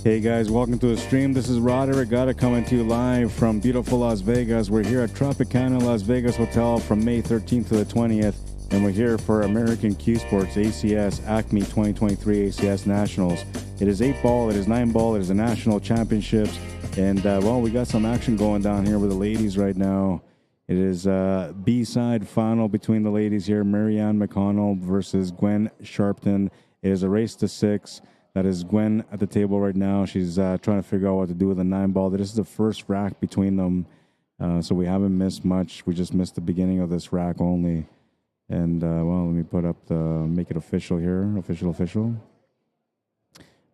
Hey guys, welcome to the stream. This is Rod Arriagada coming to you live from beautiful Las Vegas. We're here at Tropicana Las Vegas Hotel from May 13th to the 20th, and we're here for American Cuesports ACS Acme 2023 ACS Nationals. It is 8-ball, it is 9-ball, it is the national championships, and well, we got some action going down here with the ladies right now. It is B-side final between the ladies here, MARYANN McConnell versus GWEN Sharpton. It is a race to 6. That is GWEN at the table right now. She's trying to figure out what to do with a 9-ball. This is the first rack between them, so we haven't missed much. We just missed the beginning of this rack only. And, well, let me put up the, make it official here, official.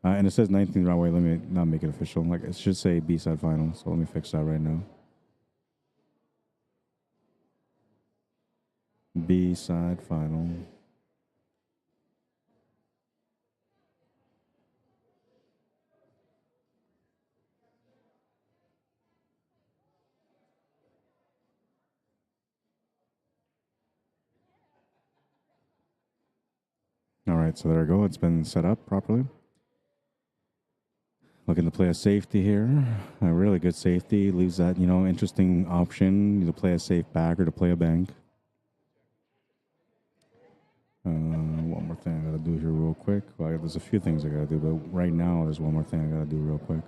And it says 19th round. Wait, let me not make it official. Like, it should say B-side final, so let me fix that right now. B-side final. All right, so there we go. It's been set up properly. Looking to play a safety here. A really good safety. Leaves that, you know, interesting option to play a safe back or to play a bank. One more thing I got to do here real quick. Well, there's a few things I got to do, but right now there's one more thing I got to do real quick.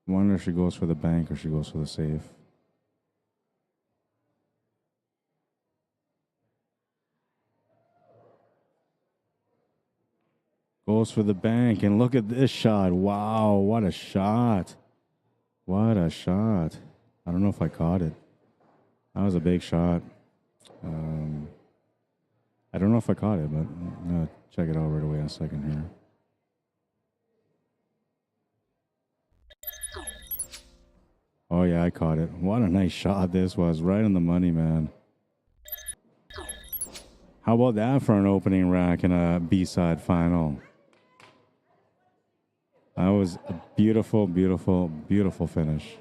I wonder if she goes for the bank or she goes for the safe. Goes for the bank, and look at this shot. Wow, what a shot. What a shot. I don't know if I caught it. That was a big shot. I don't know if I caught it, but I'm going to check it out right away in a second here. Oh, yeah, I caught it. What a nice shot this was. Right on the money, man. How about that for an opening rack in a B-side final? That was a beautiful, beautiful, beautiful finish.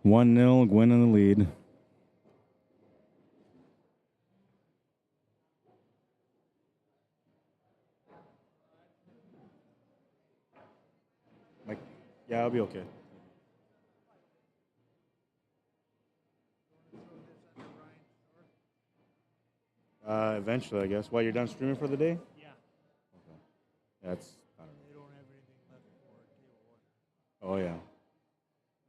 (1-0), GWEN in the lead. Yeah, I'll be okay. Eventually, I guess. Well, you're done streaming for the day? Yeah. Okay. That's, I don't know. They don't have anything left for table 1. Oh, yeah.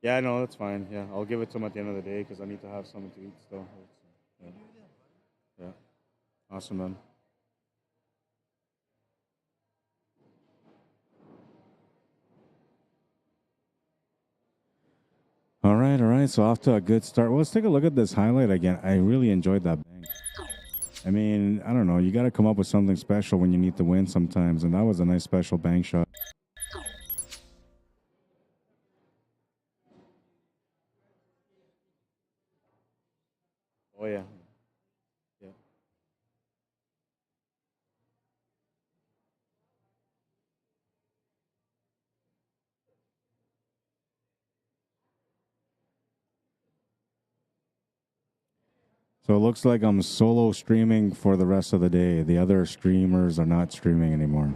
Yeah, no, that's fine. Yeah, I'll give it to them at the end of the day because I need to have something to eat still. Yeah. Yeah. Awesome, man. All right, all right. So off to a good start. Well, let's take a look at this highlight again. I really enjoyed that bank. I mean, I don't know. You got to come up with something special when you need to win sometimes, and that was a nice special bank shot. Oh, yeah. Yeah. So it looks like I'm solo streaming for the rest of the day. The other streamers are not streaming anymore.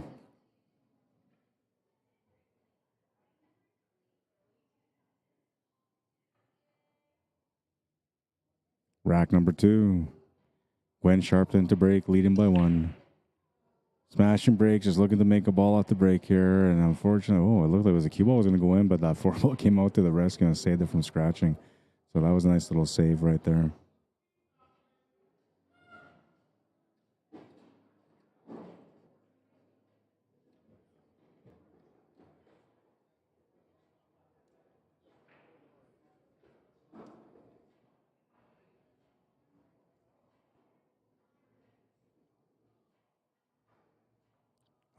Rack number 2. GWEN Sharpton to break, leading by 1. Smashing breaks, just looking to make a ball off the break here. And unfortunately, oh, it looked like it was a cue ball was going to go in, but that 4-ball came out to the rescue and saved it from scratching. So that was a nice little save right there.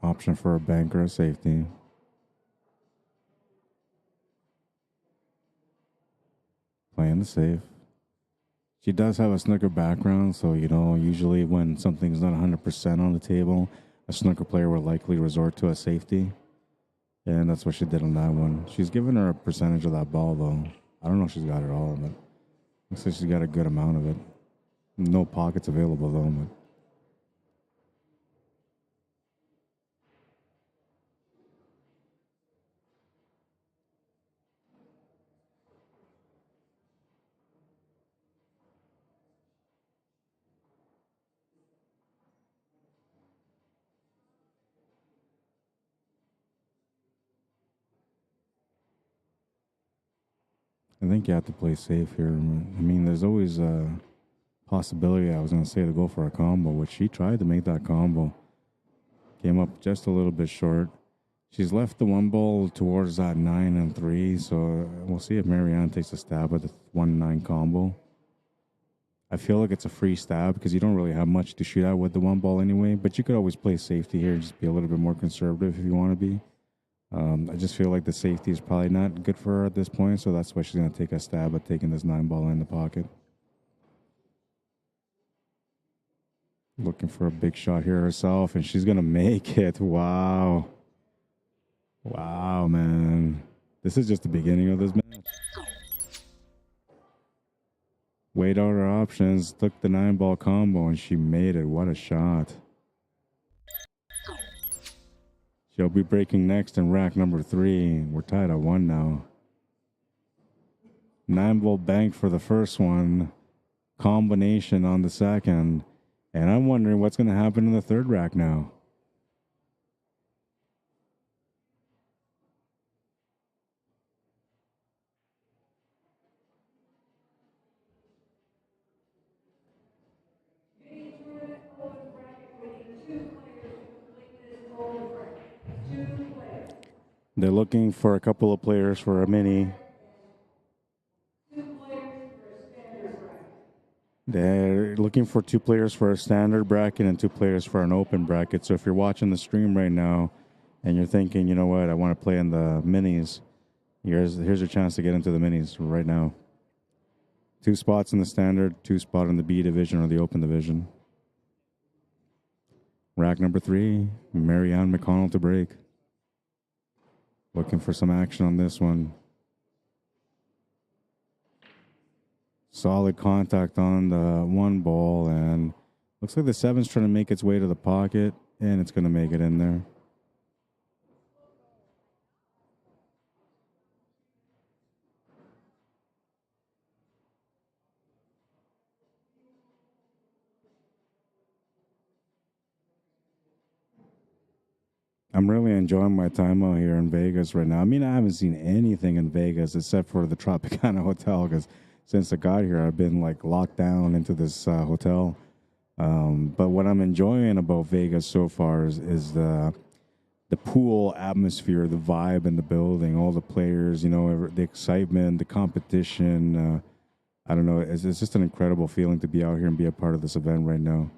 Option for a bank or a safety. Playing the safe. She does have a snooker background, so you know, usually when something's not 100% on the table, a snooker player will likely resort to a safety, and that's what she did on that one. She's given her a percentage of that ball, though. I don't know if she's got it all, but looks like she's got a good amount of it. No pockets available, though. But I think you have to play safe here. I mean, there's always a possibility, I was going to say, to go for a combo, which she tried to make that combo. Came up just a little bit short. She's left the one ball towards that 9 and 3, so we'll see if MARYANN takes a stab at the 1-9 combo. I feel like it's a free stab because you don't really have much to shoot at with the one ball anyway, but you could always play safety here and just be a little bit more conservative if you want to be. I just feel like the safety is probably not good for her at this point, so that's why she's going to take a stab at taking this 9 ball in the pocket. Looking for a big shot here herself, and she's going to make it. Wow. Wow, man. This is just the beginning of this match. Weighed out her options, took the 9 ball combo, and she made it. What a shot. She'll be breaking next in rack number 3. We're tied at 1 now. 9 ball bank for the first one. Combination on the second. And I'm wondering what's going to happen in the third rack now. They're looking for a couple of players for a mini. They're looking for 2 players for a standard bracket and 2 players for an open bracket. So if you're watching the stream right now and you're thinking, you know what, I want to play in the minis, here's your chance to get into the minis right now. 2 spots in the standard, 2 spots in the B division or the open division. Rack number 3, MARYANN McConnell to break. Looking for some action on this one. Solid contact on the 1 ball, and looks like the 7's trying to make its way to the pocket, and it's going to make it in there. I'm really enjoying my time out here in Vegas right now. I mean, I haven't seen anything in Vegas except for the Tropicana Hotel because since I got here, I've been like locked down into this hotel. But what I'm enjoying about Vegas so far is the pool atmosphere, the vibe in the building, all the players, you know, the excitement, the competition. I don't know. It's just an incredible feeling to be out here and be a part of this event right now.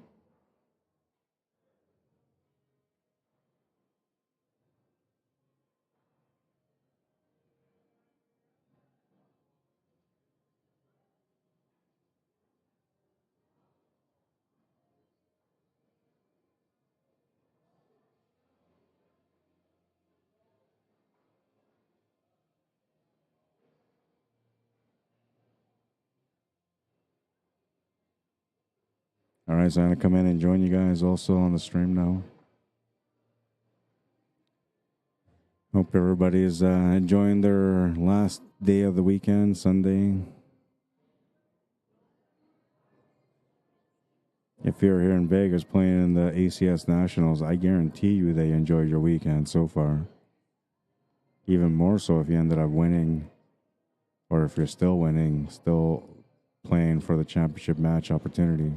All right, so I'm going to come in and join you guys also on the stream now. Hope everybody is enjoying their last day of the weekend, Sunday. If you're here in Vegas playing in the ACS Nationals, I guarantee you they enjoyed your weekend so far. Even more so if you ended up winning, or if you're still winning, still playing for the championship match opportunity.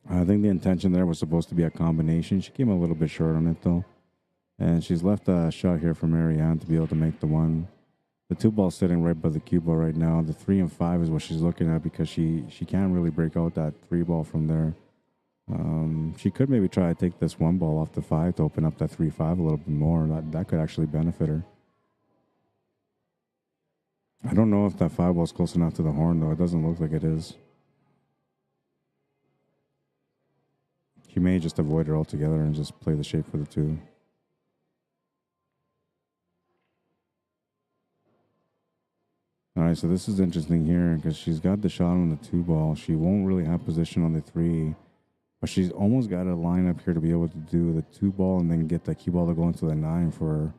I think the intention there was supposed to be a combination. She came a little bit short on it, though. And she's left a shot here for MARYANN to be able to make the 1. The 2 ball's sitting right by the cue ball right now. The 3 and 5 is what she's looking at because she can't really break out that 3 ball from there. She could maybe try to take this 1 ball off the 5 to open up that 3-5 a little bit more. That could actually benefit her. I don't know if that 5 ball is close enough to the horn, though. It doesn't look like it is. She may just avoid it altogether and just play the shape for the 2. All right, so this is interesting here because she's got the shot on the 2 ball. She won't really have position on the 3, but she's almost got a line up here to be able to do the 2 ball and then get the cue ball to go into the 9 for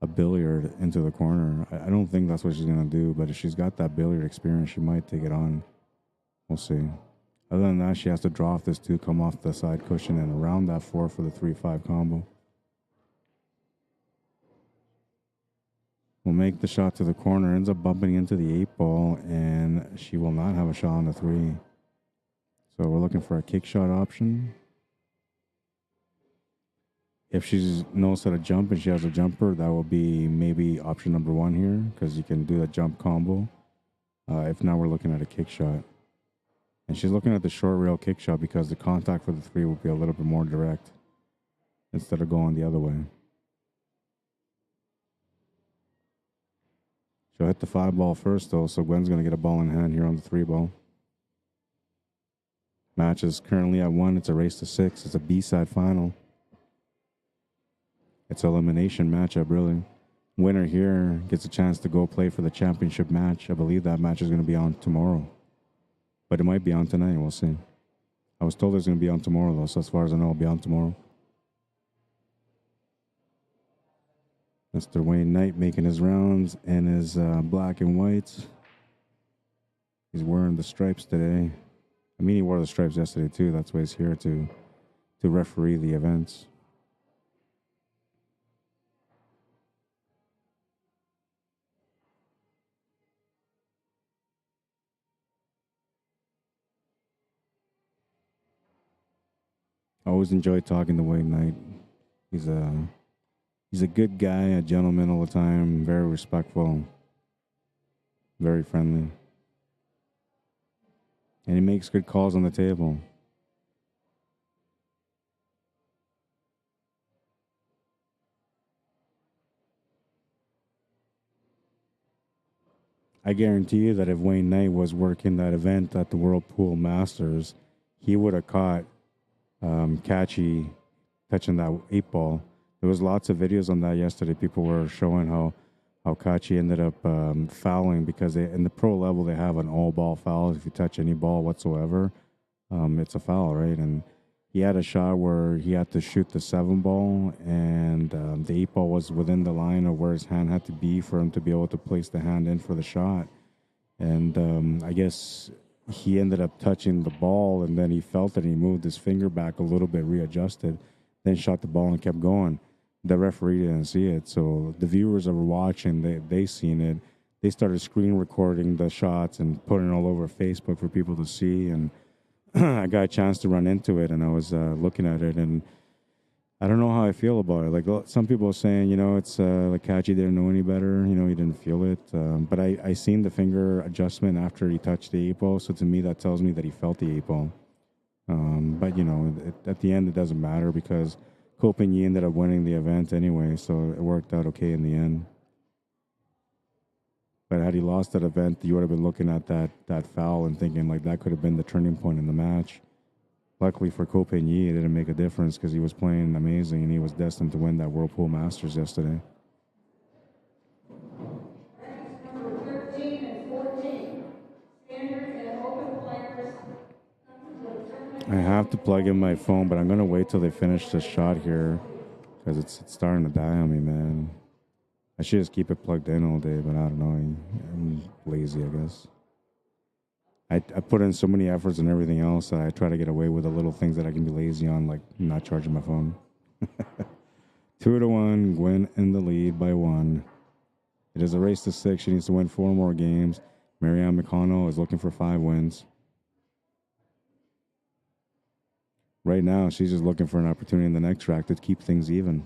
a billiard into the corner. I don't think that's what she's going to do, but if she's got that billiard experience, she might take it on. We'll see. Other than that, she has to draw off this 2, come off the side cushion, and around that 4 for the 3-5 combo. Will make the shot to the corner, ends up bumping into the 8 ball, and she will not have a shot on the 3. So we're looking for a kick shot option. If she knows how to jump and she has a jumper, that will be maybe option number 1 here, because you can do the jump combo. If not, we're looking at a kick shot. And she's looking at the short rail kick shot because the contact for the 3 will be a little bit more direct instead of going the other way. She'll hit the 5 ball first, though, so Gwen's going to get a ball in hand here on the 3 ball. Match is currently at 1. It's a race to 6. It's a B-side final. It's an elimination matchup, really. Winner here gets a chance to go play for the championship match. I believe that match is going to be on tomorrow. But it might be on tonight. We'll see. I was told it's going to be on tomorrow, though, so as far as I know, it'll be on tomorrow. Mr. Wayne Knight making his rounds in his black and whites. He's wearing the stripes today. I mean, he wore the stripes yesterday, too. That's why he's here to referee the events. I always enjoy talking to Wayne Knight. He's a good guy, a gentleman all the time, very respectful, very friendly. And he makes good calls on the table. I guarantee you that if Wayne Knight was working that event at the World Pool Masters, he would have caught Catchy touching that 8 ball. There was lots of videos on that yesterday. People were showing how Kachi ended up fouling because in the pro level they have an all ball foul. If you touch any ball whatsoever, it's a foul, right? And he had a shot where he had to shoot the 7 ball, and the 8 ball was within the line of where his hand had to be for him to be able to place the hand in for the shot. And I guess he ended up touching the ball, and then he felt it, and he moved his finger back a little bit, readjusted, then shot the ball and kept going. The referee didn't see it, so the viewers that were watching, they seen it. They started screen recording the shots and putting it all over Facebook for people to see, and I got a chance to run into it, and I was looking at it, and I don't know how I feel about it. Like some people are saying, it's like Kachi didn't know any better, he didn't feel it. But I seen the finger adjustment after he touched the 8 ball, so to me that tells me that he felt the 8 ball. But at the end it doesn't matter because Copigny ended up winning the event anyway, so it worked out okay in the end. But had he lost that event, you would have been looking at that foul and thinking like that could have been the turning point in the match. Luckily for Copigny, it didn't make a difference because he was playing amazing and he was destined to win that World Pool Masters yesterday. Number 13 and 14, standard and open players. I have to plug in my phone, but I'm going to wait till they finish the shot here because it's starting to die on me, man. I should just keep it plugged in all day, but I don't know. I'm lazy, I guess. I put in so many efforts and everything else that I try to get away with the little things that I can be lazy on, like not charging my phone. 2-1, Gwen in the lead by 1. It is a race to 6. She needs to win 4 more games. MARYANN McConnell is looking for 5 wins. Right now, she's just looking for an opportunity in the next track to keep things even.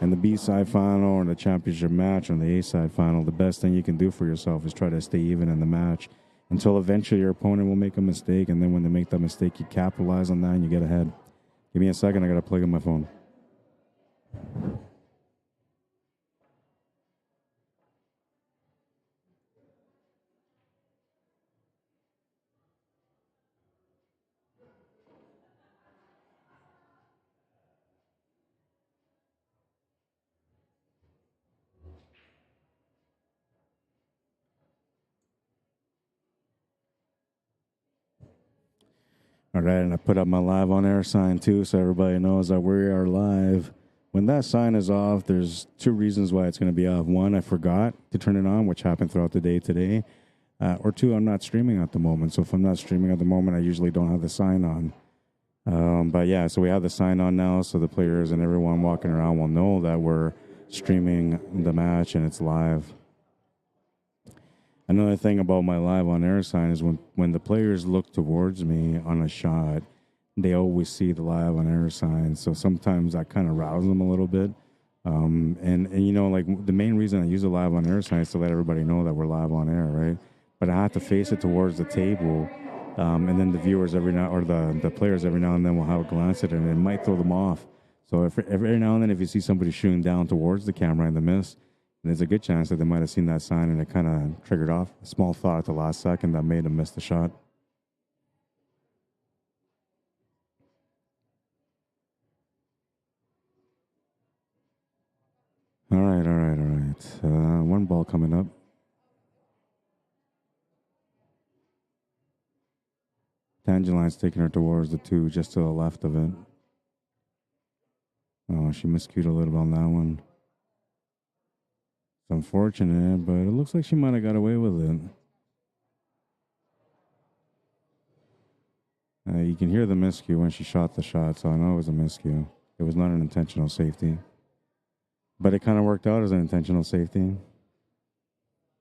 And the B-side final or the championship match or the A-side final, the best thing you can do for yourself is try to stay even in the match until eventually your opponent will make a mistake, and then when they make that mistake, you capitalize on that and you get ahead. Give me a second. I got to plug in my phone. All right, and I put up my live on air sign too, so everybody knows that we are live. When that sign is off, there's two reasons why it's going to be off. One, I forgot to turn it on, which happened throughout the day today. Or two, I'm not streaming at the moment. So if I'm not streaming at the moment, I usually don't have the sign on. But yeah, so we have the sign on now, so the players and everyone walking around will know that we're streaming the match and it's live. Another thing about my live on air sign is when the players look towards me on a shot, they always see the live on air sign. So sometimes that kind of rouses them a little bit. And you know, like the main reason I use the live on air sign is to let everybody know that we're live on air, right? But I have to face it towards the table. And then the viewers every now, or the players every now and then will have a glance at it and it might throw them off. So every now and then if you see somebody shooting down towards the camera in the mist, there's a good chance that they might have seen that sign and it kind of triggered off a small thought at the last second that made them miss the shot. All right. One ball coming up. Tangeline's taking her towards the two, just to the left of it. Oh, she miscued a little bit on that one. It's unfortunate, but it looks like she might have got away with it. You can hear the miscue when she shot the shot, so I know it was a miscue. It was not an intentional safety. But it kind of worked out as an intentional safety.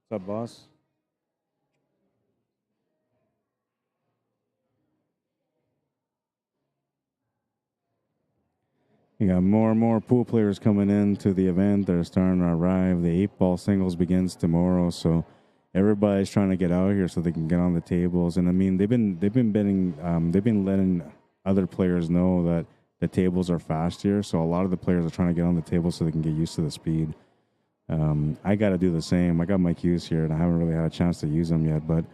What's up, boss? You got more and more pool players coming into the event. They're starting to arrive. The 8-ball singles begins tomorrow, so everybody's trying to get out here so they can get on the tables. And I mean, they've been letting other players know that the tables are fast here. So a lot of the players are trying to get on the table so they can get used to the speed. I got to do the same. I got my cues here, and I haven't really had a chance to use them yet. But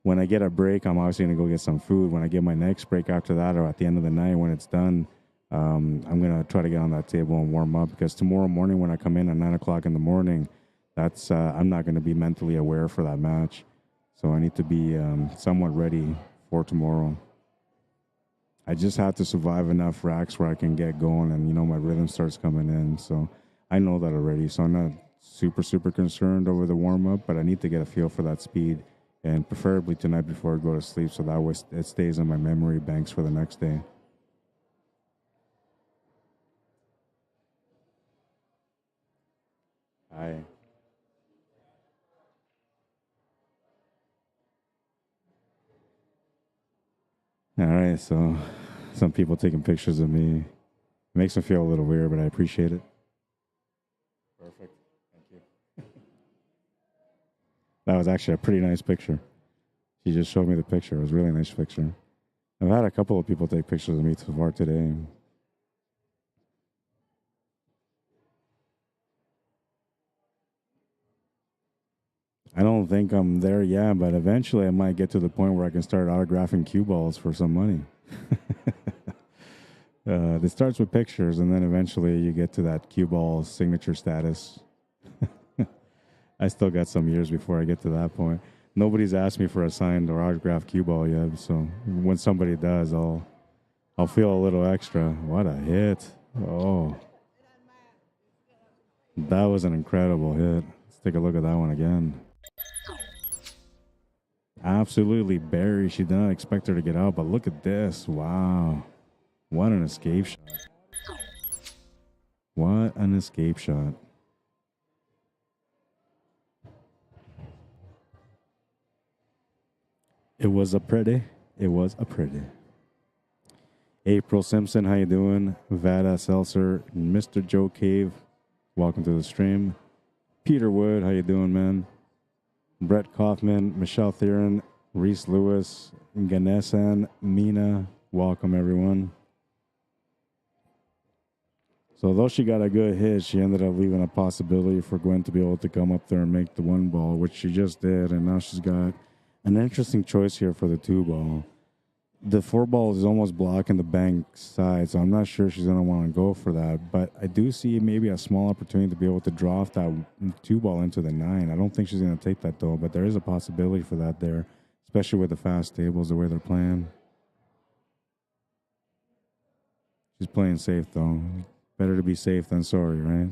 when I get a break, I'm obviously going to go get some food. When I get my next break after that, or at the end of the night when it's done, I'm going to try to get on that table and warm up, because tomorrow morning when I come in at 9 o'clock in the morning, that's I'm not going to be mentally aware for that match. So I need to be somewhat ready for tomorrow. I just have to survive enough racks where I can get going and, you know, my rhythm starts coming in. So I know that already. So I'm not super concerned over the warm-up, but I need to get a feel for that speed, and preferably tonight before I go to sleep, so that way it stays in my memory banks for the next day. Hi. All right, so some people taking pictures of me. It makes me feel a little weird, but I appreciate it. Perfect. Thank you. That was actually a pretty nice picture. She just showed me the picture. It was a really nice picture. I've had a couple of people take pictures of me so far today. I don't think I'm there yet, but eventually I might get to the point where I can start autographing cue balls for some money. It starts with pictures, and then eventually you get to that cue ball signature status. I still got some years before I get to that point. Nobody's asked me for a signed or autographed cue ball yet, so when somebody does, I'll feel a little extra. What a hit. Oh. That was an incredible hit. Let's take a look at that one again. Absolutely buried. She did not expect her to get out, but look at this. Wow. What an escape shot. What an escape shot. It was a pretty. April Simpson, how you doing? Vada Seltzer, Mr. Joe Cave, welcome to the stream. Peter Wood, how you doing, man? Brett Kaufman, Michelle Theron, Reese Lewis, Ganesan, Mina, welcome everyone. So though she got a good hit, she ended up leaving a possibility for Gwen to be able to come up there and make the 1 ball, which she just did, and now she's got an interesting choice here for the 2 ball. The 4 ball is almost blocking the bank side, so I'm not sure she's going to want to go for that. But I do see maybe a small opportunity to be able to draw off that 2 ball into the 9. I don't think she's going to take that, though, but there is a possibility for that there, especially with the fast tables, the way they're playing. She's playing safe, though. Better to be safe than sorry, right?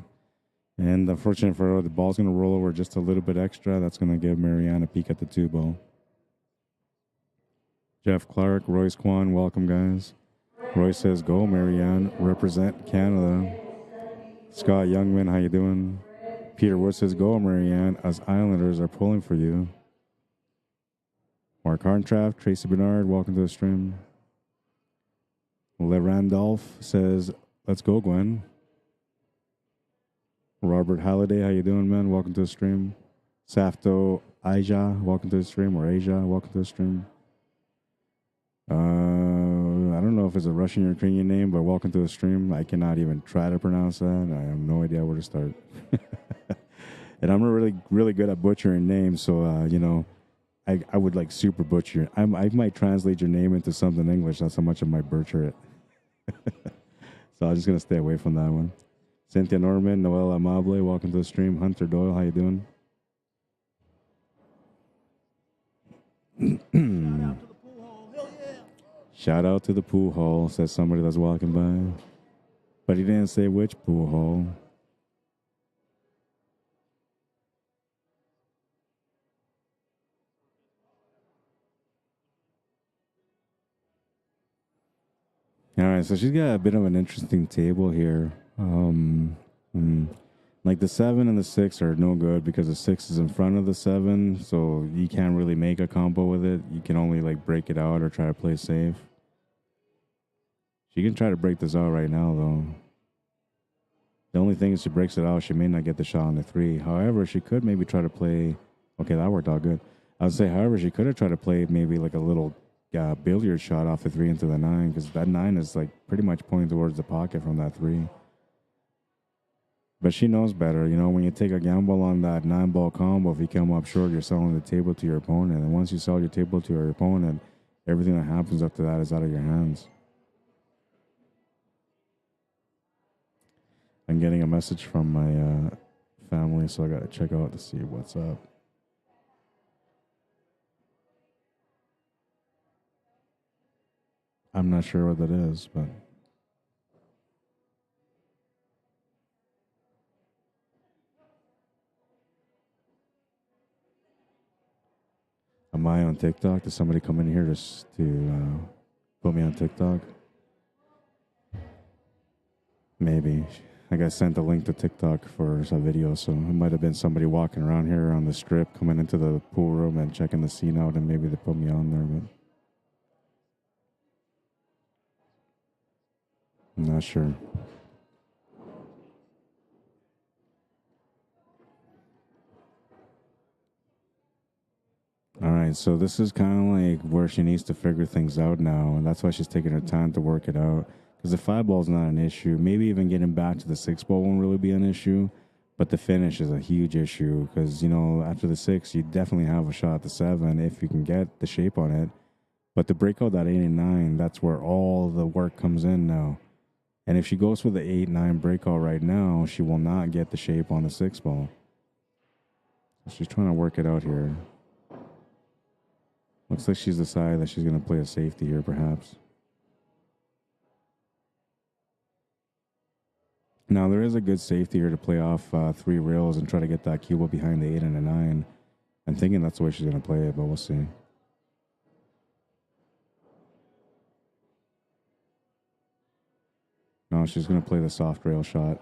And unfortunately for her, the ball's going to roll over just a little bit extra. That's going to give MARYANN a peek at the 2 ball. Jeff Clark, Royce Kwan, welcome, guys. Royce says, go, MARYANN. Represent Canada. Scott Youngman, how you doing? Peter Wood says, go, MARYANN, as Islanders are pulling for you. Mark Harntraff, Tracy Bernard, welcome to the stream. Le Randolph says, let's go, Gwen. Robert Halliday, how you doing, man? Welcome to the stream. Safto Aja, welcome to the stream. Or Asia, welcome to the stream. I don't know if it's a Russian or Ukrainian name, but welcome to the stream. I cannot even try to pronounce that. I have no idea where to start. And I'm really good at butchering names, so, you know, I would like super butcher. I might translate your name into something English. That's how much I might butcher it. So I'm just going to stay away from that one. Cynthia Norman, Noel Amable, welcome to the stream. Hunter Doyle, how you doing? Shout out to the pool hall, says somebody that's walking by. But he didn't say which pool hall. All right, so she's got a bit of an interesting table here. Like the 7 and the 6 are no good because the 6 is in front of the 7, so you can't really make a combo with it. You can only like break it out or try to play safe. She can try to break this out right now, though. The only thing is she breaks it out, she may not get the shot on the 3. However, she could maybe try to play... Okay, that worked out good. I would say, however, she could have tried to play maybe like a little billiard shot off the 3 into the 9, because that 9 is like pretty much pointing towards the pocket from that 3. But she knows better. You know, when you take a gamble on that 9-ball combo, if you come up short, you're selling the table to your opponent. And once you sell your table to your opponent, everything that happens after that is out of your hands. I'm getting a message from my family, so I got to check out to see what's up. I'm not sure what that is, but... Am I on TikTok? Did somebody come in here just to put me on TikTok? Maybe. I got sent a link to TikTok for some video, so it might have been somebody walking around here on the strip, coming into the pool room and checking the scene out, and maybe they put me on there, but I'm not sure. All right, so this is kind of like where she needs to figure things out now, and that's why she's taking her time to work it out. Because the 5-ball is not an issue. Maybe even getting back to the 6-ball won't really be an issue, but the finish is a huge issue. Because, you know, after the 6, you definitely have a shot at the 7 if you can get the shape on it. But to break out that 8 and 9, that's where all the work comes in now. And if she goes for the 8-9 breakout right now, she will not get the shape on the 6-ball. She's trying to work it out here. Looks like she's decided that she's going to play a safety here, perhaps. Now, there is a good safety here to play off 3 rails and try to get that cube behind the 8 and the 9. I'm thinking that's the way she's going to play it, but we'll see. No, she's going to play the soft rail shot.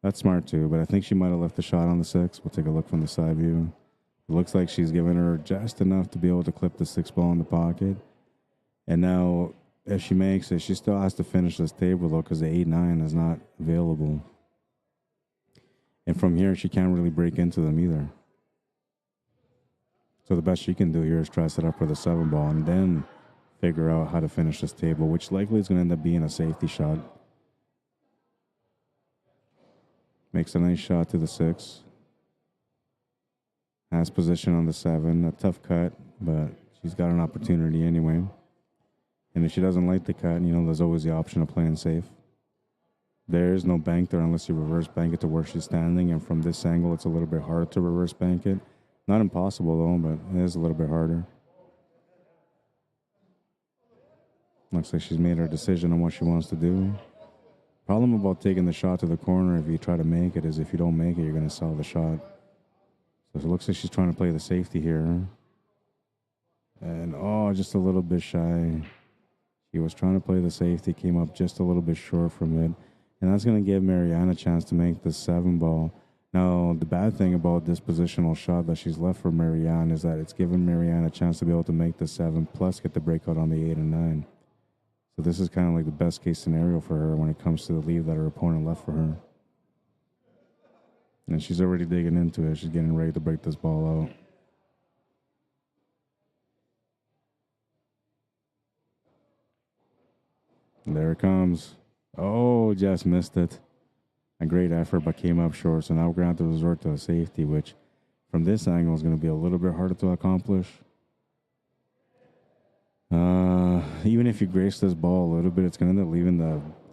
That's smart, too, but I think she might have left the shot on the 6. We'll take a look from the side view. It looks like she's given her just enough to be able to clip the 6-ball in the pocket. And now, if she makes it, she still has to finish this table, though, because the 8-9 is not available. And from here, she can't really break into them either. So the best she can do here is try to set up for the 7-ball and then figure out how to finish this table, which likely is going to end up being a safety shot. Makes a nice shot to the 6. Has position on the 7. A tough cut, but she's got an opportunity anyway. And if she doesn't like the cut, you know, there's always the option of playing safe. There is no bank there unless you reverse bank it to where she's standing. And from this angle, it's a little bit hard to reverse bank it. Not impossible, though, but it is a little bit harder. Looks like she's made her decision on what she wants to do. Problem about taking the shot to the corner if you try to make it is if you don't make it, you're going to sell the shot. So it looks like she's trying to play the safety here. And, oh, just a little bit shy. She was trying to play the safety, came up just a little bit short from it. And that's going to give MARYANN a chance to make the 7 ball. Now, the bad thing about this positional shot that she's left for MARYANN is that it's given MARYANN a chance to be able to make the 7 plus get the breakout on the 8 and 9. So this is kind of like the best case scenario for her when it comes to the lead that her opponent left for her. And she's already digging into it. She's getting ready to break this ball out. And there it comes. Oh, just missed it. A great effort, but came up short. So now we're going to have to resort to a safety, which from this angle is going to be a little bit harder to accomplish. Even if you grace this ball a little bit, it's going to end up leaving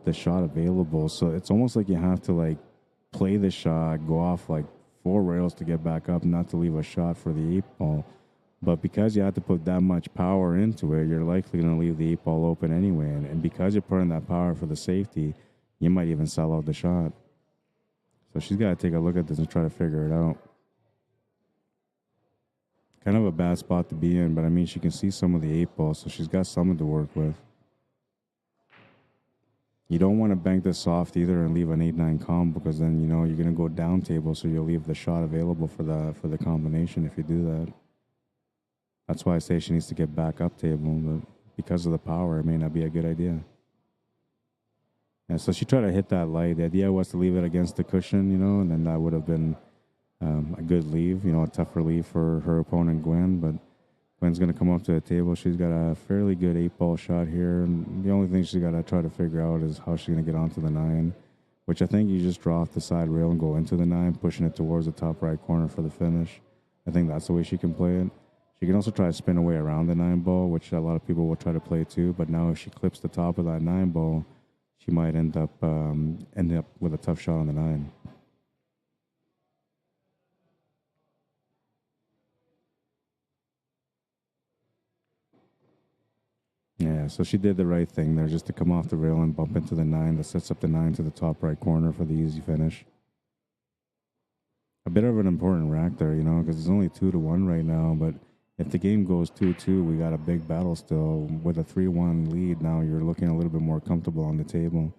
the shot available. So it's almost like you have to like play the shot, go off like 4 rails to get back up, not to leave a shot for the 8 ball. But because you have to put that much power into it, you're likely going to leave the 8 ball open anyway. And because you're putting that power for the safety, you might even sell out the shot. So she's got to take a look at this and try to figure it out. Kind of a bad spot to be in, but I mean, she can see some of the 8 ball, so she's got something to work with. You don't want to bank this soft either and leave an 8-9 comb, because then, you know, you're going to go down table, so you'll leave the shot available for the combination if you do that. That's why I say she needs to get back up table, but because of the power, it may not be a good idea. And so she tried to hit that light. The idea was to leave it against the cushion, you know, and then that would have been a good leave, you know, a tougher leave for her opponent, GWEN. But GWEN's going to come up to the table. She's got a fairly good 8-ball shot here. And the only thing she's got to try to figure out is how she's going to get onto the 9, which I think you just draw off the side rail and go into the 9, pushing it towards the top right corner for the finish. I think that's the way she can play it. She can also try to spin away around the 9 ball, which a lot of people will try to play too. But now if she clips the top of that 9 ball, she might end up with a tough shot on the 9. Yeah, so she did the right thing there, just to come off the rail and bump into the 9. That sets up the 9 to the top right corner for the easy finish. A bit of an important rack there, you know, because it's only 2-1 right now. But if the game goes 2-2, we got a big battle still. With a 3-1 lead, now you're looking a little bit more comfortable on the table.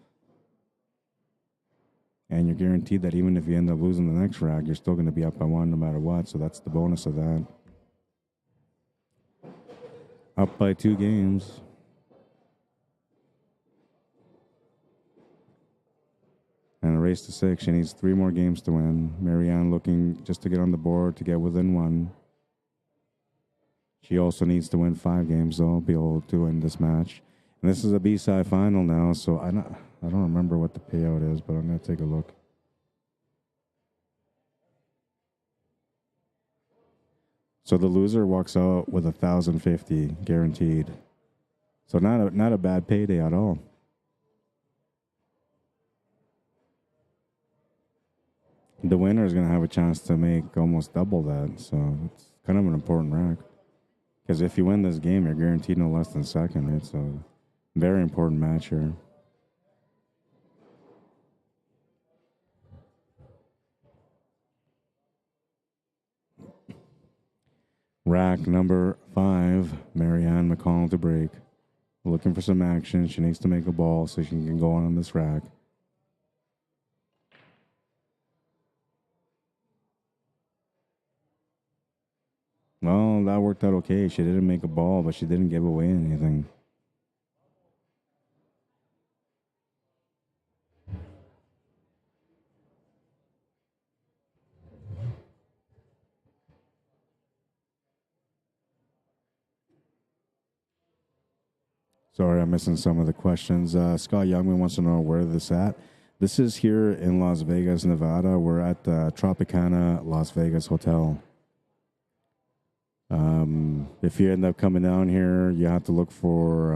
And you're guaranteed that even if you end up losing the next rack, you're still going to be up by 1 no matter what. So that's the bonus of that. Up by 2 games. And a race to 6. She needs 3 more games to win. MARYANN looking just to get on the board to get within 1. She also needs to win 5 games, though, be able to win this match. And this is a B-side final now, so I don't remember what the payout is, but I'm going to take a look. So the loser walks out with $1,050 guaranteed. So not a bad payday at all. The winner is going to have a chance to make almost double that, so it's kind of an important rack. Because if you win this game, you're guaranteed no less than second. It's a very important match here. Rack number 5, MARYANN McConnell to break. Looking for some action. She needs to make a ball so she can go on this rack. Well, that worked out okay. She didn't make a ball, but she didn't give away anything. Sorry, I'm missing some of the questions. Scott Youngman wants to know where this at. This is here in Las Vegas, Nevada. We're at the Tropicana Las Vegas Hotel. If you end up coming down here, you have to look for,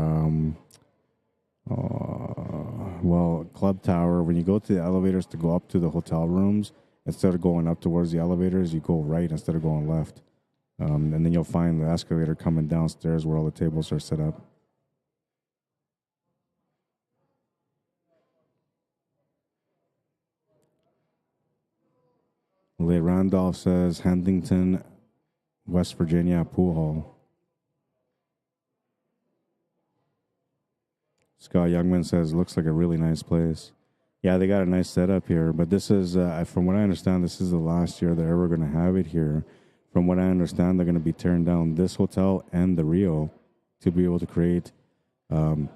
Club Tower. When you go to the elevators to go up to the hotel rooms, instead of going up towards the elevators, you go right instead of going left. And then you'll find the escalator coming downstairs where all the tables are set up. Randolph says Huntington, West Virginia pool hall. Scott Youngman says looks like a really nice place. Yeah, they got a nice setup here, but this is, from what I understand, this is the last year they're ever going to have it here. From what I understand, they're going to be tearing down this hotel and the Rio to be able to create a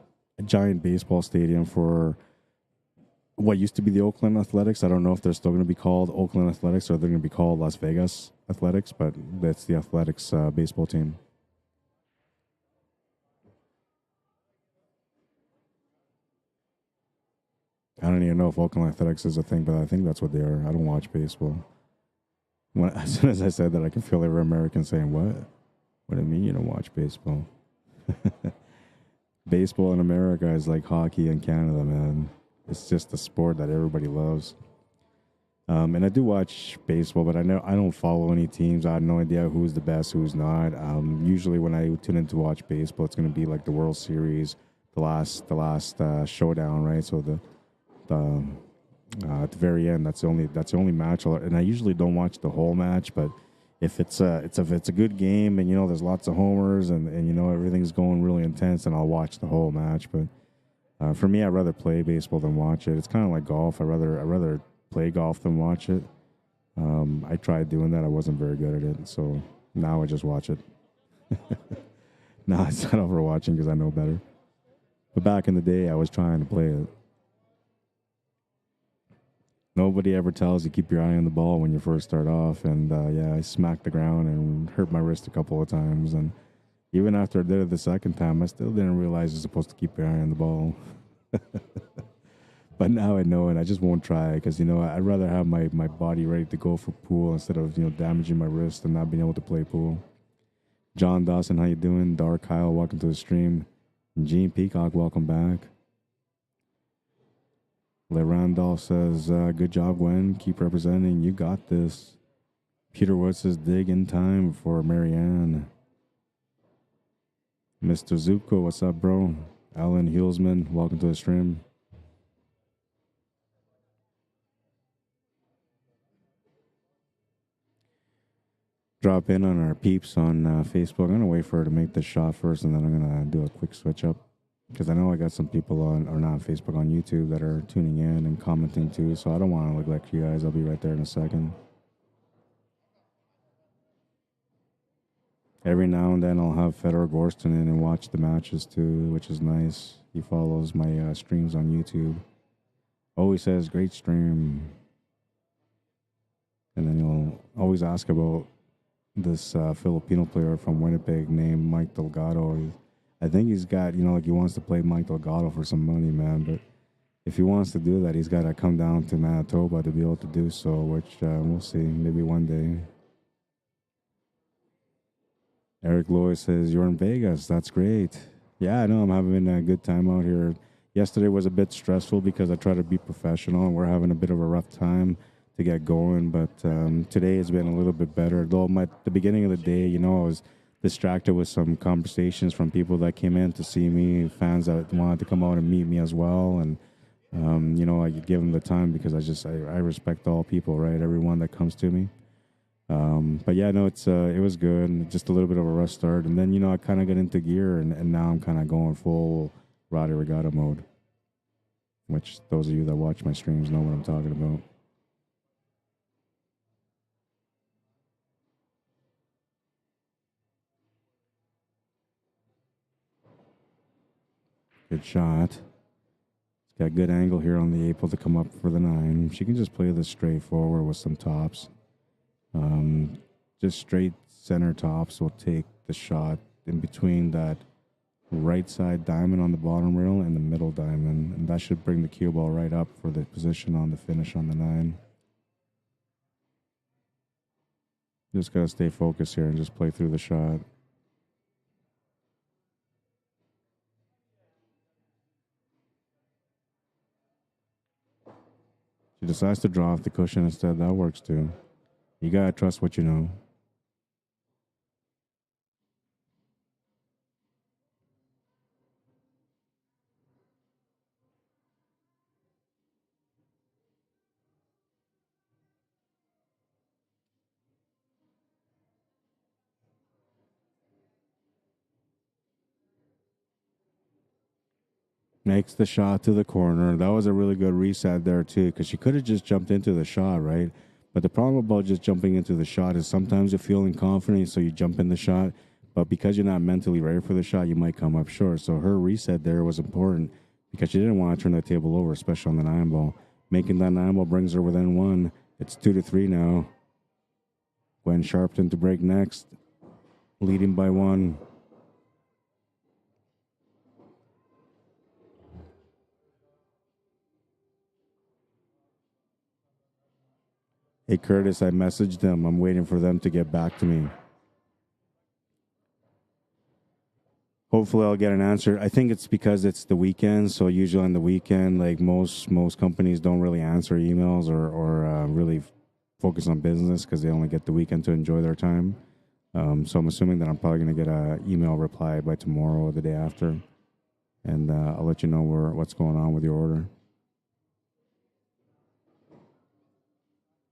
giant baseball stadium for what used to be the Oakland Athletics. I don't know if they're still going to be called Oakland Athletics or they're going to be called Las Vegas Athletics, but that's the Athletics baseball team. I don't even know if Oakland Athletics is a thing, but I think that's what they are. I don't watch baseball. As soon as I said that, I can feel every American saying, "What? What do you mean you don't watch baseball?" Baseball in America is like hockey in Canada, man. It's just a sport that everybody loves. And I do watch baseball, but I don't follow any teams. I have no idea who's the best, who's not. Usually, when I tune in to watch baseball, it's going to be like the World Series, the last showdown, right? So at the very end, that's the only match. And I usually don't watch the whole match, but if it's a good game and there's lots of homers and everything's going really intense, then I'll watch the whole match. But for me, I'd rather play baseball than watch it. It's kind of like golf. I'd rather play golf than watch it. I tried doing that. I wasn't very good at it, so now I just watch it. Now it's not over watching because I know better. But back in the day, I was trying to play it. Nobody ever tells you keep your eye on the ball when you first start off. And yeah, I smacked the ground and hurt my wrist a couple of times. And even after I did it the second time, I still didn't realize you're supposed to keep your eye on the ball. But now I know it. I just won't try because, I'd rather have my body ready to go for pool instead of, damaging my wrist and not being able to play pool. John Dawson, how you doing? Dark Kyle, welcome to the stream. And Gene Peacock, welcome back. Le Randolph says, good job, Gwen. Keep representing. You got this. Peter Wood says, dig in time for MARYANN. Mr. Zupko, what's up, bro? Alan Hulsman, welcome to the stream. Drop in on our peeps on Facebook. I'm going to wait for her to make the shot first, and then I'm going to do a quick switch up. Because I know I got some people on, or not on Facebook, on YouTube that are tuning in and commenting too. So I don't want to neglect you guys. I'll be right there in a second. Every now and then I'll have Fedor Gorston in and watch the matches too, which is nice. He follows my streams on YouTube. Always says, great stream. And then he'll always ask about this Filipino player from Winnipeg named Mike Delgado. I think he's got, like he wants to play Mike Delgado for some money, man. But if he wants to do that, he's got to come down to Manitoba to be able to do so, which we'll see. Maybe one day. Eric Loy says, you're in Vegas. That's great. Yeah, I know. I'm having a good time out here. Yesterday was a bit stressful because I try to be professional, and we're having a bit of a rough time to get going. But today has been a little bit better. Though the beginning of the day, I was distracted with some conversations from people that came in to see me, fans that wanted to come out and meet me as well. And, I give them the time because I respect all people, right? Everyone that comes to me. But yeah, no, it was good. And just a little bit of a rough start. And then, I kind of got into gear and now I'm kind of going full Rod Arriagada mode, which those of you that watch my streams know what I'm talking about. Good shot. It's got good angle here on the April to come up for the 9. She can just play this straight forward with some tops. Just straight center tops will take the shot in between that right side diamond on the bottom rail and the middle diamond. And that should bring the cue ball right up for the position on the finish on the 9. Just got to stay focused here and just play through the shot. She decides to draw off the cushion instead. That works too. You got to trust what you know. Makes the shot to the corner. That was a really good reset there too, because she could have just jumped into the shot, right? But the problem about just jumping into the shot is sometimes you're feeling confident, so you jump in the shot. But because you're not mentally ready for the shot, you might come up short. So her reset there was important because she didn't want to turn the table over, especially on the 9 ball. Making that 9 ball brings her within 1. It's 2-3 now. GWEN Sharpton to break next, leading by 1. Hey, Curtis, I messaged them. I'm waiting for them to get back to me. Hopefully, I'll get an answer. I think it's because it's the weekend. So usually on the weekend, like most companies don't really answer emails or really focus on business because they only get the weekend to enjoy their time. So I'm assuming that I'm probably going to get an email reply by tomorrow or the day after. And I'll let you know what's going on with your order.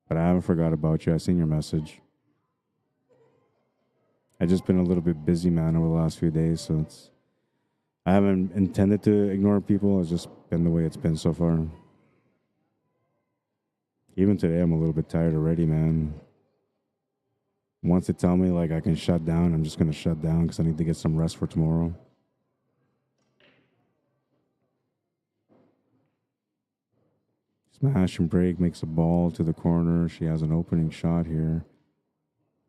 But I haven't forgot about you. I seen your message. I've just been a little bit busy, man, over the last few days. So I haven't intended to ignore people. It's just been the way it's been so far. Even today, I'm a little bit tired already, man. Once they tell me like I can shut down, I'm just going to shut down because I need to get some rest for tomorrow. Smash and break makes a ball to the corner. She has an opening shot here.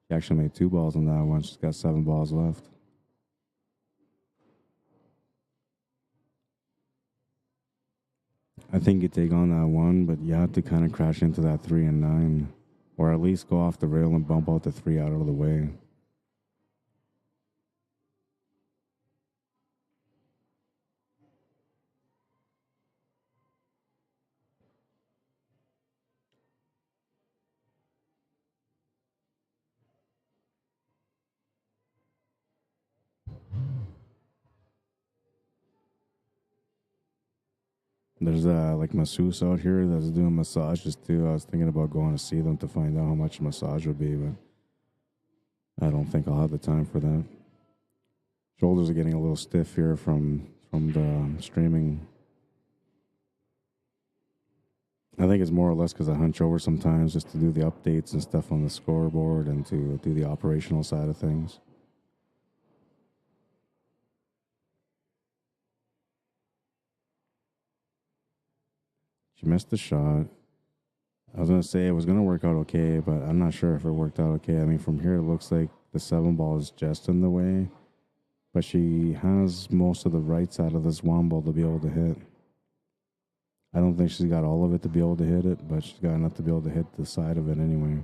She actually made 2 balls on that one. She's got 7 balls left. I think you take on that one, but you have to kind of crash into that 3 and 9. Or at least go off the rail and bump out the 3 out of the way. There's like masseuse out here that's doing massages too. I was thinking about going to see them to find out how much a massage would be, but I don't think I'll have the time for that. Shoulders are getting a little stiff here from the streaming. I think it's more or less because I hunch over sometimes just to do the updates and stuff on the scoreboard and to do the operational side of things. She missed the shot. I was going to say it was going to work out okay, but I'm not sure if it worked out okay. I mean, from here, it looks like the 7 ball is just in the way, but she has most of the right side of this 1 ball to be able to hit. I don't think she's got all of it to be able to hit it, but she's got enough to be able to hit the side of it anyway.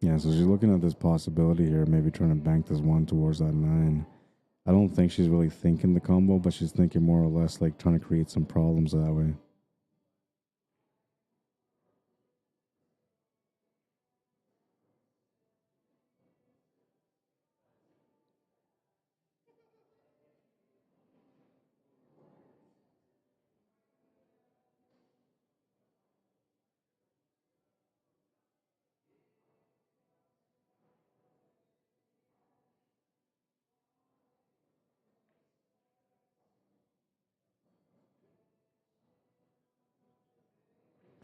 Yeah, so she's looking at this possibility here, maybe trying to bank this 1 towards that 9. I don't think she's really thinking the combo, but she's thinking more or less like trying to create some problems that way.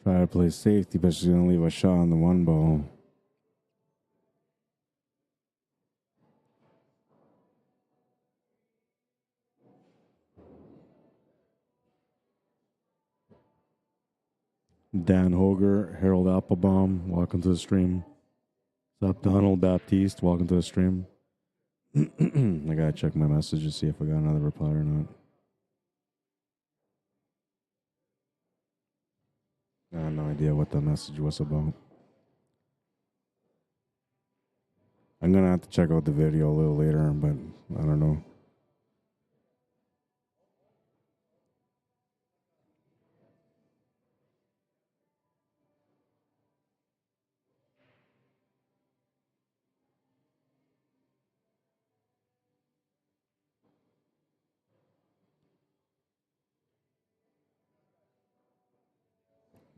Try to play safety, but she's going to leave a shot on the 1 ball. Dan Hoger, Harold Applebaum, welcome to the stream. What's up, Donald Baptiste? Welcome to the stream. I gotta check my message to see if I got another reply or not. I have no idea what the message was about. I'm gonna have to check out the video a little later, but I don't know.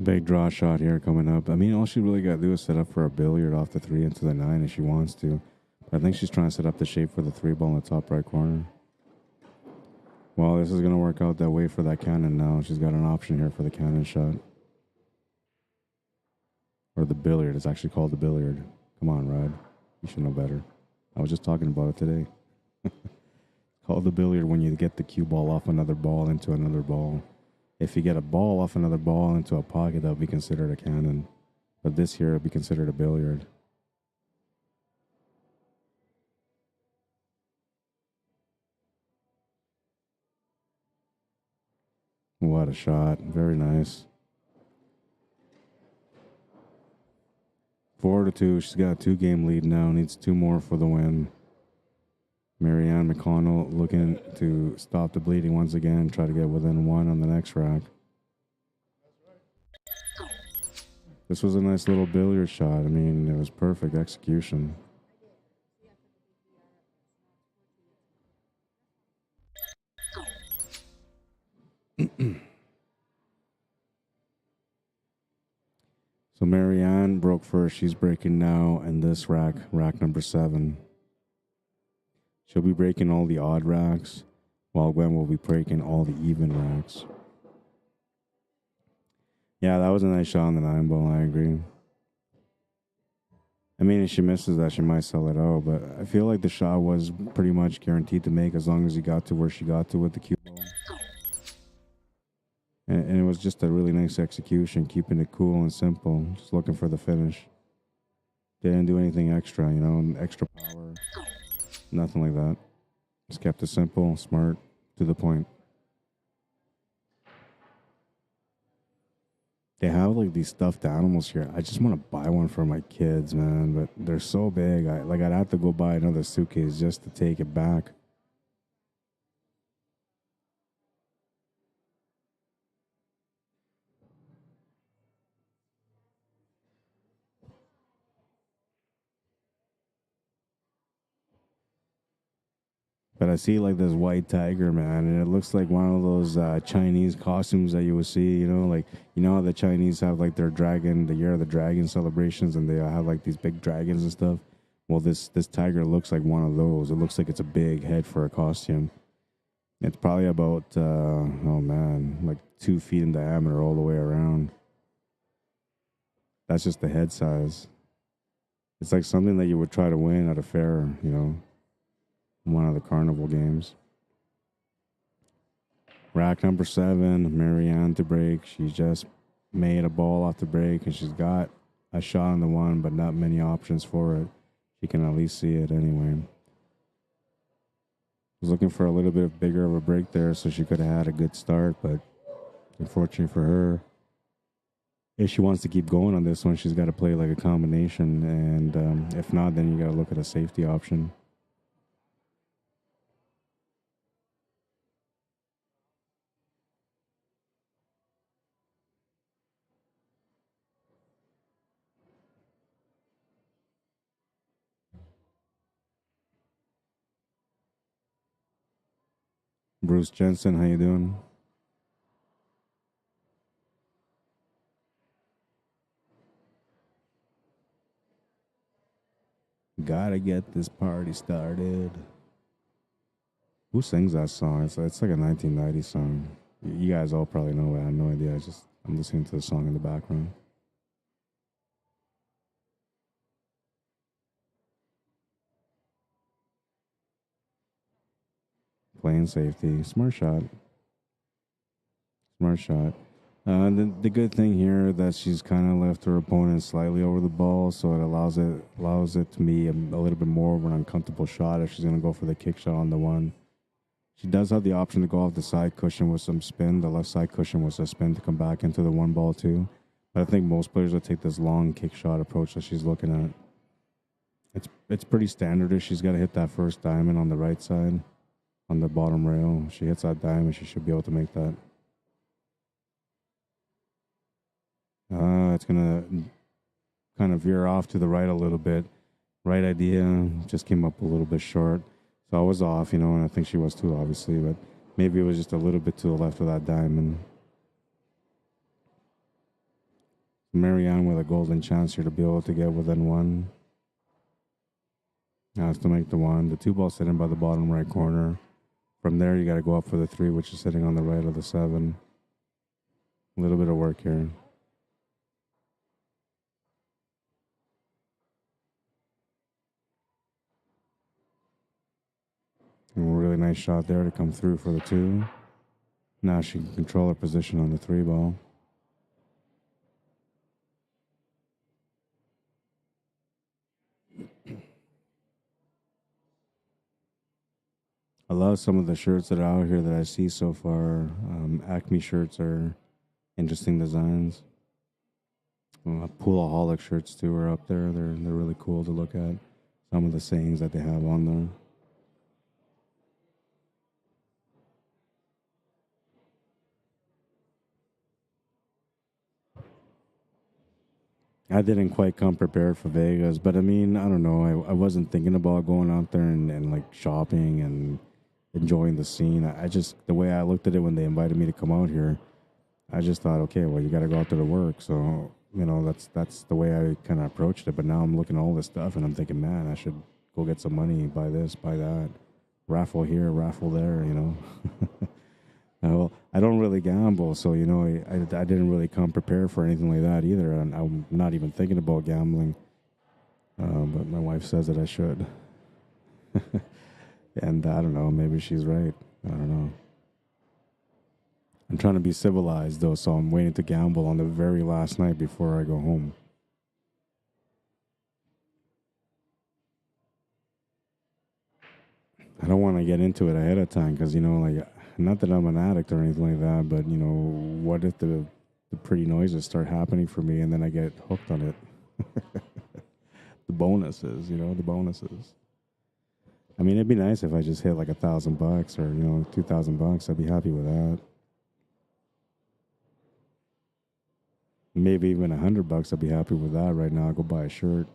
Big draw shot here coming up. I mean, all she really got to do is set up for a billiard off the 3 into the 9 if she wants to. I think she's trying to set up the shape for the 3-ball in the top right corner. Well, this is going to work out that way for that cannon now. She's got an option here for the cannon shot. Or the billiard. It's actually called the billiard. Come on, Rod. You should know better. I was just talking about it today. Called the billiard when you get the cue ball off another ball into another ball. If you get a ball off another ball into a pocket, that would be considered a cannon. But this here would be considered a billiard. What a shot. Very nice. 4-2. She's got a 2-game lead now. Needs 2 more for the win. MARYANN McConnell looking to stop the bleeding once again. Try to get within 1 on the next rack. This was a nice little billiard shot. I mean, it was perfect execution. So MARYANN broke first. She's breaking now in this rack, rack number 7. She'll be breaking all the odd racks, while GWEN will be breaking all the even racks. Yeah, that was a nice shot on the 9-ball. I agree. I mean, if she misses that, she might sell it out, but I feel like the shot was pretty much guaranteed to make as long as you got to where she got to with the cue ball. And it was just a really nice execution, keeping it cool and simple, just looking for the finish. Didn't do anything extra, you know, extra power, nothing like that. Just kept it simple, smart, to the point. They have like these stuffed animals here. I just want to buy one for my kids, man, but they're so big. I'd have to go buy another suitcase just to take it back. But I see like this white tiger, man, and it looks like one of those Chinese costumes that you would see, you know, like, you know how the Chinese have like their dragon, the Year of the Dragon celebrations, and they have like these big dragons and stuff. Well, this tiger looks like one of those. It looks like it's a big head for a costume. It's probably about, oh man, like 2 feet in diameter all the way around. That's just the head size. It's like something that you would try to win at a fair, you know, one of the carnival games. Rack number 7, MARYANN to break. She just made a ball off the break, and she's got a shot on the 1, but not many options for it. She can at least see it anyway. Was looking for a little bit bigger of a break there, so she could have had a good start, but unfortunately for her, if she wants to keep going on this one, she's got to play like a combination, and if not, then you got to look at a safety option. Bruce Jensen, how you doing? Gotta get this party started. Who sings that song? It's like a 1990s song. You guys all probably know it. I have no idea. I'm listening to the song in the background. Playing safety. Smart shot. Smart shot. The good thing here that she's kind of left her opponent slightly over the ball, so it allows it to be a little bit more of an uncomfortable shot if she's going to go for the kick shot on the 1. She does have the option to go off the side cushion with some spin. The left side cushion was a spin to come back into the 1 ball too. But I think most players will take this long kick shot approach that she's looking at. It's pretty standardish. She's got to hit that first diamond on the right side, on the bottom rail. If she hits that diamond, she should be able to make that. It's going to kind of veer off to the right a little bit. Right idea, just came up a little bit short. So I was off, you know, and I think she was too, obviously, but maybe it was just a little bit to the left of that diamond. MARYANN with a golden chance here to be able to get within 1. That's to make the one. The two ball sitting by the bottom right corner. From there, you got to go up for the three, which is sitting on the right of the seven. A little bit of work here. And a really nice shot there to come through for the two. Now she can control her position on the three ball. I love some of the shirts that are out here that I see so far. Acme shirts are interesting designs. Poolaholic shirts too are up there. They're really cool to look at. Some of the sayings that they have on there. I didn't quite come prepared for Vegas, but I mean, I don't know. I wasn't thinking about going out there and like shopping and enjoying the scene. I just, the way I looked at it when they invited me to come out here, I just thought, okay, well, you got to go out there to work. So, you know, that's the way I kind of approached it. But now I'm looking at all this stuff and I'm thinking, man, I should go get some money, buy this, buy that, raffle here, raffle there, you know. Well, I don't really gamble, so, you know, I didn't really come prepared for anything like that either. And I'm not even thinking about gambling. But my wife says that I should. And I don't know, maybe she's right. I don't know. I'm trying to be civilized, though, so I'm waiting to gamble on the very last night before I go home. I don't want to get into it ahead of time because, you know, like, not that I'm an addict or anything like that, but, you know, what if the pretty noises start happening for me and then I get hooked on it? The bonuses, you know, the bonuses. I mean, it'd be nice if I just hit like $1,000 or, you know, $2,000. I'd be happy with that. Maybe even $100. I'd be happy with that right now. I'll go buy a shirt.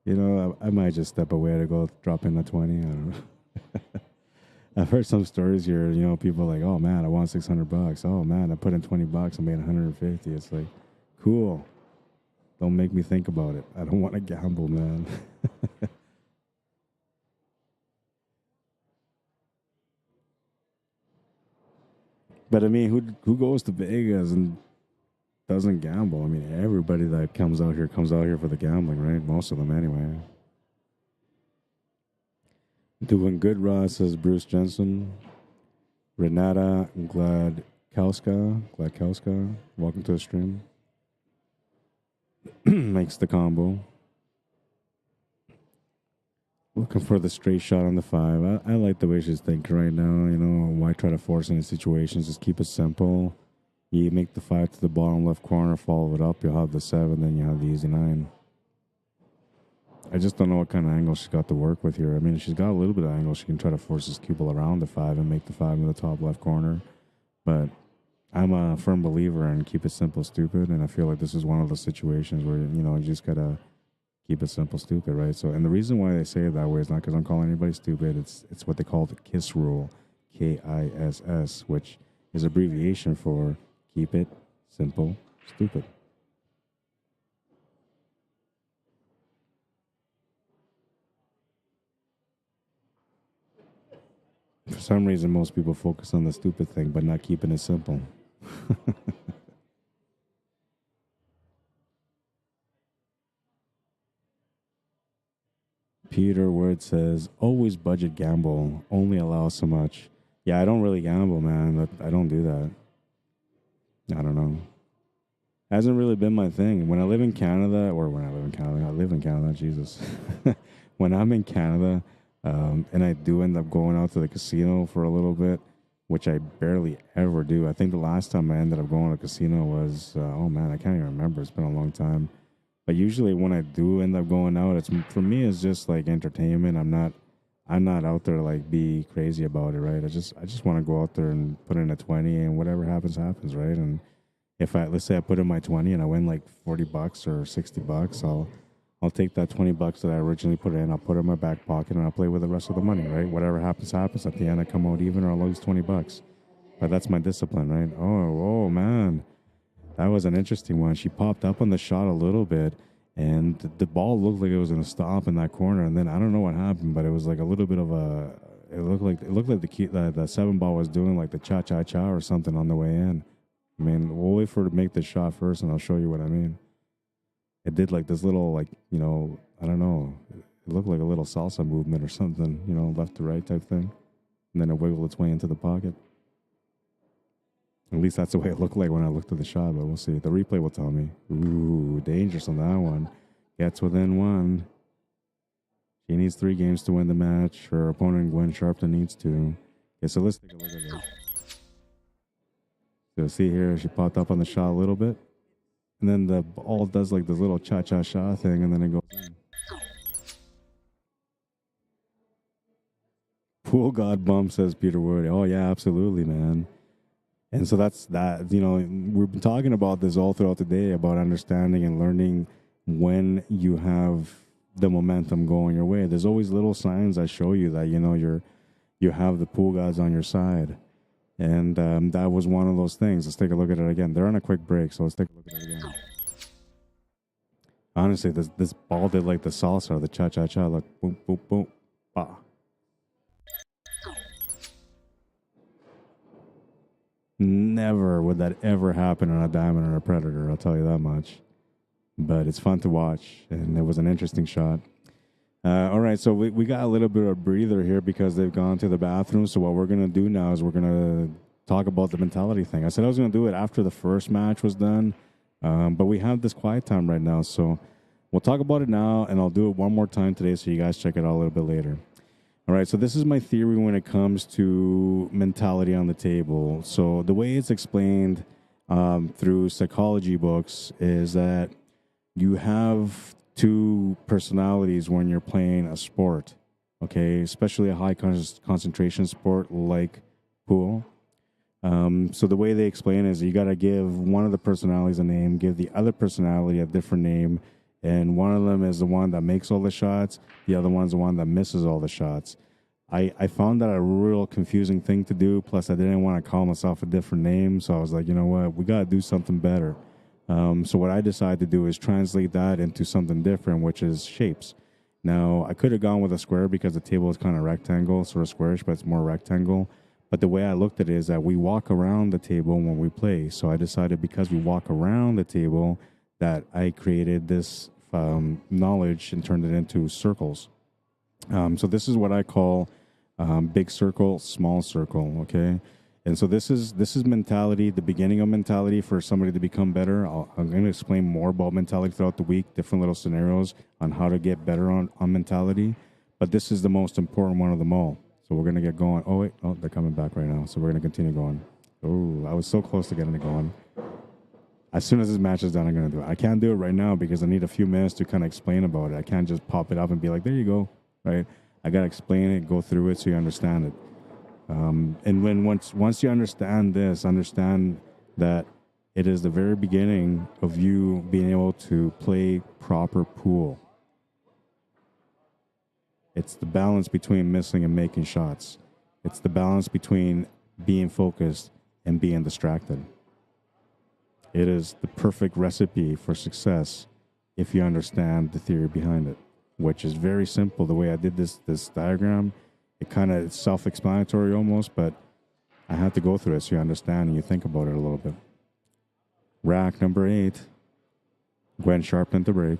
You know, I might just step away to go drop in a 20. I don't know. I've heard some stories here, you know, people like, oh man, I won $600. Oh man, I put in $20, I made 150. It's like, cool. Don't make me think about it. I don't want to gamble, man. But I mean, who goes to Vegas and doesn't gamble? I mean, everybody that comes out here for the gambling, right? Most of them, anyway. Doing good, Ross, says Bruce Jensen. Renata Gladkowska, welcome to the stream. Makes the combo. Looking for the straight shot on the 5. I like the way she's thinking right now. You know, why try to force any situations? Just keep it simple. You make the 5 to the bottom left corner, follow it up. You'll have the 7, then you have the easy 9. I just don't know what kind of angle she's got to work with here. I mean, she's got a little bit of angle. She can try to force this cue ball around the 5 and make the 5 in the top left corner. But I'm a firm believer in keep it simple, stupid. And I feel like this is one of those situations where, you know, you just got to keep it simple, stupid, right? So, and the reason why they say it that way is not because I'm calling anybody stupid. It's what they call the KISS rule, KISS, which is abbreviation for keep it simple, stupid. For some reason, most people focus on the stupid thing, but not keeping it simple. Peter Word says, always budget gamble, only allow so much. Yeah, I don't really gamble, man. I don't do that. I don't know. Hasn't really been my thing. When I live in Canada, I live in Canada, Jesus. When I'm in Canada, and I do end up going out to the casino for a little bit, which I barely ever do. I think the last time I ended up going to a casino was, oh man, I can't even remember. It's been a long time. But usually when I do end up going out, it's for me it's just like entertainment. I'm not out there to like be crazy about it, right? I just want to go out there and put in a 20 and whatever happens, happens, right? And if let's say I put in my 20 and I win like $40 or $60, I'll take that $20 that I originally put in, I'll put it in my back pocket and I'll play with the rest of the money, right? Whatever happens, happens. At the end I come out even or I'll lose $20. But that's my discipline, right? Oh man. That was an interesting one. She popped up on the shot a little bit, and the ball looked like it was going to stop in that corner. And then I don't know what happened, but it was like a little bit of a. It looked like the 7 ball was doing like the cha cha cha or something on the way in. I mean, we'll wait for her to make the shot first, and I'll show you what I mean. It did like this little, like, you know, I don't know. It looked like a little salsa movement or something, you know, left to right type thing. And then it wiggled its way into the pocket. At least that's the way it looked like when I looked at the shot, but we'll see. The replay will tell me. Ooh, dangerous on that one. Gets within 1. She needs 3 games to win the match. Her opponent, Gwen Sharpton, needs 2. Okay, so let's take a look at this. So see here, she popped up on the shot a little bit. And then the ball does like this little cha-cha-cha thing, and then it goes in. Pool God bump, says Peter Wood. Oh, yeah, absolutely, man. And so that's that. You know, we've been talking about this all throughout the day, about understanding and learning when you have the momentum going your way. There's always little signs that show you that, you know, you have the pool gods on your side. And that was one of those things. Let's take a look at it again. They're on a quick break, so let's take a look at it again. Honestly, this ball did like the salsa or the cha-cha-cha. Look, boom, boom, boom, bah. Never would that ever happen on a diamond or a predator, I'll tell you that much. But it's fun to watch, and it was an interesting shot. All right, so we got a little bit of a breather here because they've gone to the bathroom. So what we're going to do now is we're going to talk about the mentality thing. I said I was going to do it after the first match was done, but we have this quiet time right now. So we'll talk about it now, and I'll do it one more time today so you guys check it out a little bit later. All right, so this is my theory when it comes to mentality on the table. So the way it's explained through psychology books is that you have 2 personalities when you're playing a sport, okay, especially a high concentration sport like pool. So the way they explain it is you got to give one of the personalities a name, give the other personality a different name, and one of them is the one that makes all the shots, the other one's the one that misses all the shots. I found that a real confusing thing to do, plus I didn't want to call myself a different name, so I was like, you know what, we got to do something better. So what I decided to do is translate that into something different, which is shapes. Now, I could have gone with a square because the table is kind of rectangle, sort of squarish, but it's more rectangle. But the way I looked at it is that we walk around the table when we play. So I decided because we walk around the table that I created this knowledge and turned it into circles. So this is what I call big circle, small circle, okay? And so this is mentality, the beginning of mentality for somebody to become better. I'm going to explain more about mentality throughout the week, different little scenarios on how to get better on mentality. But this is the most important one of them all. So we're going to get going. Oh, wait. Oh, they're coming back right now. So we're going to continue going. Oh, I was so close to getting it going. As soon as this match is done, I'm going to do it. I can't do it right now because I need a few minutes to kind of explain about it. I can't just pop it up and be like, there you go, right? I got to explain it, go through it so you understand it. And when once you understand this, understand that it is the very beginning of you being able to play proper pool. It's the balance between missing and making shots. It's the balance between being focused and being distracted. It is the perfect recipe for success if you understand the theory behind it, which is very simple. The way I did this diagram, it kind of it's self-explanatory almost, but I had to go through it so you understand and you think about it a little bit. Rack number 8, Gwen Sharpton to break.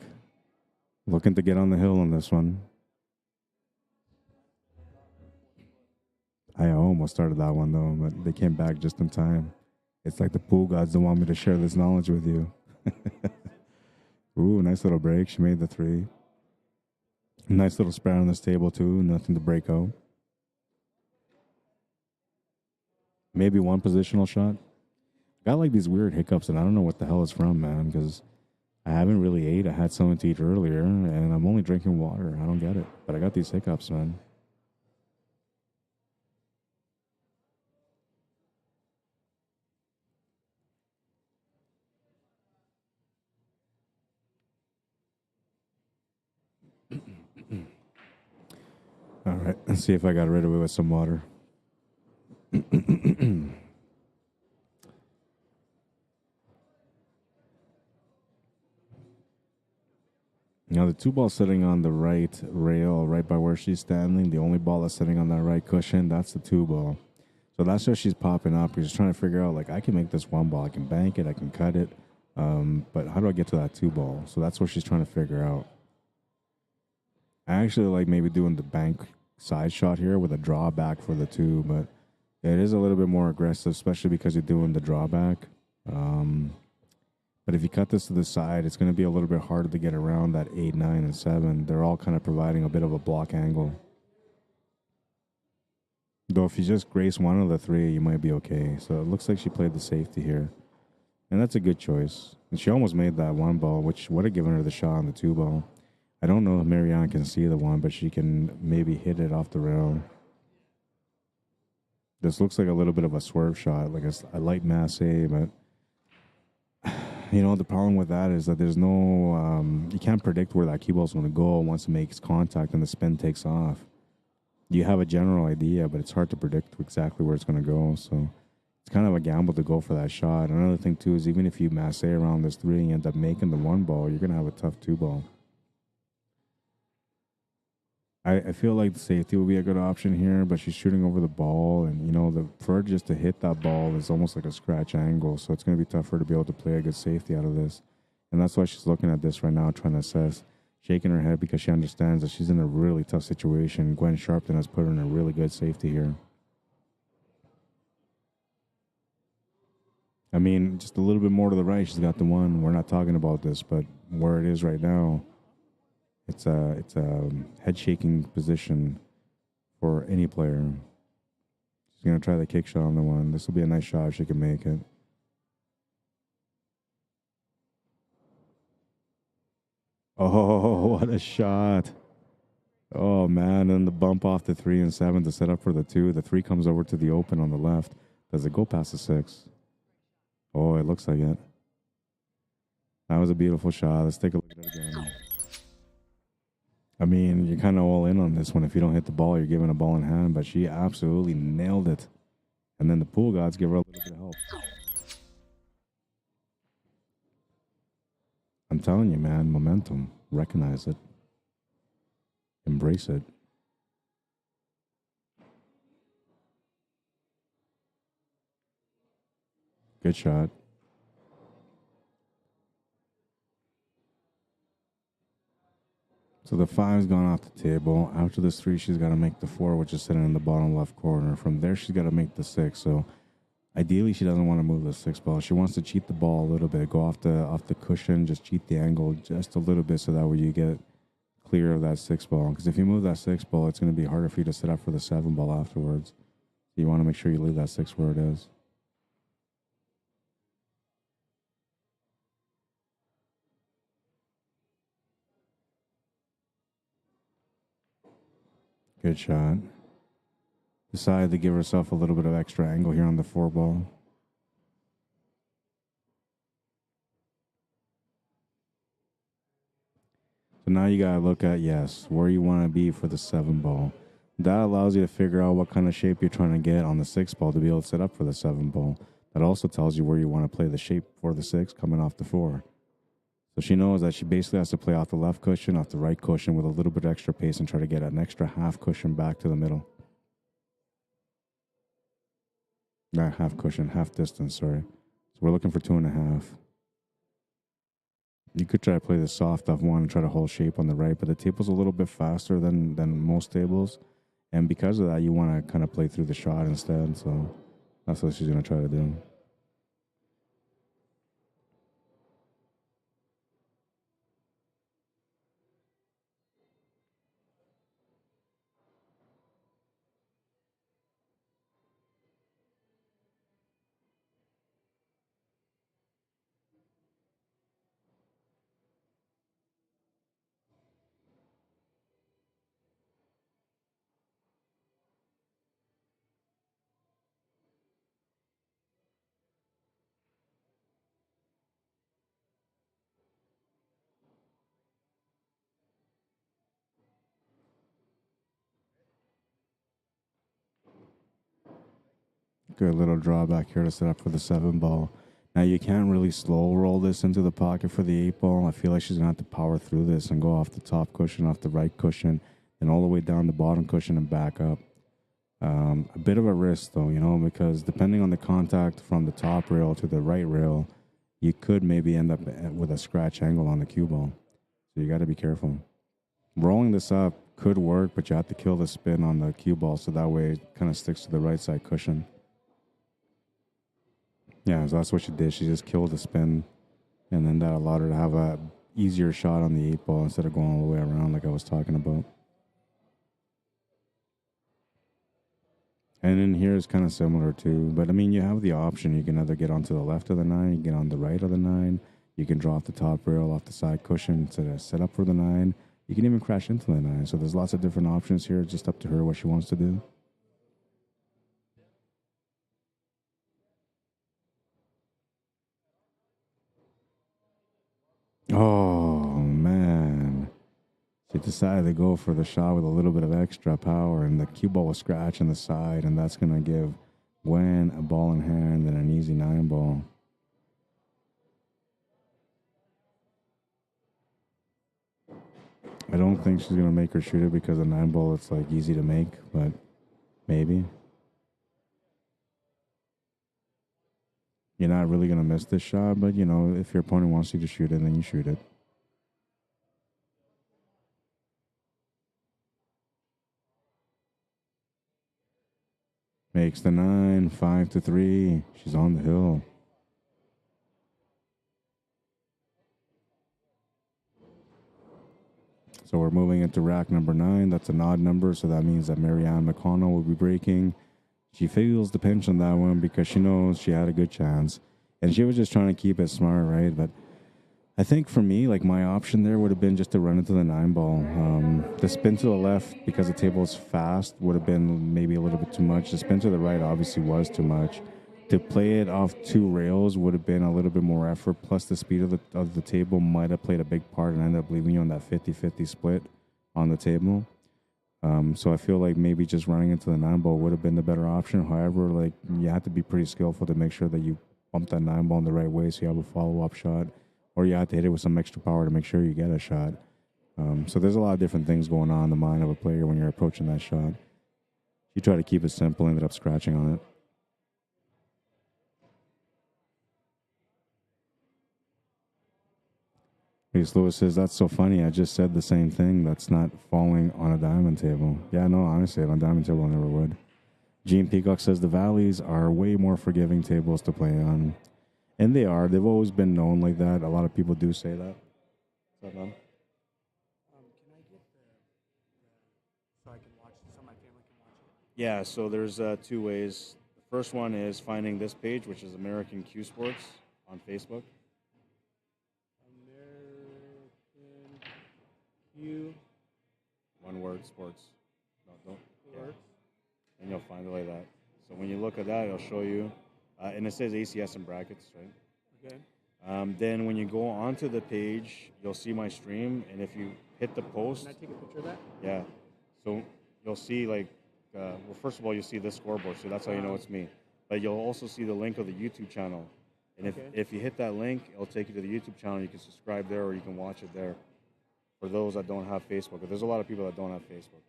Looking to get on the hill on this one. I almost started that one though, but they came back just in time. It's like the pool gods don't want me to share this knowledge with you. Ooh, nice little break. She made the 3. Nice little spread on this table too. Nothing to break out. Maybe one positional shot. Got like these weird hiccups, and I don't know what the hell it's from, man, because I haven't really ate. I had something to eat earlier, and I'm only drinking water. I don't get it. But I got these hiccups, man. All right, let's see if I got rid of it with some water. Now the two ball's sitting on the right rail, right by where she's standing. The only ball that's sitting on that right cushion, that's the two ball. So that's where she's popping up. She's trying to figure out, like, I can make this one ball. I can bank it. I can cut it. But how do I get to that two ball? So that's what she's trying to figure out. I actually like maybe doing the bank side shot here with a drawback for the two, but it is a little bit more aggressive, especially because you're doing the drawback. But if you cut this to the side, it's going to be a little bit harder to get around that 8, 9, and 7. They're all kind of providing a bit of a block angle. Though if you just grace one of the three, you might be okay. So it looks like she played the safety here. And that's a good choice. And she almost made that one ball, which would have given her the shot on the two ball. I don't know if MARYANN can see the one, but she can maybe hit it off the rail. This looks like a little bit of a swerve shot, like a light masse, but you know, the problem with that is that there's no, you can't predict where that cue ball is going to go once it makes contact and the spin takes off. You have a general idea, but it's hard to predict exactly where it's going to go. So it's kind of a gamble to go for that shot. Another thing, too, is even if you masse around this 3 and you end up making the one ball, you're going to have a tough two ball. I feel like the safety would be a good option here, but she's shooting over the ball, and you know, for her just to hit that ball is almost like a scratch angle, so it's going to be tough for her to be able to play a good safety out of this. And that's why she's looking at this right now, trying to assess, shaking her head because she understands that she's in a really tough situation. GWEN SHARPTON has put her in a really good safety here. I mean, just a little bit more to the right, she's got the one. We're not talking about this, but where it is right now, it's a head shaking position for any player. She's gonna try the kick shot on the one. This will be a nice shot if she can make it. Oh, what a shot! Oh man, and the bump off the 3 and 7 to set up for the 2. The 3 comes over to the open on the left. Does it go past the 6? Oh, it looks like it. That was a beautiful shot. Let's take a look at it again. I mean, you're kind of all in on this one. If you don't hit the ball, you're giving a ball in hand, but she absolutely nailed it. And then the pool gods give her a little bit of help. I'm telling you, man, momentum. Recognize it. Embrace it. Good shot. So the 5's gone off the table. After this 3, she's got to make the 4, which is sitting in the bottom left corner. From there, she's got to make the 6. So ideally, she doesn't want to move the 6 ball. She wants to cheat the ball a little bit, go off the cushion, just cheat the angle just a little bit, so that way you get clear of that 6 ball. Because if you move that 6 ball, it's going to be harder for you to set up for the 7 ball afterwards. So you want to make sure you leave that 6 where it is. Good shot. Decided to give herself a little bit of extra angle here on the 4 ball. So now you gotta look at, yes, where you want to be for the 7 ball. That allows you to figure out what kind of shape you're trying to get on the 6 ball to be able to set up for the 7 ball. That also tells you where you want to play the shape for the 6 coming off the 4. So she knows that she basically has to play off the left cushion, off the right cushion with a little bit extra pace and try to get an extra half cushion back to the middle. Not half cushion, half distance, sorry. So we're looking for 2.5. You could try to play the soft off 1 and try to hold shape on the right, but the table's a little bit faster than most tables. And because of that, you want to kind of play through the shot instead. So that's what she's going to try to do. Good little drawback here to set up for the 7 ball. Now, you can't really slow roll this into the pocket for the 8-ball. I feel like she's going to have to power through this and go off the top cushion, off the right cushion, and all the way down the bottom cushion and back up. A bit of a risk, though, you know, because depending on the contact from the top rail to the right rail, you could maybe end up with a scratch angle on the cue ball. So you got to be careful. Rolling this up could work, but you have to kill the spin on the cue ball so that way it kind of sticks to the right side cushion. Yeah, so that's what she did. She just killed the spin, and then that allowed her to have a easier shot on the 8-ball instead of going all the way around like I was talking about. And in here is kind of similar too, but I mean, you have the option. You can either get onto the left of the 9, you can get on the right of the 9, you can draw off the top rail, off the side cushion to set up for the 9. You can even crash into the 9. So there's lots of different options here. It's just up to her what she wants to do. Oh, man. She decided to go for the shot with a little bit of extra power, and the cue ball was scratching the side, and that's going to give Gwen a ball in hand and an easy 9-ball. I don't think she's going to make her shoot it because the 9-ball, it's like easy to make, but maybe. You're not really going to miss this shot, but, you know, if your opponent wants you to shoot it, then you shoot it. Makes the 9, 5-3. She's on the hill. So we're moving into rack number 9. That's an odd number, so that means that MARYANN McConnell will be breaking. She feels the pinch on that one because she knows she had a good chance. And she was just trying to keep it smart, right? But I think for me, like, my option there would have been just to run into the 9-ball. The spin to the left, because the table is fast, would have been maybe a little bit too much. The spin to the right obviously was too much. To play it off 2 rails would have been a little bit more effort, plus the speed of the table might have played a big part and ended up leaving you on that 50-50 split on the table. So I feel like maybe just running into the 9-ball would have been the better option. However, like, you have to be pretty skillful to make sure that you bump that 9-ball in the right way so you have a follow-up shot. Or you have to hit it with some extra power to make sure you get a shot. So there's a lot of different things going on in the mind of a player when you're approaching that shot. You try to keep it simple, ended up scratching on it. Lewis says, that's so funny. I just said the same thing. That's not falling on a diamond table. Yeah, no, honestly, on a diamond table, I never would. Gene Peacock says the Valleys are way more forgiving tables to play on. And they are. They've always been known like that. A lot of people do say that. What's up, man? Can I get so I can watch it, so my family can watch it? Yeah, so there's 2 ways. The first one is finding this page, which is American Cuesports on Facebook. American Q. One word, sports. No, don't. Words. Yeah. And you'll find it like that. So when you look at that, it'll show you. And it says ACS in brackets, right? Okay. Then when you go onto the page, you'll see my stream. And if you hit the post. Can I take a picture of that? Yeah. So you'll see, like, well, first of all, you'll see this scoreboard. So that's how you know it's me. But you'll also see the link of the YouTube channel. And if you hit that link, it'll take you to the YouTube channel. You can subscribe there or you can watch it there. For those that don't have Facebook. But there's a lot of people that don't have Facebook.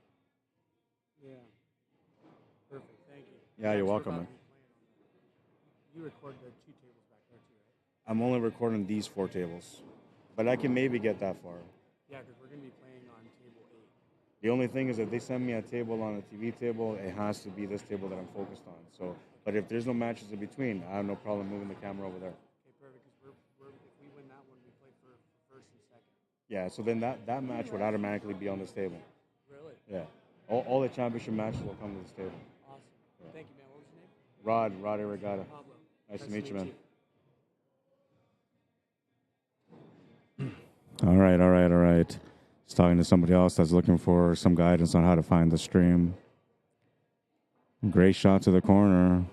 Yeah. Perfect. Thank you. Yeah, you're welcome, man. You record the 2 tables back there too, right? I'm only recording these 4 tables. But I can maybe get that far. Yeah, because we're going to be playing on table 8. The only thing is if they send me a table on a TV table, it has to be this table that I'm focused on. So, but if there's no matches in between, I have no problem moving the camera over there. Okay, perfect. Because if we win that one, we play for first and second. Yeah, so then that match would automatically be on this table. Really? Yeah. All the championship matches will come to this table. Awesome. Yeah. Thank you, man. What was your name? Rod Arriagada. Pablo. Nice to meet you, man. All right. Just talking to somebody else that's looking for some guidance on how to find the stream. Great shot to the corner.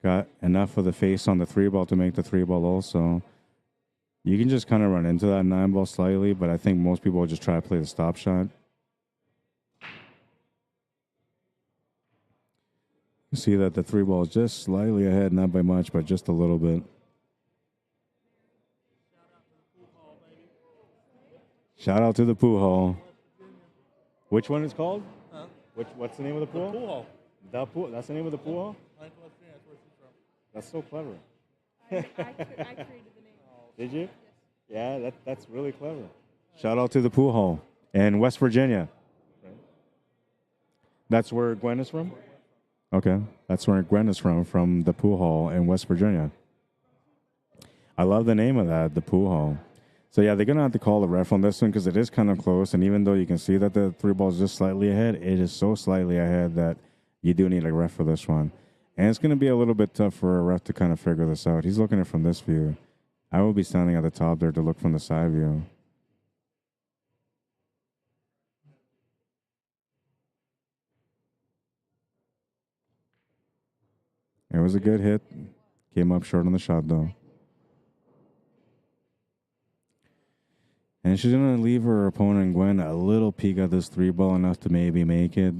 Got enough of the face on the 3-ball to make the 3-ball also. You can just kind of run into that 9-ball slightly, but I think most people will just try to play the stop shot. You see that the three ball is just slightly ahead, not by much, but just a little bit. Shout out to the pool hall. Which one is called? Huh? What's the name of the pool? The pool hall. The pool. That's the name of the pool hall. That's where she's from. That's so clever. I created the name. Did you? Yeah, that's really clever. Shout out to the pool hall in West Virginia. That's where Gwen is from? Okay. That's where Gwen is from the pool hall in West Virginia. I love the name of that, the pool hall. So, yeah, they're going to have to call the ref on this one because it is kind of close. And even though you can see that the three ball is just slightly ahead, it is so slightly ahead that you do need a ref for this one. And it's going to be a little bit tough for a ref to kind of figure this out. He's looking at it from this view. I will be standing at the top there to look from the side view. It was a good hit. Came up short on the shot, though. And she's going to leave her opponent, Gwen, a little peek at this three ball, enough to maybe make it.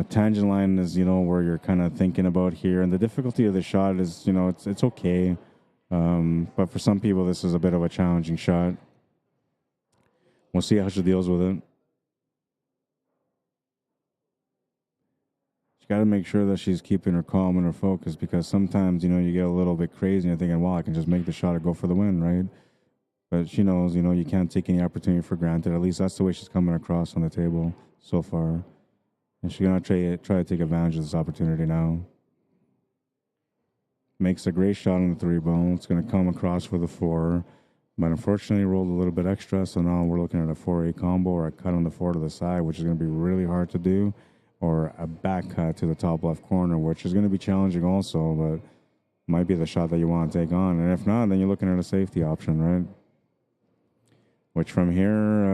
Tangent line is, where you're kind of thinking about here. And the difficulty of the shot is, it's okay. But for some people, this is a bit of a challenging shot. We'll see how she deals with it. She's got to make sure that she's keeping her calm and her focus because sometimes, you get a little bit crazy and you're thinking, well, I can just make the shot or go for the win, right? But she knows, you can't take any opportunity for granted. At least that's the way she's coming across on the table so far. And she's going to try to take advantage of this opportunity now. Makes a great shot on the three ball. It's going to come across for the four. But unfortunately, rolled a little bit extra. So now we're looking at a 4-8 combo or a cut on the four to the side, which is going to be really hard to do. Or a back cut to the top left corner, which is going to be challenging also. But might be the shot that you want to take on. And if not, then you're looking at a safety option, right? Which from here,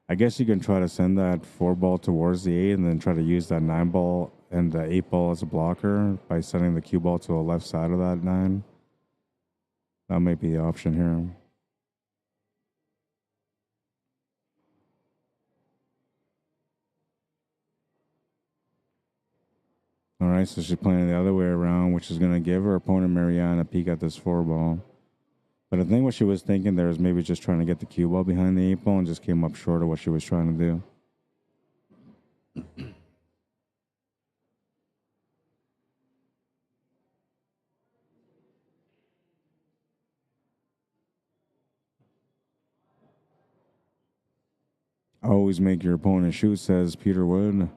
I guess you can try to send that 4 ball towards the 8 and then try to use that 9 ball and the 8 ball as a blocker by sending the cue ball to the left side of that 9. That might be the option here. All right, so she's playing the other way around, which is going to give her opponent MARYANN a peek at this 4 ball. But I think what she was thinking there is maybe just trying to get the cue ball behind the 8 ball and just came up short of what she was trying to do. Always make your opponent shoot, says Peter Wood.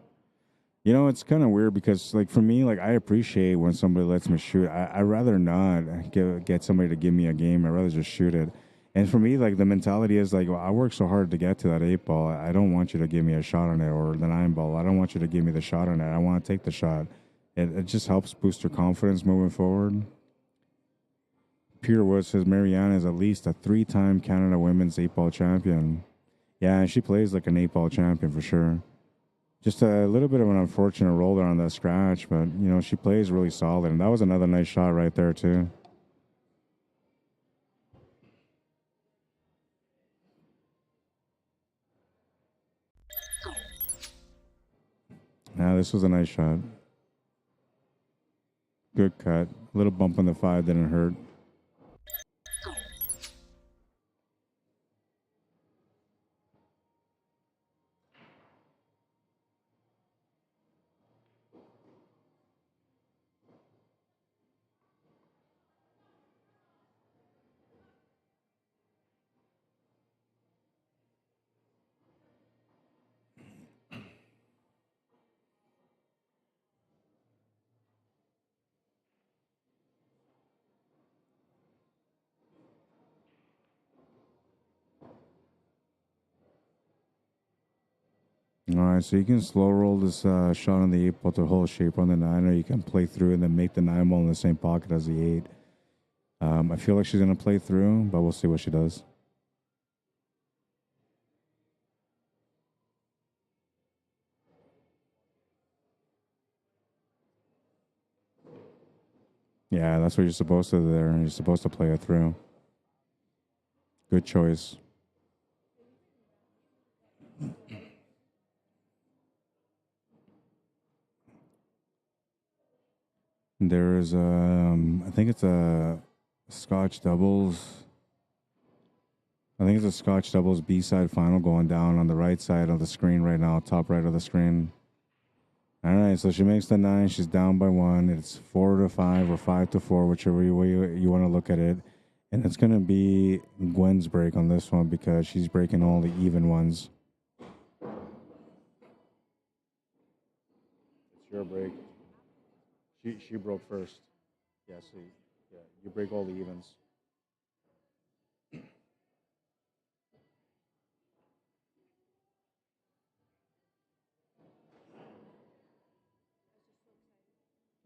It's kind of weird because, for me, I appreciate when somebody lets me shoot. I'd rather not get somebody to give me a game. I'd rather just shoot it. And for me, the mentality is, well, I work so hard to get to that 8 ball. I don't want you to give me a shot on it, or the 9 ball. I don't want you to give me the shot on it. I want to take the shot. It just helps boost her confidence moving forward. Peter Wood says MARYANN is at least a 3-time Canada Women's 8-ball champion. Yeah, and she plays like an 8-ball champion for sure. Just a little bit of an unfortunate roll there on that scratch, but, she plays really solid. And that was another nice shot right there, too. Yeah, this was a nice shot. Good cut. A little bump on the 5 didn't hurt. All right, so you can slow roll this shot on the 8 ball to hold shape on the 9, or you can play through and then make the 9 ball in the same pocket as the 8. I feel like she's going to play through, but we'll see what she does. Yeah, that's what you're supposed to do there. You're supposed to play it through. Good choice. There's I think it's a Scotch doubles. I think it's a Scotch doubles B-side final going down on the right side of the screen right now, top right of the screen. All right, so she makes the 9. She's down by 1. It's 4-5 or 5-4, whichever way you want to look at it. And it's going to be Gwen's break on this one because she's breaking all the even ones. It's your break. She broke first. Yeah, so you break all the evens.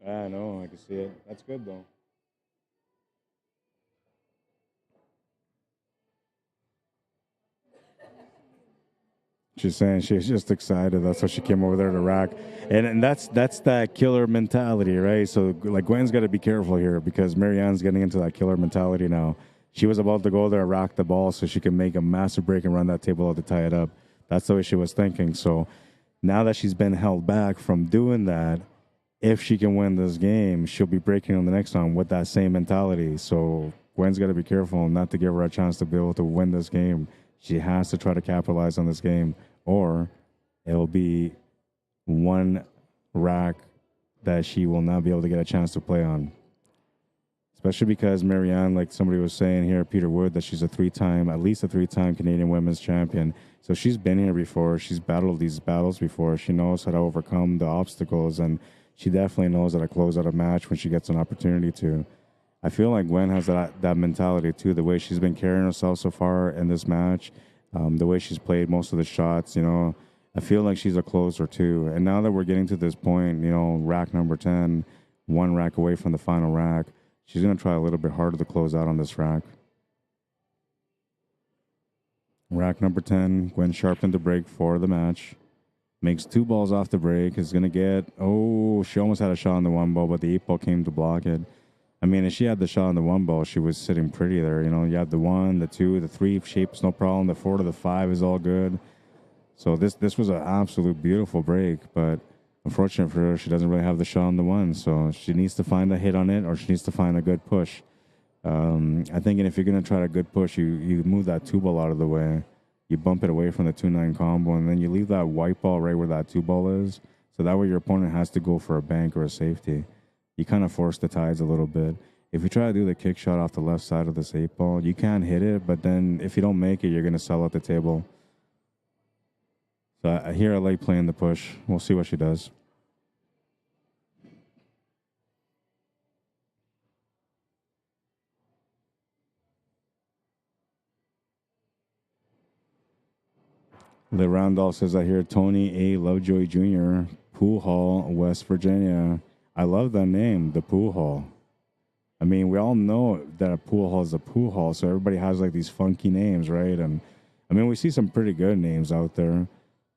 I know, I can see it. That's good though. She's saying she's just excited. That's why she came over there to rack, and that's that killer mentality, right? So like Gwen's got to be careful here because MARYANN's getting into that killer mentality now. She was about to go there and rack the ball so she can make a massive break and run that table out to tie it up. That's the way she was thinking. So now that she's been held back from doing that, if she can win this game, she'll be breaking on the next one with that same mentality. So Gwen's got to be careful not to give her a chance to be able to win this game. She has to try to capitalize on this game, or it'll be one rack that she will not be able to get a chance to play on. Especially because MARYANN, like somebody was saying here, Peter Wood, that she's at least a three-time Canadian women's champion. So she's been here before. She's battled these battles before. She knows how to overcome the obstacles, and she definitely knows how to close out a match when she gets an opportunity to. I feel like Gwen has that mentality too, the way she's been carrying herself so far in this match, the way she's played most of the shots, I feel like she's a closer too. And now that we're getting to this point, rack number 10, one rack away from the final rack, she's going to try a little bit harder to close out on this rack. Rack number 10, Gwen Sharpton to break for the match. Makes 2 balls off the break. Is going to get, she almost had a shot on the 1 ball, but the 8 ball came to block it. I mean, if she had the shot on the 1 ball, she was sitting pretty there. You have the 1, the 2, the 3 shapes, no problem. The 4 to the 5 is all good. So this was an absolute beautiful break, but unfortunate for her, she doesn't really have the shot on the 1. So she needs to find a hit on it, or she needs to find a good push. I think if you're going to try a good push, you move that 2 ball out of the way. You bump it away from the 2-9 combo, and then you leave that white ball right where that 2 ball is. So that way your opponent has to go for a bank or a safety. You kind of force the tides a little bit. If you try to do the kick shot off the left side of this 8 ball, you can hit it, but then if you don't make it, you're going to sell out the table. So here I like playing the push. We'll see what she does. The Randolph says, I hear Tony A. Lovejoy Jr., Pool Hall, West Virginia. I love that name, the Pool Hall. I mean, we all know that a pool hall is a pool hall, so everybody has like these funky names, right? And I mean, we see some pretty good names out there,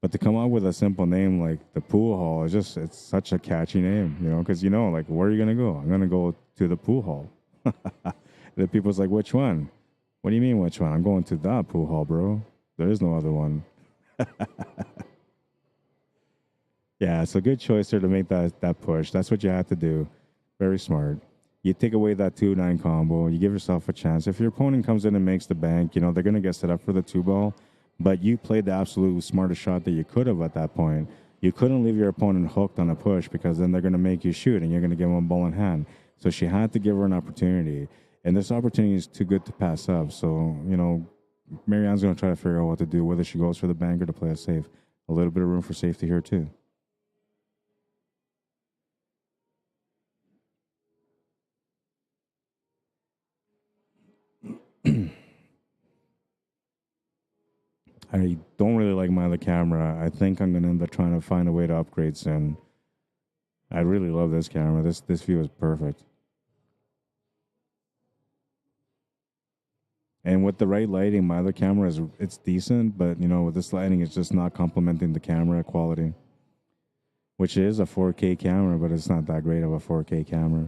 but to come up with a simple name like the Pool Hall is it's such a catchy name, because like, where are you going to go? I'm going to go to the pool hall. The people's like, which one? What do you mean, which one? I'm going to that pool hall, bro. There is no other one. Yeah, it's a good choice there to make that push. That's what you have to do. Very smart. You take away that 2-9 combo. You give yourself a chance. If your opponent comes in and makes the bank, they're going to get set up for the 2 ball. But you played the absolute smartest shot that you could have at that point. You couldn't leave your opponent hooked on a push because then they're going to make you shoot and you're going to give them a ball in hand. So she had to give her an opportunity. And this opportunity is too good to pass up. So, MARYANN's going to try to figure out what to do, whether she goes for the bank or to play it safe. A little bit of room for safety here, too. I don't really like my other camera. I think I'm going to end up trying to find a way to upgrade soon. I really love this camera. This view is perfect. And with the right lighting, my other camera it's decent, but with this lighting, it's just not complementing the camera quality, which is a 4K camera, but it's not that great of a 4K camera.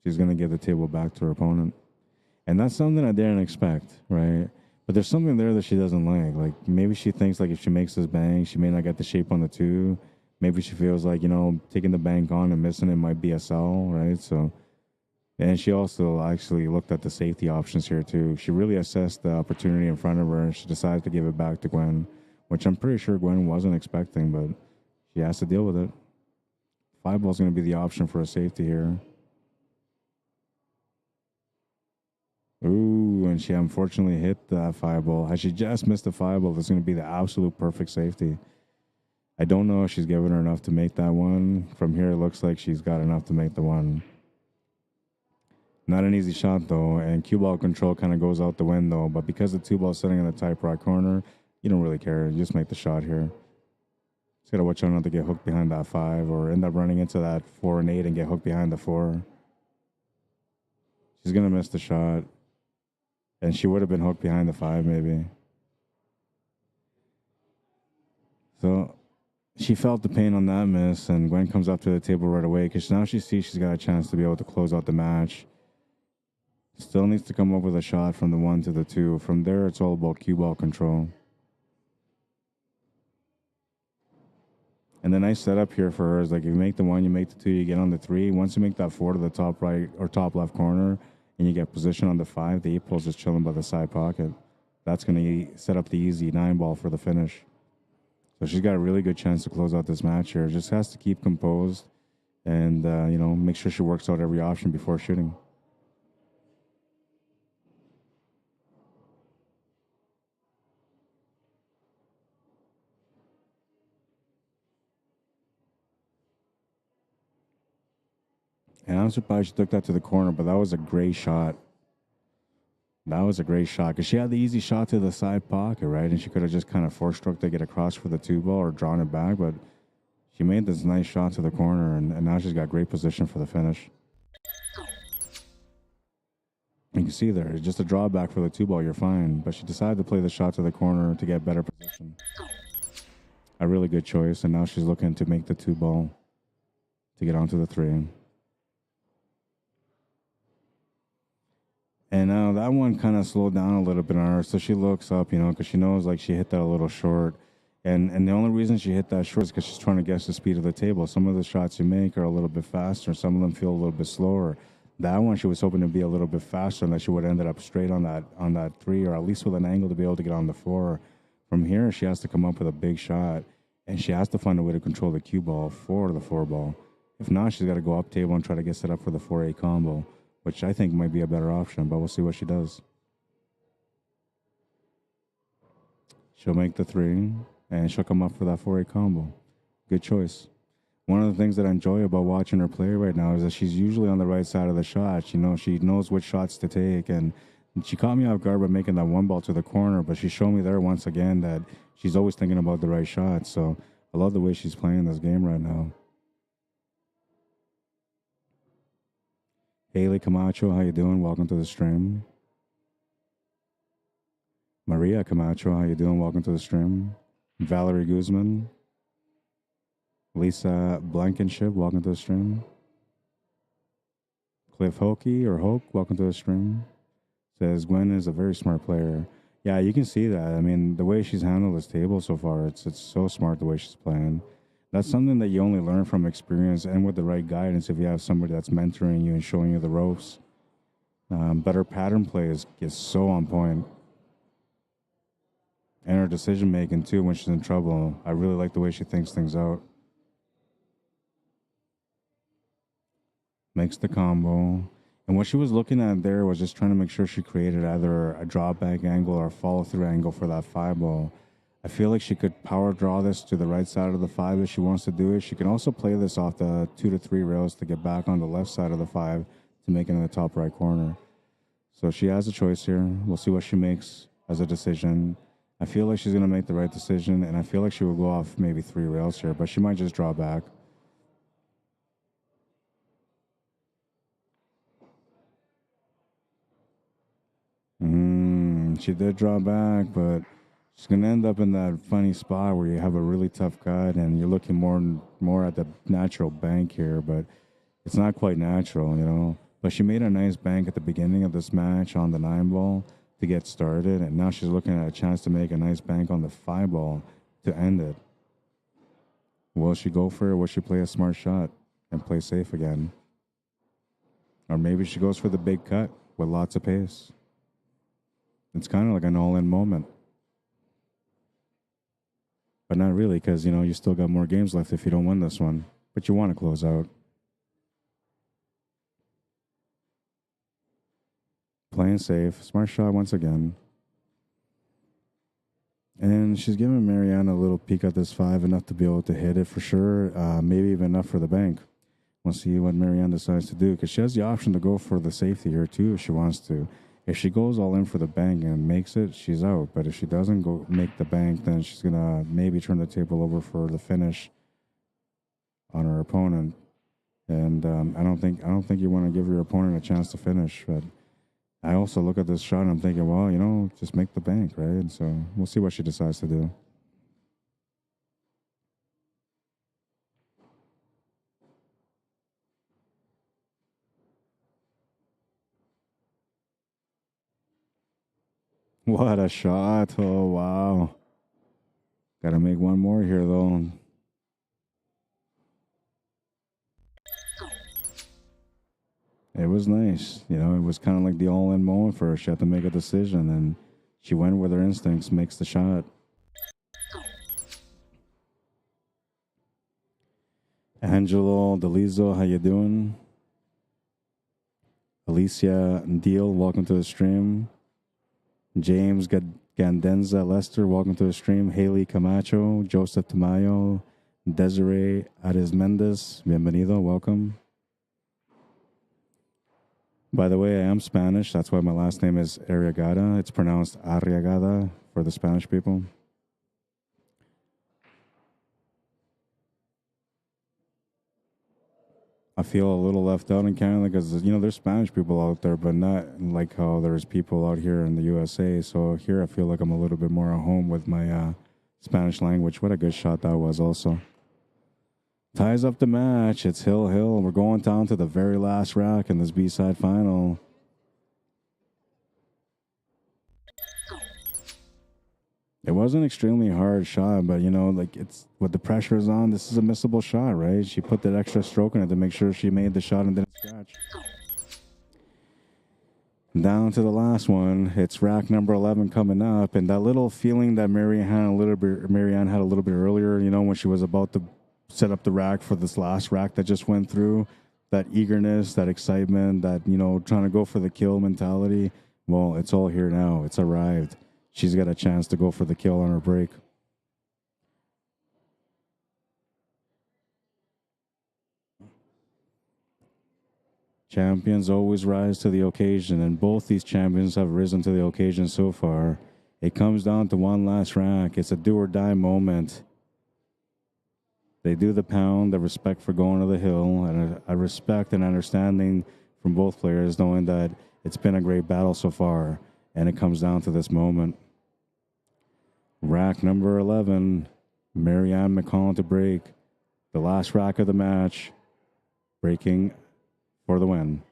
She's going to give the table back to her opponent. And that's something I didn't expect, right? But there's something there that she doesn't like. Like, maybe she thinks, like, if she makes this bang, she may not get the shape on the 2. Maybe she feels like, taking the bank on and missing it might be a sell, right? So, and she also actually looked at the safety options here too. She really assessed the opportunity in front of her and she decided to give it back to Gwen, which I'm pretty sure Gwen wasn't expecting, but she has to deal with it. Five ball is going to be the option for a safety here. Ooh, and she unfortunately hit that five ball. Had she just missed the five ball, that's going to be the absolute perfect safety. I don't know if she's given her enough to make that one. From here, it looks like she's got enough to make the one. Not an easy shot, though, and cue ball control kind of goes out the window, but because the two ball's sitting in the tight right corner, you don't really care. You just make the shot here. Just got to watch out not to get hooked behind that five or end up running into that 4 and 8 and get hooked behind the 4. She's going to miss the shot. And she would have been hooked behind the 5, maybe. So she felt the pain on that miss, and Gwen comes up to the table right away because now she sees she's got a chance to be able to close out the match. Still needs to come up with a shot from the 1 to the 2. From there, it's all about cue ball control. And the nice setup here for her is like if you make the 1, you make the 2, you get on the 3. Once you make that 4 to the top right or top left corner, and you get position on the 5, the 8 ball's just chilling by the side pocket. That's going to set up the easy 9 ball for the finish. So she's got a really good chance to close out this match here. Just has to keep composed and, make sure she works out every option before shooting. And I'm surprised she took that to the corner, but that was a great shot. That was a great shot because she had the easy shot to the side pocket, right? And she could have just kind of four-stroked to get across for the 2 ball or drawn it back, but she made this nice shot to the corner, and now she's got great position for the finish. You can see there, just a drawback for the 2 ball, you're fine. But she decided to play the shot to the corner to get better position. A really good choice, and now she's looking to make the 2 ball to get onto the 3. And now that one kind of slowed down a little bit on her, so she looks up, because she knows like she hit that a little short. And the only reason she hit that short is because she's trying to guess the speed of the table. Some of the shots you make are a little bit faster, some of them feel a little bit slower. That one she was hoping to be a little bit faster, and that she would have ended up straight on that 3, or at least with an angle to be able to get on the 4. From here, she has to come up with a big shot, and she has to find a way to control the cue ball for the 4 ball. If not, she's got to go up table and try to get set up for the 4-8 combo, which I think might be a better option, but we'll see what she does. She'll make the 3, and she'll come up for that 4-8 combo. Good choice. One of the things that I enjoy about watching her play right now is that she's usually on the right side of the shot. She knows which shots to take, and she caught me off guard by making that 1 ball to the corner, but she showed me there once again that she's always thinking about the right shot. So I love the way she's playing this game right now. Haley Camacho, how you doing? Welcome to the stream. Maria Camacho, how you doing? Welcome to the stream. Valerie Guzman. Lisa Blankenship, welcome to the stream. Cliff Hokey or Hoke, welcome to the stream. Says Gwen is a very smart player. Yeah, you can see that. I mean, the way she's handled this table so far, it's so smart the way she's playing. That's something that you only learn from experience and with the right guidance if you have somebody that's mentoring you and showing you the ropes. But her pattern play is so on point. And her decision making too when she's in trouble. I really like the way she thinks things out. Makes the combo. And what she was looking at there was just trying to make sure she created either a drawback angle or a follow-through angle for that 5 ball. I feel like she could power draw this to the right side of the 5 if she wants to do it. She can also play this off the 2 to 3 rails to get back on the left side of the 5 to make it in the top right corner. So she has a choice here. We'll see what she makes as a decision. I feel like she's going to make the right decision, and I feel like she will go off maybe 3 rails here, but she might just draw back. She did draw back, but she's going to end up in that funny spot where you have a really tough cut and you're looking more at the natural bank here, but it's not quite natural, But she made a nice bank at the beginning of this match on the 9 ball to get started, and now she's looking at a chance to make a nice bank on the 5 ball to end it. Will she go for it? Will she play a smart shot and play safe again? Or maybe she goes for the big cut with lots of pace. It's kind of like an all-in moment. But not really, because, you know, you still got more games left if you don't win this one. But you want to close out. Playing safe. Smart shot once again. And she's giving MARYANN a little peek at this 5, enough to be able to hit it for sure. Maybe even enough for the bank. We'll see what MARYANN decides to do, because she has the option to go for the safety here too if she wants to. If she goes all in for the bank and makes it, she's out. But if she doesn't go make the bank, then she's gonna maybe turn the table over for the finish on her opponent. And I don't think you want to give your opponent a chance to finish. But I also look at this shot and I'm thinking, well, you know, just make the bank, right? And so we'll see what she decides to do. What a shot. Oh, wow. Got to make one more here, though. It was nice. You know, it was kind of like the all-in moment for her. She had to make a decision, and she went with her instincts, makes the shot. Angelo Delizo, how you doing? Alicia Deal, welcome to the stream. James Gandenza Lester, welcome to the stream. Haley Camacho, Joseph Tamayo, Desiree Arizmendes, bienvenido, welcome. By the way, I am Spanish. That's why my last name is Arriagada. It's pronounced Arriagada for the Spanish people. I feel a little left out in Canada because, you know, there's Spanish people out there, but not like how there's people out here in the USA. So here I feel like I'm a little bit more at home with my Spanish language. What a good shot that was also. Ties up the match. It's Hill. We're going down to the very last rack in this B-side final. It was an extremely hard shot, but, you know, like, it's with the pressure is on, this is a missable shot, right? She put that extra stroke in it to make sure she made the shot and didn't scratch. Down to the last one. It's rack number 11 coming up, and that little feeling that MARYANN had a little bit earlier, you know, when she was about to set up the rack for this last rack that just went through, that eagerness, that excitement, that, you know, trying to go for the kill mentality. Well, it's all here now. It's arrived. She's got a chance to go for the kill on her break. Champions always rise to the occasion, and both these champions have risen to the occasion so far. It comes down to one last rack. It's a do-or-die moment. They do the pound, the respect for going to the hill, and a respect and understanding from both players, knowing that it's been a great battle so far, and it comes down to this moment. Rack number 11, MARYANN McConnell to break. The last rack of the match, breaking for the win.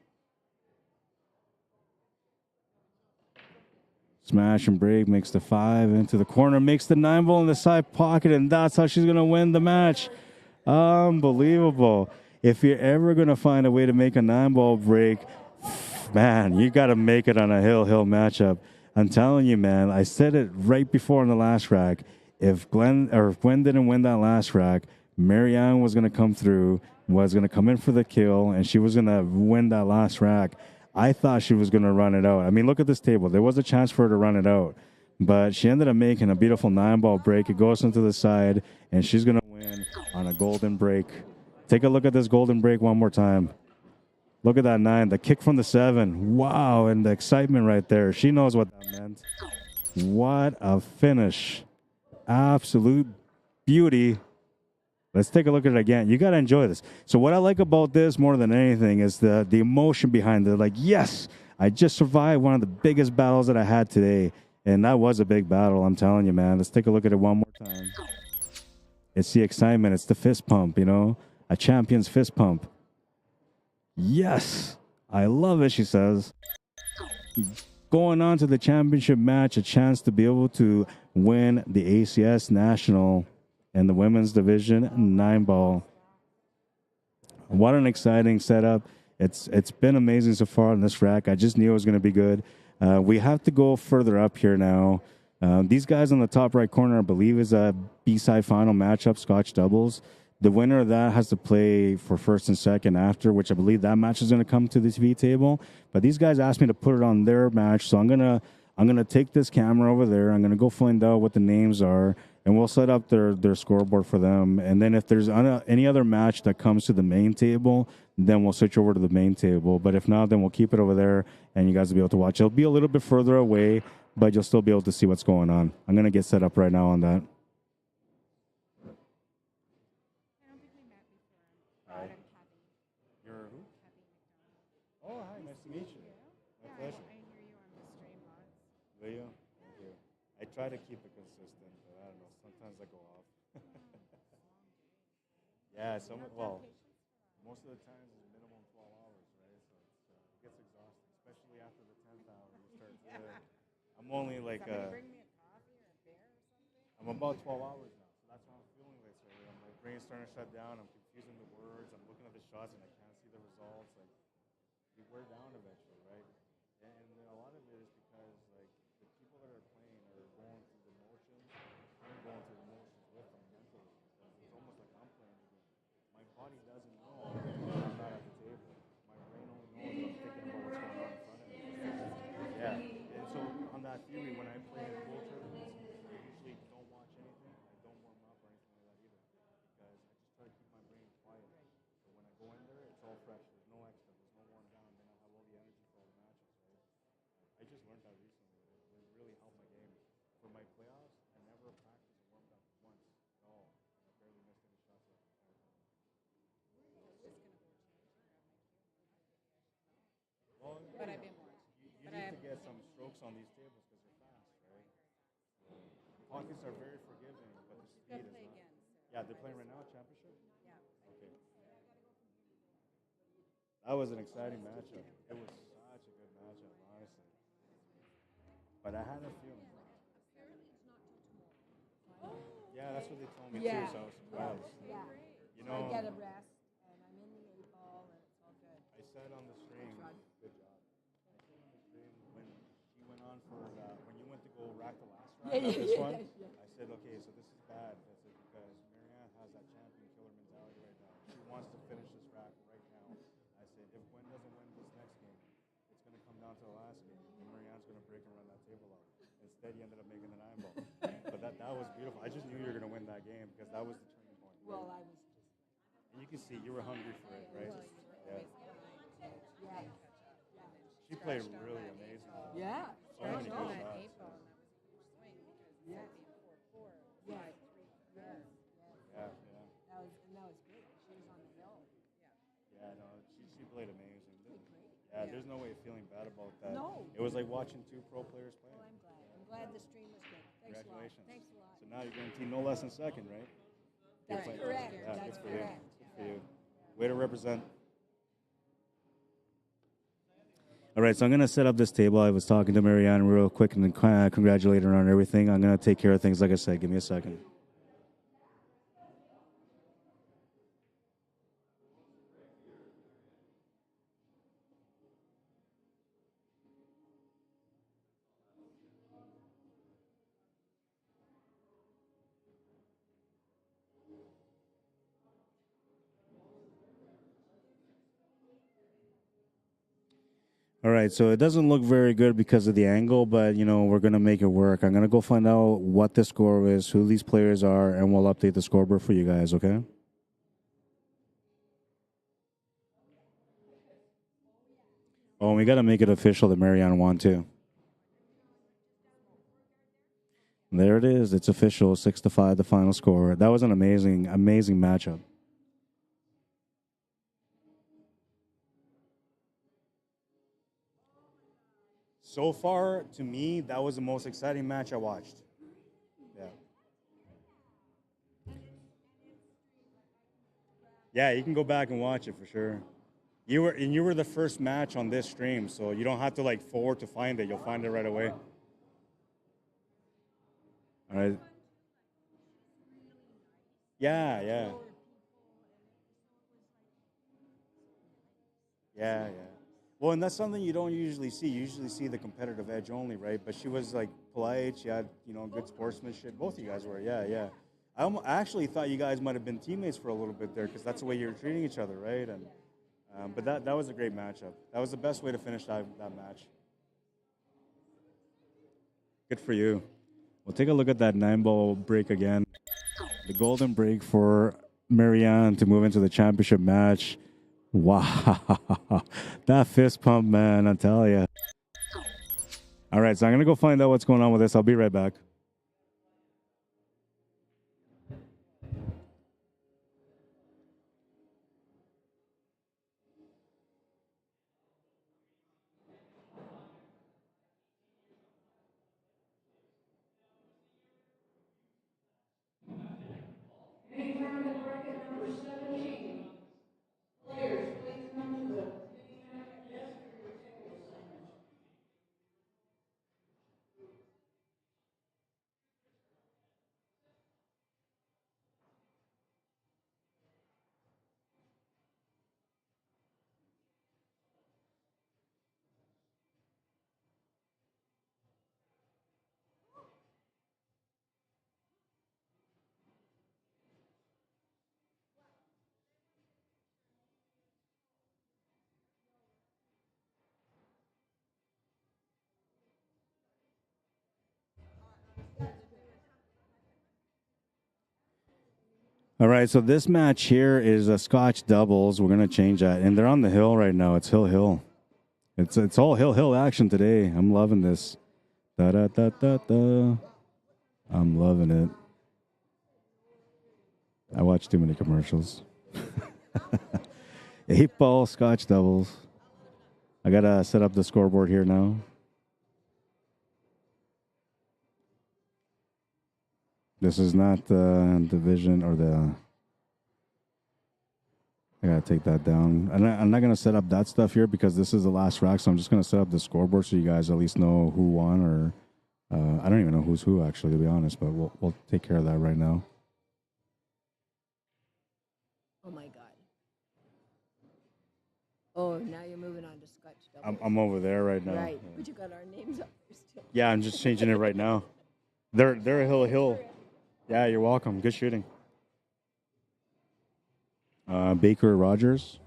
Smash and break, makes the 5 into the corner, makes the 9 ball in the side pocket, and that's how she's going to win the match. Unbelievable. If you're ever going to find a way to make a 9 ball break, man, you got to make it on a hill matchup. I'm telling you, man, I said it right before in the last rack. If Gwen didn't win that last rack, MARYANN was going to come through, was going to come in for the kill, and she was going to win that last rack. I thought she was going to run it out. I mean, look at this table. There was a chance for her to run it out, but she ended up making a beautiful 9 ball break. It goes into the side, and she's going to win on a golden break. Take a look at this golden break one more time. Look at that 9, the kick from the 7. Wow, and the excitement right there. She knows what that meant. What a finish. Absolute beauty. Let's take a look at it again. You got to enjoy this. So what I like about this more than anything is the emotion behind it. Like, yes, I just survived one of the biggest battles that I had today. And that was a big battle, I'm telling you, man. Let's take a look at it one more time. It's the excitement. It's the fist pump, you know, a champion's fist pump. Yes, I love it, she says. Going on to the championship match, a chance to be able to win the ACS National and the women's division 9-ball. What an exciting setup. It's been amazing so far on this rack. I just knew it was going to be good. We have to go further up here now. These guys on the top right corner, I believe, is a B-side final matchup, Scotch doubles. The winner of that has to play for first and second after, which I believe that match is going to come to the TV table. But these guys asked me to put it on their match, so I'm gonna take this camera over there. I'm gonna go find out what the names are, and we'll set up their scoreboard for them. And then if there's any other match that comes to the main table, then we'll switch over to the main table. But if not, then we'll keep it over there, and you guys will be able to watch. It'll be a little bit further away, but you'll still be able to see what's going on. I'm gonna get set up right now on that. I don't think we met before. Rod, I'm Kathy. You're who? Kathy McDonald. Oh, hi, nice to meet you. My Yeah, pleasure. I hear you on the stream lots. Will you? Thank you. I try to keep it consistent, but I don't know. Sometimes I go off. Yeah, most of the times it's minimum 12 hours, right? So it gets exhausting, especially after the 10th hour. You start to. I'm only like. Somebody bring me a coffee or a beer or something? I'm about 12 hours now, so that's how I'm feeling lately. My brain's starting to shut down. I'm confusing the words. I'm looking at the shots and I can't see the results. Like, you wear down eventually, right? And a lot of it is because like the people that are playing are going through the motions. I'm going through the motions with them mentally. It's almost like I'm playing the game. My body doesn't know that I'm not at the table. My brain only knows that I'm thinking about what's going on in front of me. Yeah. And so on that theory, when I play in pool tournaments, I usually don't watch anything. I don't warm up or anything like that either, because I just try to keep my brain quiet. So when I go in there, it's all fresh. There's no extra. There's no worn down. Then I have all the energy for all the matches, right? I just learned that recently. It really helped my game. For my playoffs, I never practiced or warmed up once at all. I barely missed any shots that entire time. Well, But I've been watching. you need to get some strokes on these tables because they're fast, right? Pockets are very forgiving, but the speed is not. Yeah, they're playing right now at championship? Yeah. Okay. That was an exciting matchup. It was such a good matchup, honestly. But I had a feeling. Yeah, that's what they told me too, so I was surprised. Yeah. You know, I get a rest, and I'm in the 8-ball, and it's all good. I said on the stream, good job. I said on the stream when she went on for when you went to go rack the last round of this one, I said, okay, so this is bad. I said because MARYANN has that champion killer mentality right now. She wants to finish this rack right now. I said if GWEN doesn't win this next game, it's going to come down to the last game, and MARYANN's going to break and run that table out. Instead, he ended up making the 9-ball. But that was beautiful. I just knew you were going to win that game because that was the turning point. Right? Well, I was just, And you can see you were hungry for it, right? Yeah. yeah. She played really amazing. Yeah. So many On good that shots. 8 ball, and that was a huge swing because Yeah. instead of being 4-4, Yeah. 5-3. Yes. Yeah. That was great. She was on the hill. Yeah, no, she played amazing. Great. Yeah, there's no way of feeling bad about that. No. It was like watching two pro players play. Well, I'm glad. I'm glad the stream was good. Thanks a lot. Congratulations. Thanks a lot. So now you're guaranteed no less than second, right? That's Good play. correct. Yeah, That's good for you. correct. Good for you. Way to represent. All right, so I'm going to set up this table. I was talking to MARYANN real quick and congratulate her on everything. I'm going to take care of things, like I said. Give me a second. All right, so it doesn't look very good because of the angle, but, you know, we're going to make it work. I'm going to go find out what the score is, who these players are, and we'll update the scoreboard for you guys, okay? Oh, and we got to make it official that MARYANN won, too. There it is. It's official, 6-5, the final score. That was an amazing, amazing matchup. So far, to me, that was the most exciting match I watched. Yeah. Yeah, you can go back and watch it for sure. You were the first match on this stream, so you don't have to like forward to find it. You'll find it right away. All right. Yeah, yeah. Yeah, yeah. Well, and that's something you don't usually see. You usually see the competitive edge only, right? But she was like polite. She had, good sportsmanship. Both of you guys were. Yeah, yeah. I actually thought you guys might have been teammates for a little bit there because that's the way you were treating each other, right? And but that was a great matchup. That was the best way to finish that match. Good for you. We'll take a look at that 9-ball break again. The golden break for MARYANN to move into the championship match. Wow. That fist pump, man, I tell you. All right, so I'm going to go find out what's going on with this. I'll be right back. Any tournament bracket number 17. Players, please come to the handicap desk for your table assignment. All right, so this match here is a Scotch doubles. We're going to change that. And they're on the hill right now. It's hill. It's all hill action today. I'm loving this. Da da da da da. I'm loving it. I watch too many commercials. 8-ball Scotch doubles. I got to set up the scoreboard here now. This is not the division or the... I got to take that down. I'm not going to set up that stuff here because this is the last rack, so I'm just going to set up the scoreboard so you guys at least know who won or... I don't even know who's who, actually, to be honest, but we'll take care of that right now. Oh my God. Oh, now you're moving on to Scotch doubles. I'm over there right now. Right, but you got our names up there still. Yeah, I'm just changing it right now. They're a hill. Yeah, you're welcome. Good shooting. Baker Rogers.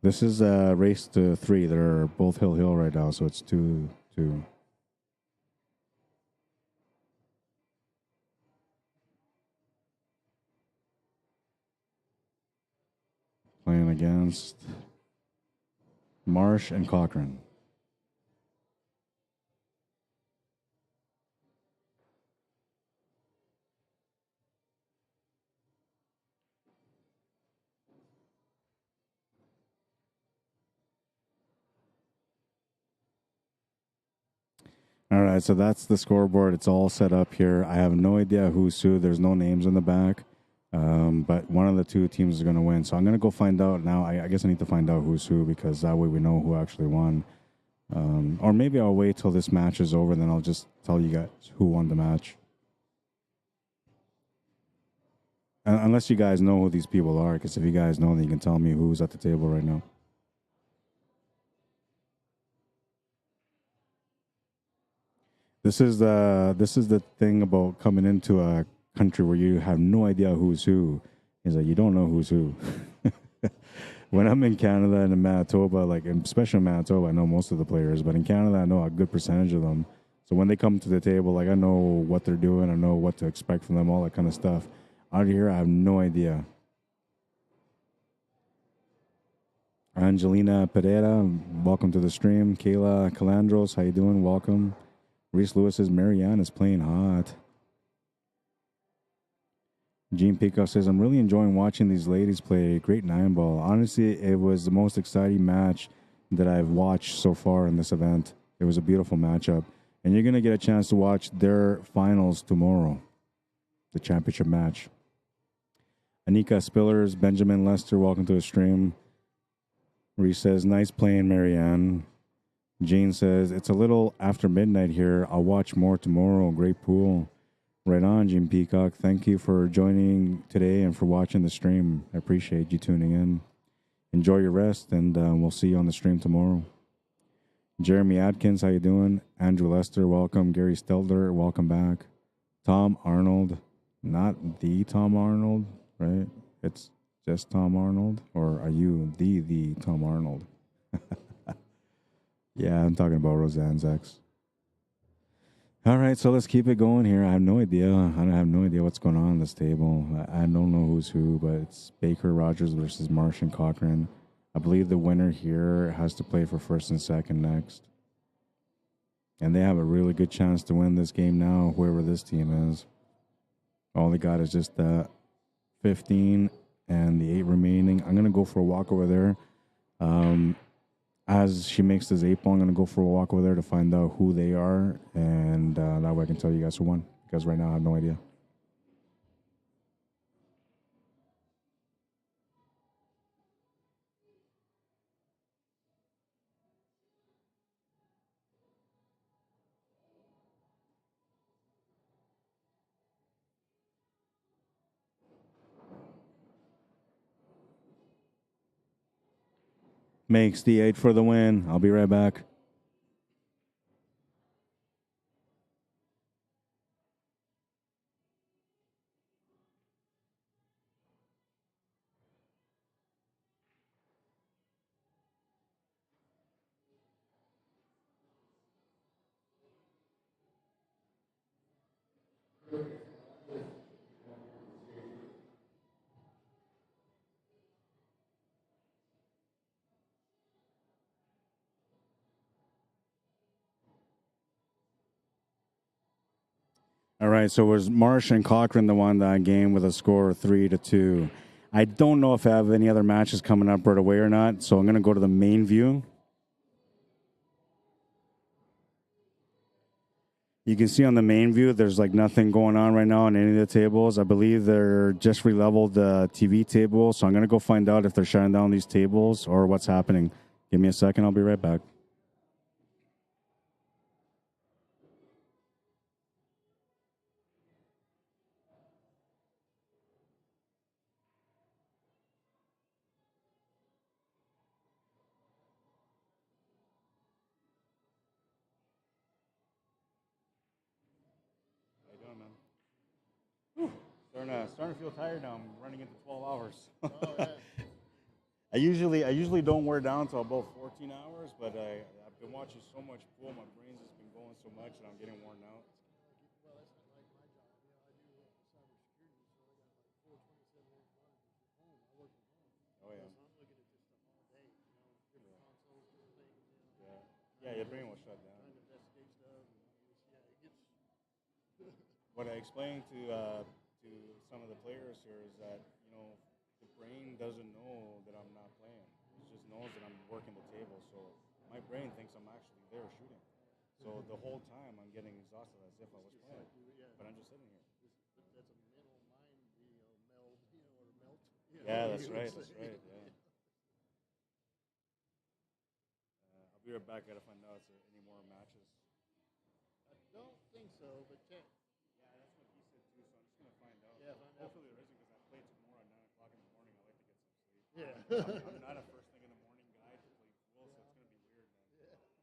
This is a race to 3. They're both hill right now, so it's 2-2. Playing against Marsh and Cochran. All right, so that's the scoreboard. It's all set up here. I have no idea who's who. There's no names in the back, but one of the two teams is going to win. So I'm going to go find out now. I guess I need to find out who's who because that way we know who actually won. Or maybe I'll wait till this match is over, then I'll just tell you guys who won the match. Unless you guys know who these people are, because if you guys know, then you can tell me who's at the table right now. This is the thing about coming into a country where you have no idea who's who. Is that you don't know who's who. When I'm in Canada and in Manitoba, like especially in Manitoba, I know most of the players, but in Canada, I know a good percentage of them. So when they come to the table, like I know what they're doing, I know what to expect from them, all that kind of stuff. Out here, I have no idea. Angelina Pereira, welcome to the stream. Kayla Calandros, how you doing? Welcome. Reese Lewis says MARYANN is playing hot. Gene Pico says, I'm really enjoying watching these ladies play great 9-ball. Honestly, it was the most exciting match that I've watched so far in this event. It was a beautiful matchup. And you're going to get a chance to watch their finals tomorrow, the championship match. Anika Spillers, Benjamin Lester, welcome to the stream. Reese says, nice playing, MARYANN. Jane says, it's a little after midnight here. I'll watch more tomorrow. Great pool. Right on, Jim Peacock. Thank you for joining today and for watching the stream. I appreciate you tuning in. Enjoy your rest, and we'll see you on the stream tomorrow. Jeremy Atkins, how you doing? Andrew Lester, welcome. Gary Stelter, welcome back. Tom Arnold, not the Tom Arnold, right? It's just Tom Arnold, or are you the Tom Arnold? Yeah, I'm talking about Roseanne's ex. All right, so let's keep it going here. I have no idea. I have no idea what's going on this table. I don't know who's who, but it's Baker Rogers versus Martian Cochran. I believe the winner here has to play for first and second next. And they have a really good chance to win this game now, whoever this team is. All they got is just 15 and the 8 remaining. I'm going to go for a walk over there. As she makes this 8 ball, I'm going to go for a walk over there to find out who they are. And that way I can tell you guys who won. Because right now I have no idea. Makes the 8 for the win. I'll be right back. All right, so it was Marsh and Cochran that won that game with a score of 3-2. I don't know if I have any other matches coming up right away or not, so I'm going to go to the main view. You can see on the main view, there's like nothing going on right now on any of the tables. I believe they're just re-leveled the TV table, so I'm going to go find out if they're shutting down these tables or what's happening. Give me a second, I'll be right back. How you doing, man? Starting to feel tired now. I'm running into 12 hours. Oh, yeah. I usually don't wear down to about 14 hours, but I've been watching so much pool. My brain's just been going so much, and I'm getting worn out. Well, that's like my job. You know, I do cybersecurity, so I got like 427 monitors at home. I work from home. Oh yeah. So I'm looking at this stuff all day. You know, different consoles, different things. You know. Yeah, your brain will shut down. Trying to investigate stuff. And it gets. What I explained to some of the players here is that the brain doesn't know that I'm not playing. It just knows that I'm working the table. So my brain thinks I'm actually there shooting. So the whole time I'm getting exhausted as if I was playing. But I'm just sitting here. That's a mental mind, meld, or melt. Yeah, that's right. That's right. Yeah. I'll be right back. I gotta find out if there are any more matches. I don't think so, but check. Yeah, that's what he said too. So I'm just gonna find out. Yeah, find out. Hopefully there isn't, because I play tomorrow at 9 o'clock in the morning. I like to get some sleep. Yeah. I'm not a first thing in the morning guy to play pool, so it's gonna be weird, man. Yeah.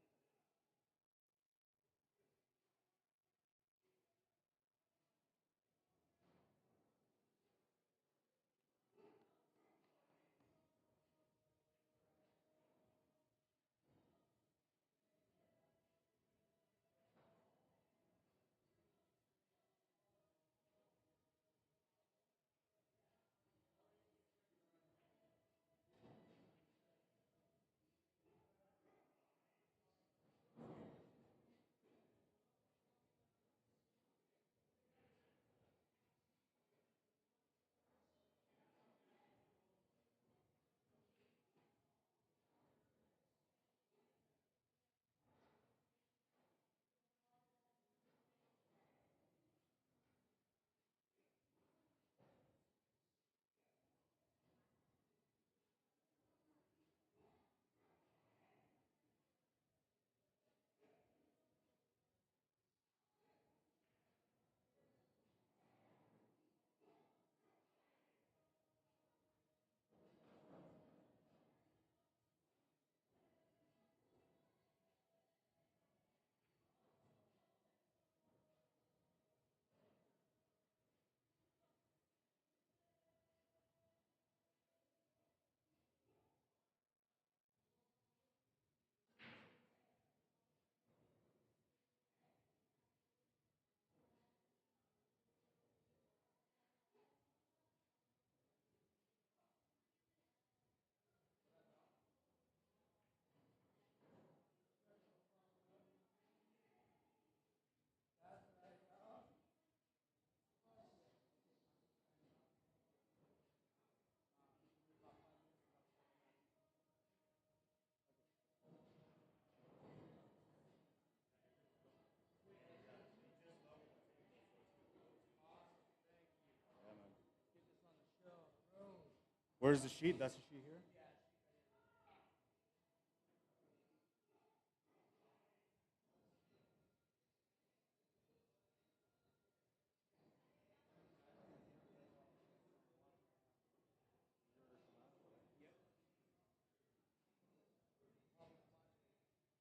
Where's the sheet? That's the sheet here?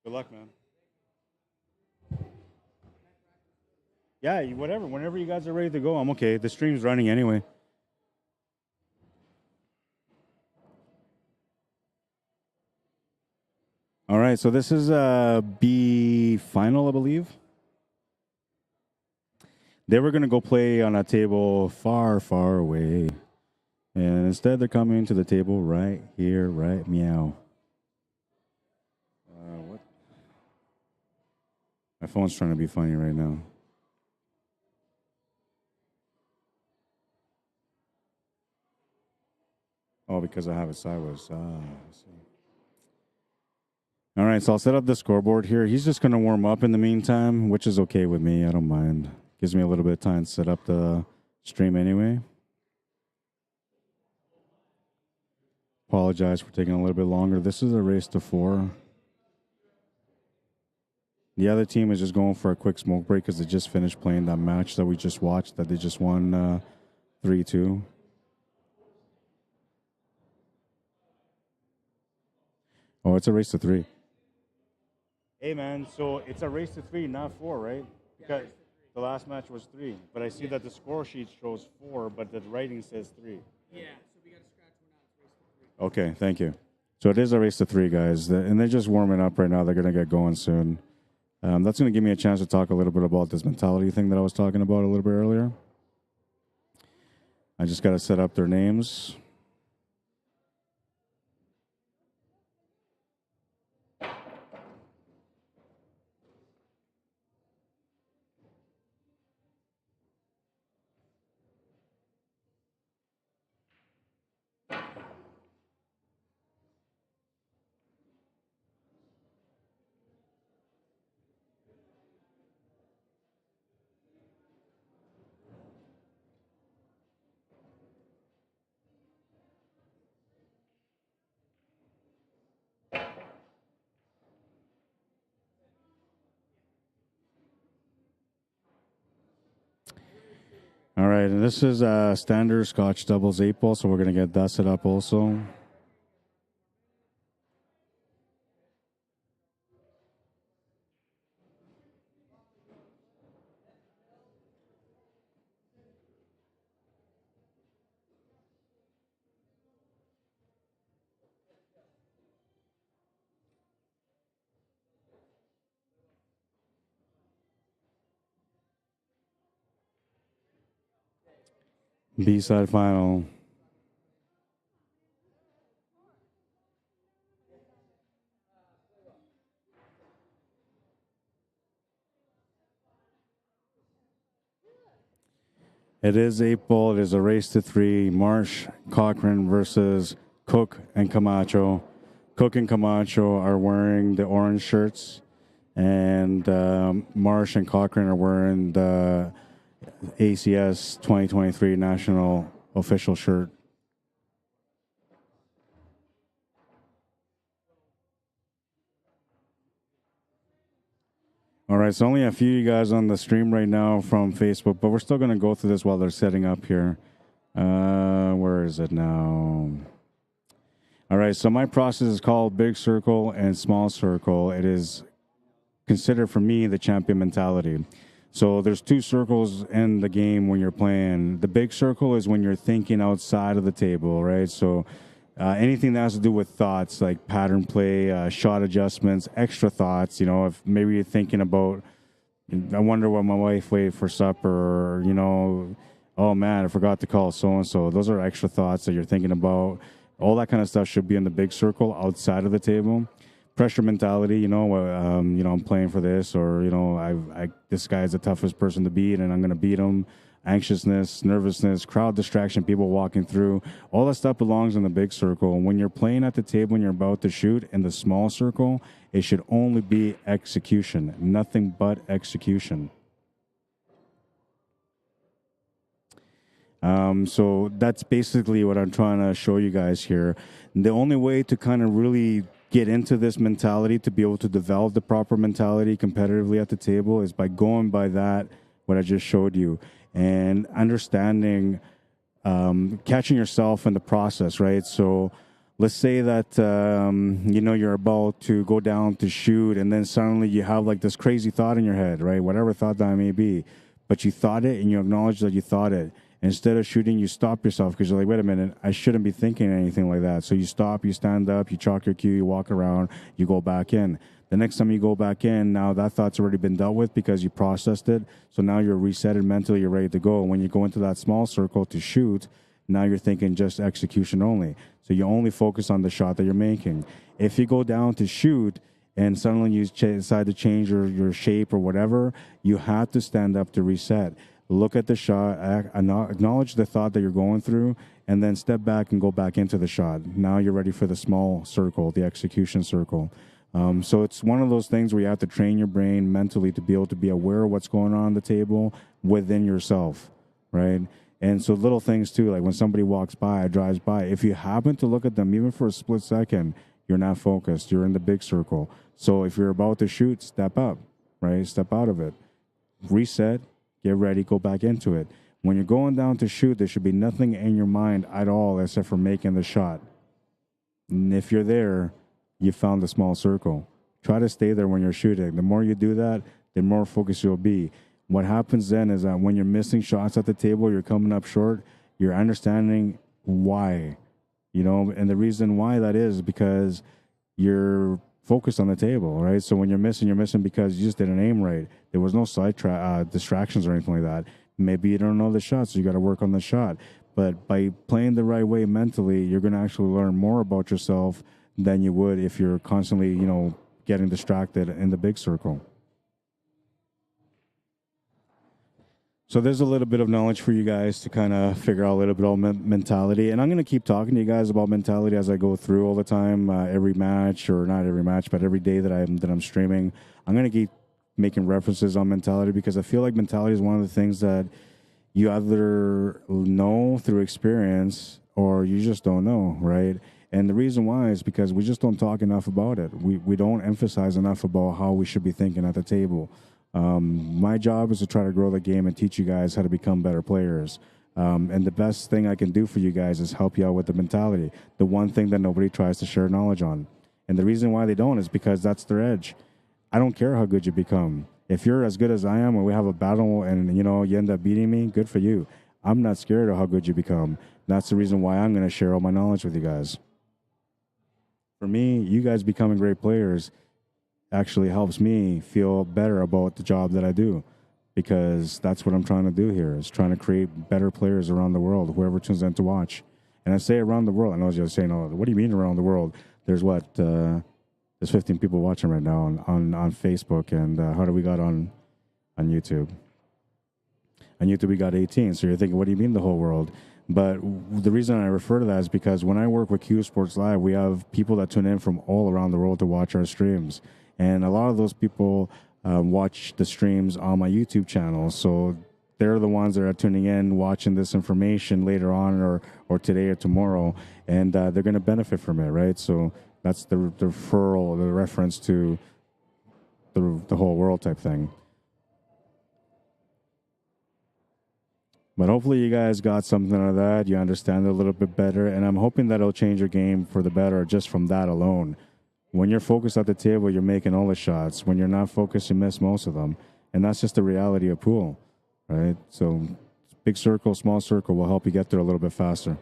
Good luck, man. Yeah, whatever. Whenever you guys are ready to go, I'm okay. The stream's running anyway. All right, so this is B final, I believe. They were going to go play on a table far, far away. And instead, they're coming to the table right here, right meow. What? My phone's trying to be funny right now. Oh, because I have it sideways. I see. All right, so I'll set up the scoreboard here. He's just going to warm up in the meantime, which is okay with me. I don't mind. Gives me a little bit of time to set up the stream anyway. Apologize for taking a little bit longer. This is a race to 4. The other team is just going for a quick smoke break because they just finished playing that match that we just watched that they just won 3-2. Oh, it's a race to 3. Hey, man, so it's a race to 3, not 4, right? Because the last match was 3. But I see that the score sheet shows 4, but the writing says 3. Yeah, so we got to scratch one out. It's race to 3. Okay, thank you. So it is a race to 3, guys. And they're just warming up right now. They're going to get going soon. That's going to give me a chance to talk a little bit about this mentality thing that I was talking about a little bit earlier. I just got to set up their names. All right, and this is standard Scotch doubles 8-ball, so we're going to get that set up also. B-side final. It is 8-ball. It is a race to 3. Marsh, Cochran versus Cook and Camacho. Cook and Camacho are wearing the orange shirts, and Marsh and Cochran are wearing the ACS 2023 national official shirt. All right, so only a few of you guys on the stream right now from Facebook, but we're still going to go through this while they're setting up here. Where is it now? All right, so my process is called big circle and small circle. It is considered for me the champion mentality. So there's 2 circles in the game when you're playing. The big circle is when you're thinking outside of the table, right? So anything that has to do with thoughts like pattern play, shot adjustments, extra thoughts, you know, if maybe you're thinking about, I wonder what my wife ate for supper, or, you know, oh man, I forgot to call so-and-so. Those are extra thoughts that you're thinking about. All that kind of stuff should be in the big circle outside of the table. Pressure mentality, you know, I'm playing for this, or, you know, this guy is the toughest person to beat and I'm going to beat him. Anxiousness, nervousness, crowd distraction, people walking through, all that stuff belongs in the big circle. When you're playing at the table and you're about to shoot in the small circle, it should only be execution, nothing but execution. So that's basically what I'm trying to show you guys here. The only way to kind of really get into this mentality, to be able to develop the proper mentality competitively at the table, is by going by that, what I just showed you, and understanding, catching yourself in the process, right? So let's say that, you're about to go down to shoot, and then suddenly you have like this crazy thought in your head, right? Whatever thought that may be, but you thought it and you acknowledge that you thought it. Instead of shooting, you stop yourself because you're like, wait a minute, I shouldn't be thinking anything like that. So you stop, you stand up, you chalk your cue, you walk around, you go back in. The next time you go back in, now that thought's already been dealt with because you processed it. So now you're resetted mentally, you're ready to go. When you go into that small circle to shoot, now you're thinking just execution only. So you only focus on the shot that you're making. If you go down to shoot and suddenly you decide to change your shape or whatever, you have to stand up to reset. Look at the shot, acknowledge the thought that you're going through, and then step back and go back into the shot. Now you're ready for the small circle, the execution circle. So it's one of those things where you have to train your brain mentally to be able to be aware of what's going on the table within yourself, right? And so little things too, like when somebody walks by, drives by, if you happen to look at them even for a split second, you're not focused. You're in the big circle. So if you're about to shoot, step up, right? Step out of it. Reset, get ready, go back into it. When you're going down to shoot, there should be nothing in your mind at all except for making the shot. And if you're there, you found the small circle. Try to stay there when you're shooting. The more you do that, the more focused you'll be. What happens then is that when you're missing shots at the table, you're coming up short, you're understanding why, and the reason why that is because you're focused on the table, right? So when you're missing because you just didn't aim right. There was no side distractions or anything like that. Maybe you don't know the shot, so you got to work on the shot. But by playing the right way mentally, you're going to actually learn more about yourself than you would if you're constantly, getting distracted in the big circle. So there's a little bit of knowledge for you guys to kind of figure out a little bit of mentality. And I'm going to keep talking to you guys about mentality as I go through all the time, every match, or not every match, but every day that I'm streaming. I'm going to keep making references on mentality because I feel like mentality is one of the things that you either know through experience or you just don't know, right? And the reason why is because we just don't talk enough about it. We don't emphasize enough about how we should be thinking at the table. My job is to try to grow the game and teach you guys how to become better players. And the best thing I can do for you guys is help you out with the mentality, the one thing that nobody tries to share knowledge on. And the reason why they don't is because that's their edge. I don't care how good you become. If you're as good as I am and we have a battle and, you end up beating me, good for you. I'm not scared of how good you become. That's the reason why I'm going to share all my knowledge with you guys. For me, you guys becoming great players actually helps me feel better about the job that I do because that's what I'm trying to do here is trying to create better players around the world, whoever tunes in to watch. And I say around the world. I know you're saying, oh, what do you mean around the world? There's there's 15 people watching right now on Facebook. And how do we got on YouTube? On YouTube, we got 18. So you're thinking, what do you mean the whole world? But the reason I refer to that is because when I work with Cuesports Live, we have people that tune in from all around the world to watch our streams. And a lot of those people watch the streams on my YouTube channel. So they're the ones that are tuning in, watching this information later on or today or tomorrow. And they're going to benefit from it, right? So that's the referral, the reference to the whole world type thing. But hopefully you guys got something out of that. You understand it a little bit better. And I'm hoping that it'll change your game for the better just from that alone. When you're focused at the table, you're making all the shots. When you're not focused, you miss most of them. And that's just the reality of pool, right? So big circle, small circle will help you get there a little bit faster.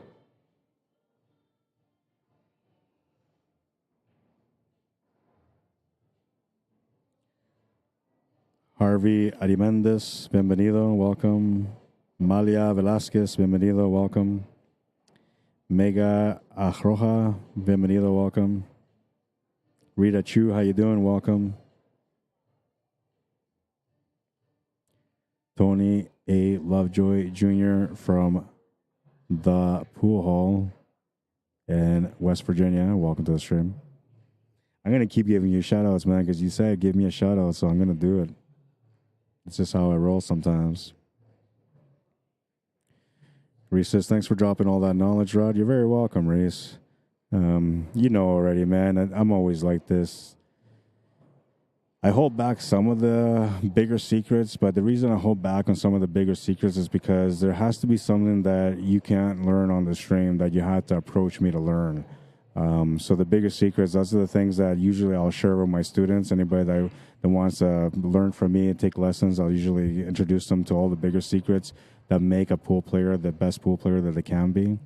Harvey Arimendes, bienvenido, welcome. Malia Velasquez, bienvenido, welcome. Mega Ajroja, bienvenido, welcome. Rita Chu, how you doing? Welcome. Tony A. Lovejoy Jr. from the Pool Hall in West Virginia. Welcome to the stream. I'm going to keep giving you shout-outs, man, because you said give me a shout-out, so I'm going to do it. It's just how I roll sometimes. Reese says, thanks for dropping all that knowledge, Rod. You're very welcome, Reese. You know already, man. I'm always like this. I hold back some of the bigger secrets, but the reason I hold back on some of the bigger secrets is because there has to be something that you can't learn on the stream that you have to approach me to learn. So the bigger secrets, those are the things that usually I'll share with my students. Anybody that wants to learn from me and take lessons, I'll usually introduce them to all the bigger secrets that make a pool player the best pool player that they can be.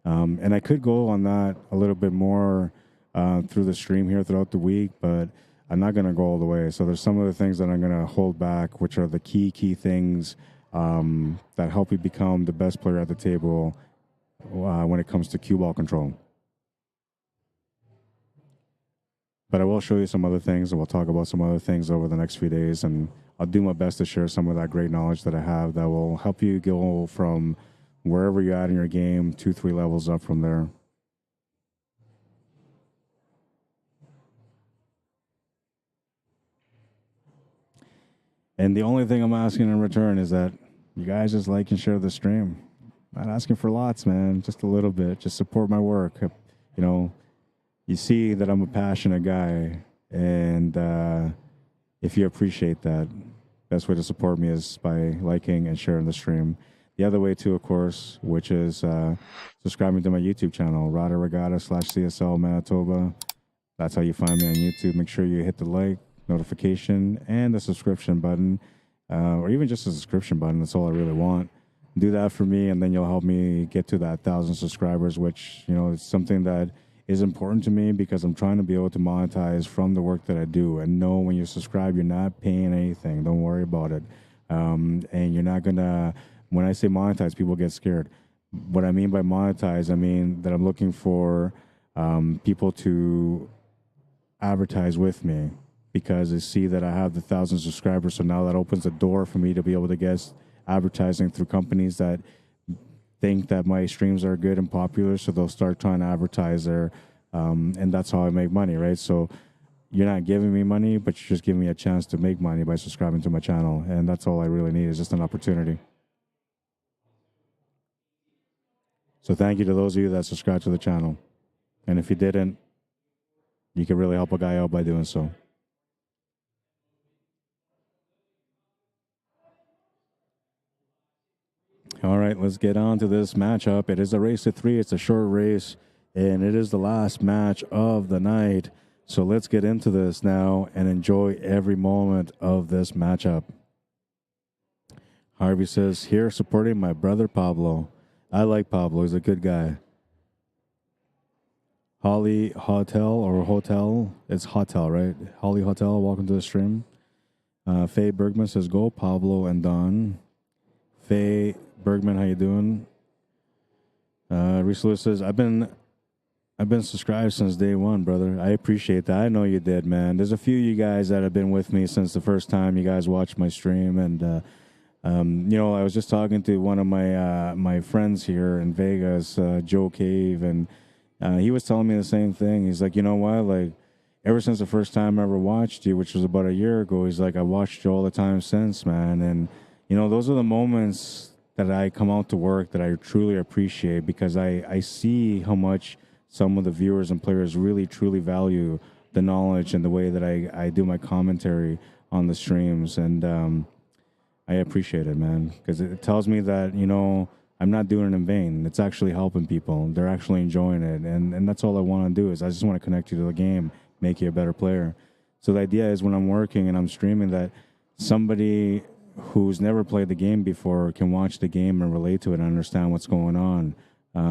And I could go on that a little bit more through the stream here throughout the week, but I'm not going to go all the way. So there's some of the things that I'm going to hold back, which are the key things that help you become the best player at the table when it comes to cue ball control. But I will show you some other things, and we'll talk about some other things over the next few days, and I'll do my best to share some of that great knowledge that I have that will help you go from wherever you're at in your game 2-3 levels up from there. And the only thing I'm asking in return is that you guys just like and share the stream. Not asking for lots, man. Just a little bit. Just support my work. You know, you see that I'm a passionate guy, and if you appreciate that, best way to support me is by liking and sharing the stream. The other way too, of course, which is subscribing to my YouTube channel, Rod Arriagada /CSL Manitoba. That's how you find me on YouTube. Make sure you hit the like, notification, and the subscription button, or even just a subscription button. That's all I really want. Do that for me, and then you'll help me get to that 1,000 subscribers, which, you know, is something that is important to me because I'm trying to be able to monetize from the work that I do. And know when you subscribe, you're not paying anything. Don't worry about it. And you're not gonna, when I say monetize, people get scared. What I mean by monetize, I mean that I'm looking for people to advertise with me, because they see that I have the 1,000 subscribers. So now that opens the door for me to be able to get advertising through companies that think that my streams are good and popular. So they'll start trying to advertise there. And that's how I make money, right? So you're not giving me money, but you're just giving me a chance to make money by subscribing to my channel. And that's all I really need, is just an opportunity. So thank you to those of you that subscribe to the channel. And if you didn't, you can really help a guy out by doing so. All right, let's get on to this matchup. It is a race to 3. It's a short race, and it is the last match of the night. So let's get into this now and enjoy every moment of this matchup. Harvey says, here supporting my brother Pablo. I like Pablo. He's a good guy. Holly Hotel. It's Hotel, right? Holly Hotel, welcome to the stream. Faye Bergman says, go Pablo and Don. Faye Bergman, how you doing? Reese Lewis says, I've been subscribed since day one, brother. I appreciate that. I know you did, man. There's a few of you guys that have been with me since the first time you guys watched my stream, and you know, I was just talking to one of my friends here in Vegas, Joe Cave, and he was telling me the same thing. He's like, you know what, like, ever since the first time I ever watched you, which was about a year ago, he's like, I watched you all the time since, man. And you know, those are the moments that I come out to work that I truly appreciate, because I see how much some of the viewers and players really, truly value the knowledge and the way that I do my commentary on the streams. And I appreciate it, man, because it tells me that, you know, I'm not doing it in vain. It's actually helping people. They're actually enjoying it. And that's all I want to do, is I just want to connect you to the game, make you a better player. So the idea is when I'm working and I'm streaming, that somebody who's never played the game before can watch the game and relate to it and understand what's going on,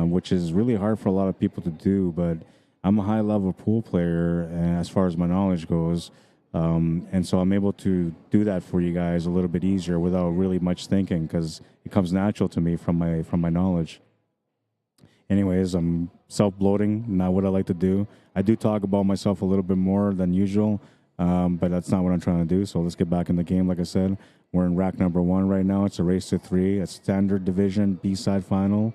which is really hard for a lot of people to do. But I'm a high-level pool player as far as my knowledge goes, and so I'm able to do that for you guys a little bit easier without really much thinking, because it comes natural to me from my knowledge. Anyways, I'm self-bloating, not what I like to do. I do talk about myself a little bit more than usual, but that's not what I'm trying to do. So let's get back in the game. Like I said, we're in rack number 1 right now. It's a race to 3, a standard division B-side final.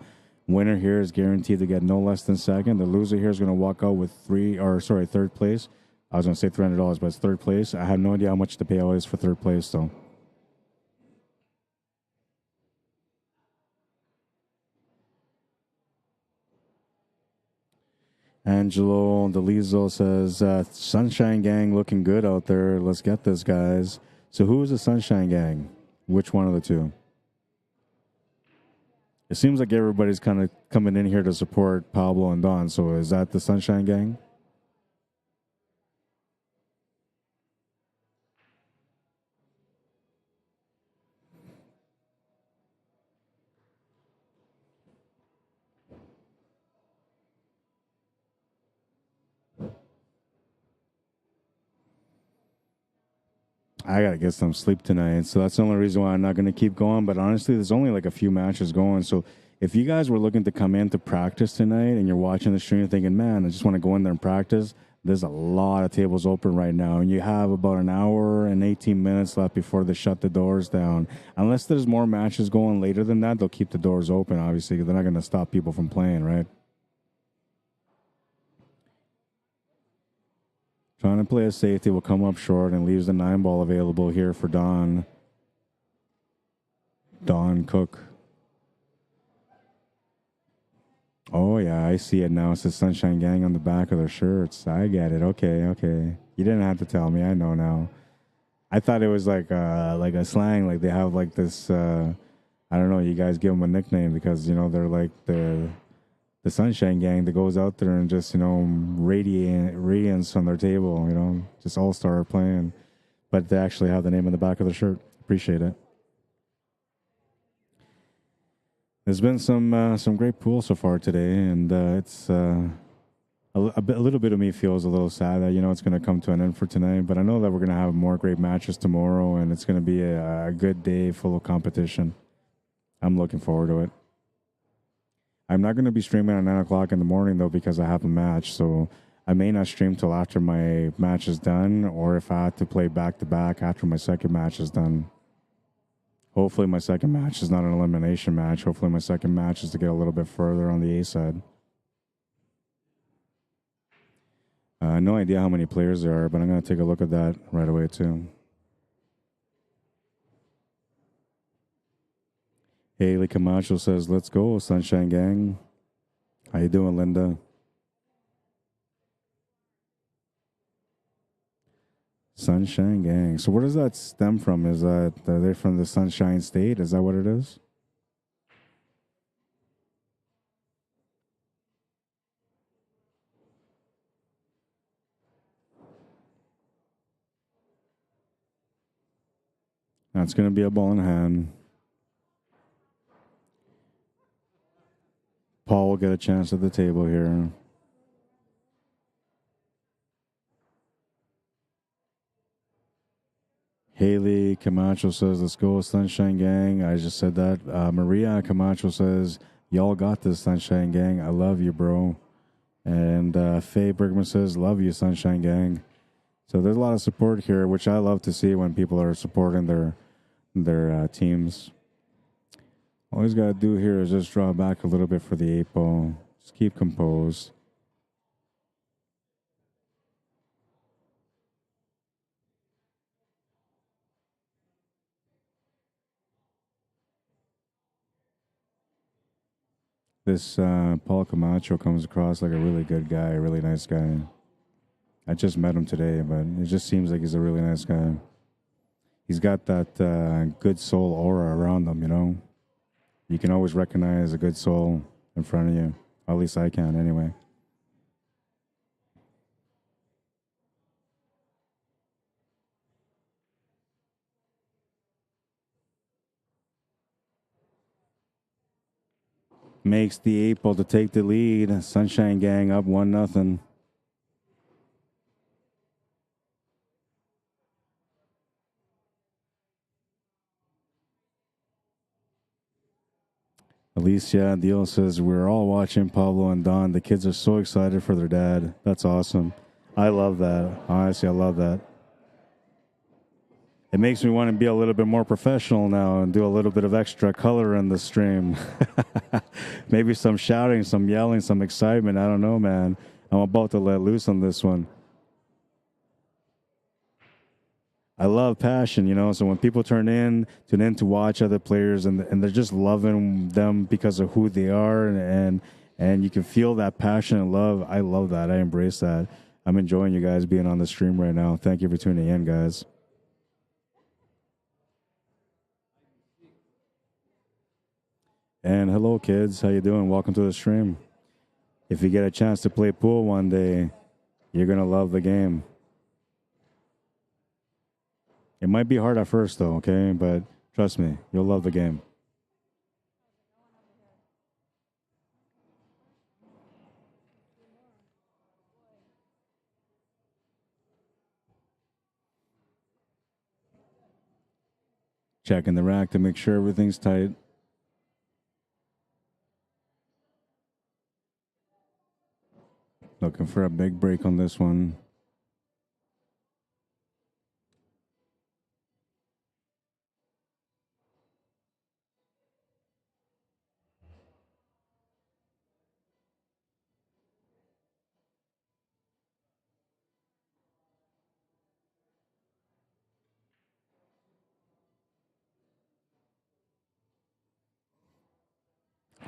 Winner here is guaranteed to get no less than second. The loser here is going to walk out with third place. I was going to say $300, but it's third place. I have no idea how much the payout is for third place, though. Angelo Delizo says, Sunshine Gang looking good out there. Let's get this, guys. So who is the Sunshine Gang? Which one of the two? It seems like everybody's kind of coming in here to support Pablo and Don. So is that the Sunshine Gang? I got to get some sleep tonight. So that's the only reason why I'm not going to keep going. But honestly, there's only like a few matches going. So if you guys were looking to come in to practice tonight and you're watching the stream thinking, man, I just want to go in there and practice, there's a lot of tables open right now. And you have about an hour and 18 minutes left before they shut the doors down. Unless there's more matches going later than that, they'll keep the doors open, obviously, because they're not going to stop people from playing, right? Trying to play a safety will come up short and leaves the 9-ball available here for Don Cook. Oh, yeah, I see it now. It says Sunshine Gang on the back of their shirts. I get it. Okay. You didn't have to tell me. I know now. I thought it was like a slang. Like they have like this, I don't know, you guys give them a nickname because, you know, they're like the Sunshine Gang that goes out there and just, you know, radiance on their table, you know, just all-star playing. But they actually have the name on the back of the shirt. Appreciate it. There's been some great pool so far today, and it's a little bit of me feels a little sad that, you know, it's going to come to an end for tonight. But I know that we're going to have more great matches tomorrow, and it's going to be a good day full of competition. I'm looking forward to it. I'm not going to be streaming at 9 o'clock in the morning, though, because I have a match. So I may not stream till after my match is done, or if I have to play back-to-back after my second match is done. Hopefully my second match is not an elimination match. Hopefully my second match is to get a little bit further on the A side. No idea how many players there are, but I'm going to take a look at that right away, too. Haley Camacho says, let's go, Sunshine Gang. How you doing, Linda? Sunshine Gang. So where does that stem from? Is that, are they from the Sunshine State? Is that what it is? That's going to be a ball in hand. Paul will get a chance at the table here. Haley Camacho says, let's go, Sunshine Gang. I just said that. Maria Camacho says, y'all got this, Sunshine Gang. I love you, bro. And Faye Bergman says, love you, Sunshine Gang. So there's a lot of support here, which I love to see when people are supporting their teams. All he's got to do here is just draw back a little bit for the 8-ball. Just keep composed. This Paul Camacho comes across like a really good guy, a really nice guy. I just met him today, but it just seems like he's a really nice guy. He's got that good soul aura around him, you know? You can always recognize a good soul in front of you. At least I can, anyway. Makes the 8-ball to take the lead. Sunshine Gang up 1-0. Alicia Dios says, we're all watching Pablo and Don. The kids are so excited for their dad. That's awesome. I love that. Honestly, I love that. It makes me want to be a little bit more professional now and do a little bit of extra color in the stream. Maybe some shouting, some yelling, some excitement. I don't know, man. I'm about to let loose on this one. I love passion, you know, so when people tune in to watch other players and they're just loving them because of who they are and and you can feel that passion and love. I love that. I embrace that. I'm enjoying you guys being on the stream right now. Thank you for tuning in, guys. And hello, kids. How you doing? Welcome to the stream. If you get a chance to play pool one day, you're going to love the game. It might be hard at first, though, okay? But trust me, you'll love the game. Checking the rack to make sure everything's tight. Looking for a big break on this one.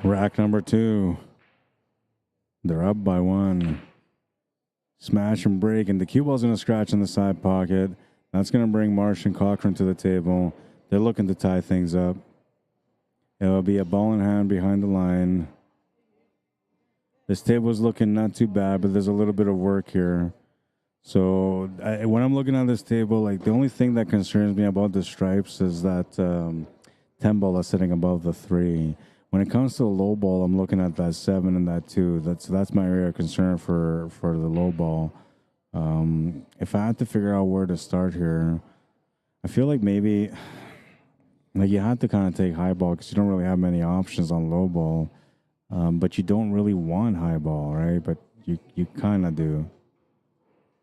Rack number 2. They're up by 1. Smash and break, and the cue ball's going to scratch in the side pocket. That's going to bring Marsh and Cochran to the table. They're looking to tie things up. It'll be a ball in hand behind the line. This table's looking not too bad, but there's a little bit of work here. So when I'm looking at this table, like the only thing that concerns me about the stripes is that 10 ball that's sitting above the 3. When it comes to the low ball, I'm looking at that 7 and that 2. That's my area of concern for the low ball. If I had to figure out where to start here, I feel like maybe like you have to kind of take high ball because you don't really have many options on low ball. But you don't really want high ball, right? But you kind of do.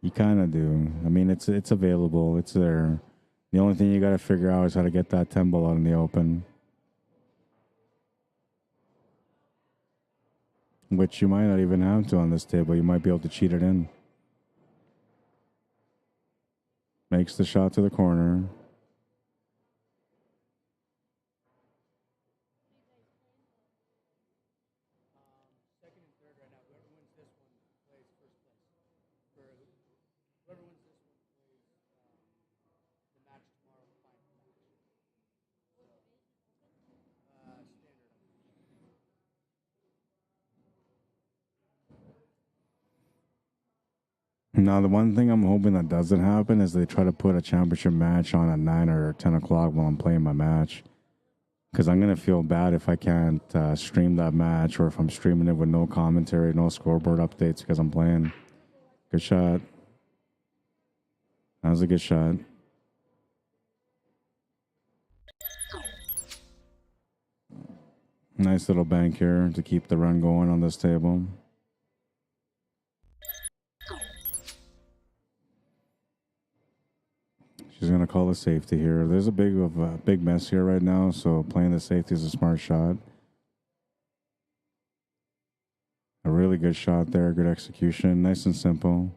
You kind of do. I mean, it's available. It's there. The only thing you got to figure out is how to get that 10 ball out in the open. Which you might not even have to on this table. You might be able to cheat it in. Makes the shot to the corner. Second and third right now. Whoever wins this one plays first place. Whoever wins this one plays the match tomorrow, the final match. Standard. Now, the one thing I'm hoping that doesn't happen is they try to put a championship match on at 9 or 10 o'clock while I'm playing my match. Because I'm going to feel bad if I can't stream that match or if I'm streaming it with no commentary, no scoreboard updates because I'm playing. Good shot. That was a good shot. Nice little bank here to keep the run going on this table. She's going to call the safety here. There's a big mess here right now, so playing the safety is a smart shot. A really good shot there, good execution, nice and simple.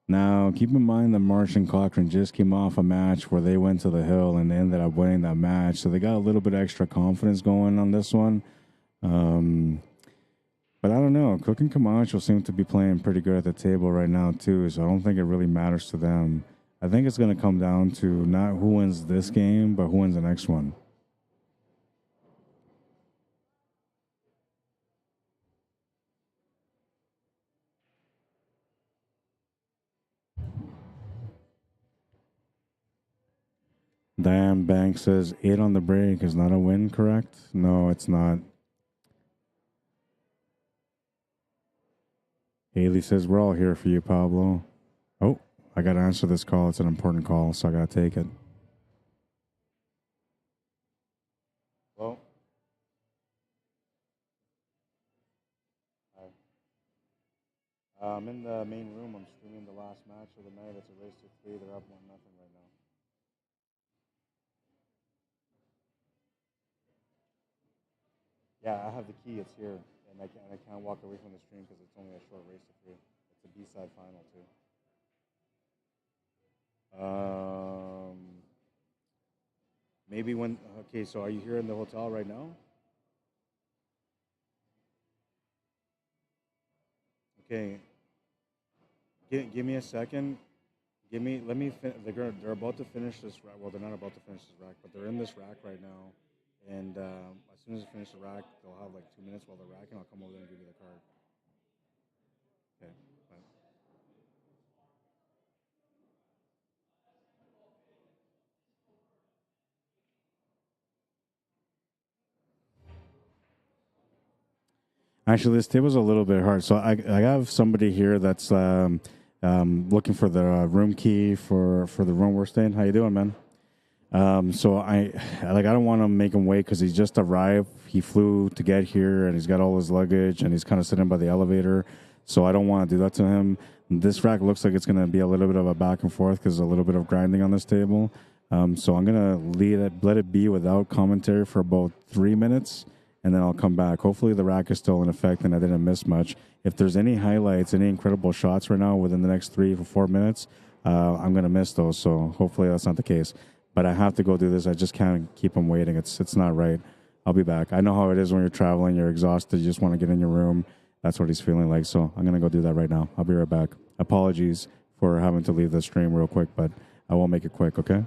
Now, keep in mind that Marsh and Cochran just came off a match where they went to the hill and they ended up winning that match, so they got a little bit extra confidence going on this one. But I don't know. Cook and Camacho seem to be playing pretty good at the table right now, too, so I don't think it really matters to them. I think it's going to come down to not who wins this game, but who wins the next one. Diane Banks says 8 on the break is not a win, correct? No, it's not. Haley says, we're all here for you, Pablo. Oh, I got to answer this call. It's an important call, so I got to take it. Well, I'm in the main room. I'm streaming the last match of the night. It's a race to 3. They're up 1-0 right now. Yeah, I have the key. It's here, and I can't walk away from the stream because it's only a short race to 3. It's a B-side final too. Maybe when. Okay, so are you here in the hotel right now? Okay, give me a second. Give me. Let me. They're about to finish this rack. Well, they're not about to finish this rack, but they're in this rack right now. And as soon as they finish the rack, they'll have like 2 minutes while they're racking. I'll come over there and give you the card. Okay. Bye. Actually, this table's a little bit hard. So I have somebody here that's looking for the room key for the room we're staying. How you doing, man? So I don't want to make him wait because he just arrived. He flew to get here and he's got all his luggage and he's kind of sitting by the elevator. So I don't want to do that to him. This rack looks like it's going to be a little bit of a back and forth because there's a little bit of grinding on this table. So I'm going to let it be without commentary for about 3 minutes and then I'll come back. Hopefully the rack is still in effect and I didn't miss much. If there's any highlights, any incredible shots right now within the next 3 or 4 minutes, I'm going to miss those. So hopefully that's not the case. But I have to go do this. I just can't keep him waiting. It's not right. I'll be back. I know how it is when you're traveling. You're exhausted. You just want to get in your room. That's what he's feeling like. So I'm going to go do that right now. I'll be right back. Apologies for having to leave the stream real quick, but I will make it quick, okay?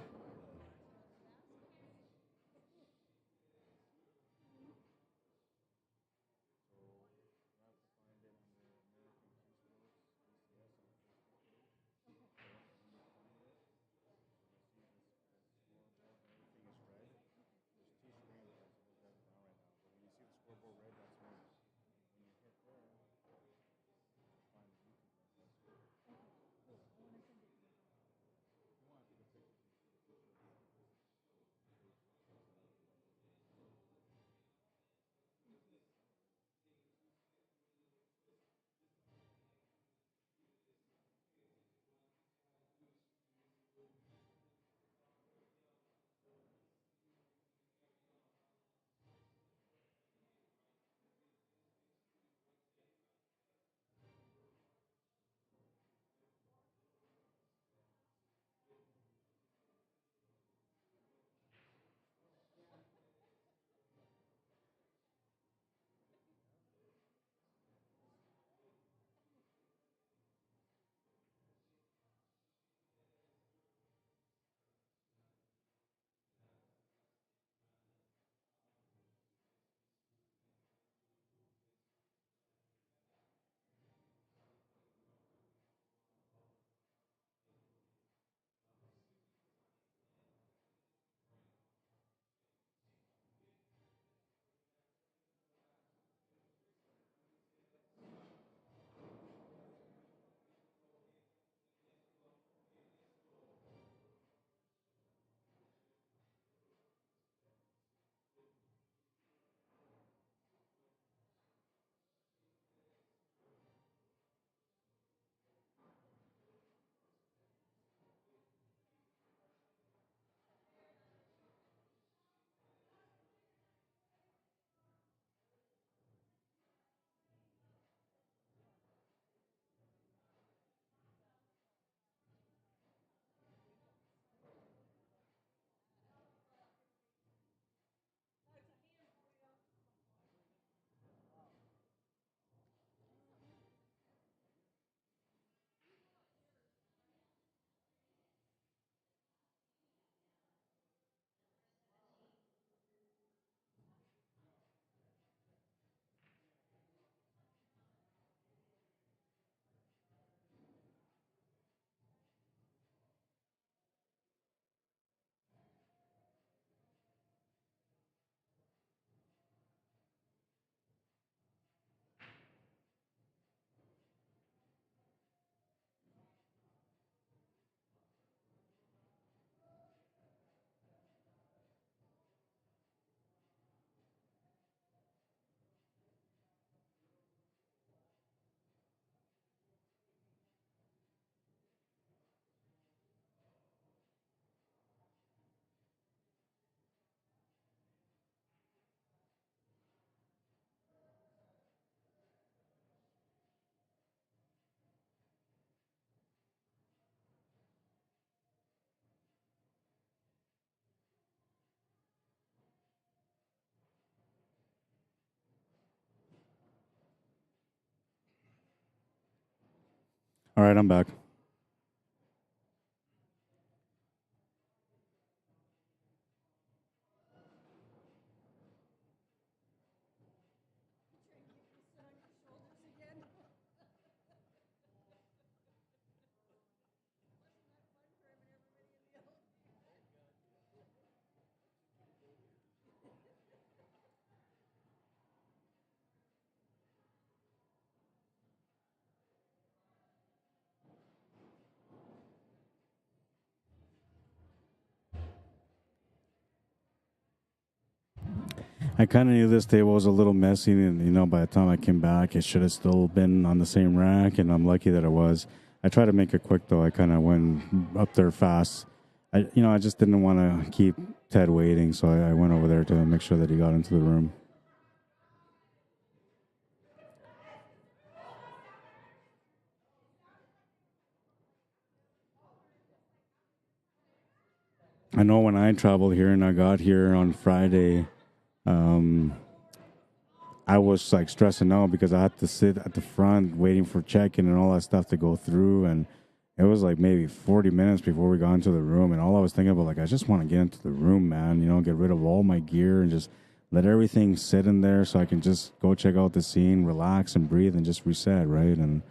All right, I'm back. I kind of knew this table was a little messy, and by the time I came back, it should have still been on the same rack, and I'm lucky that it was. I tried to make it quick though. I kind of went up there fast. I just didn't want to keep Ted waiting, so I went over there to make sure that he got into the room. I know when I traveled here and I got here on Friday, I was like stressing out because I had to sit at the front waiting for check-in and all that stuff to go through, and it was like maybe 40 minutes before we got into the room, and all I was thinking about, like, I just want to get into the room, man, get rid of all my gear and just let everything sit in there so I can just go check out the scene, relax and breathe and just reset, right? And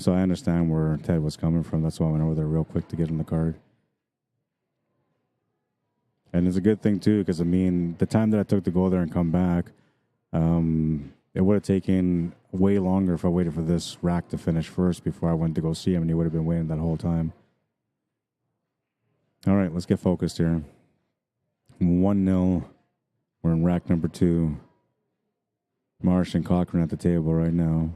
so I understand where Ted was coming from. That's why I went over there real quick to get in the card. And it's a good thing, too, because, the time that I took to go there and come back, it would have taken way longer if I waited for this rack to finish first before I went to go see him, and he would have been waiting that whole time. All right, let's get focused here. 1-0. We're in rack number 2. Marsh and Cochran at the table right now.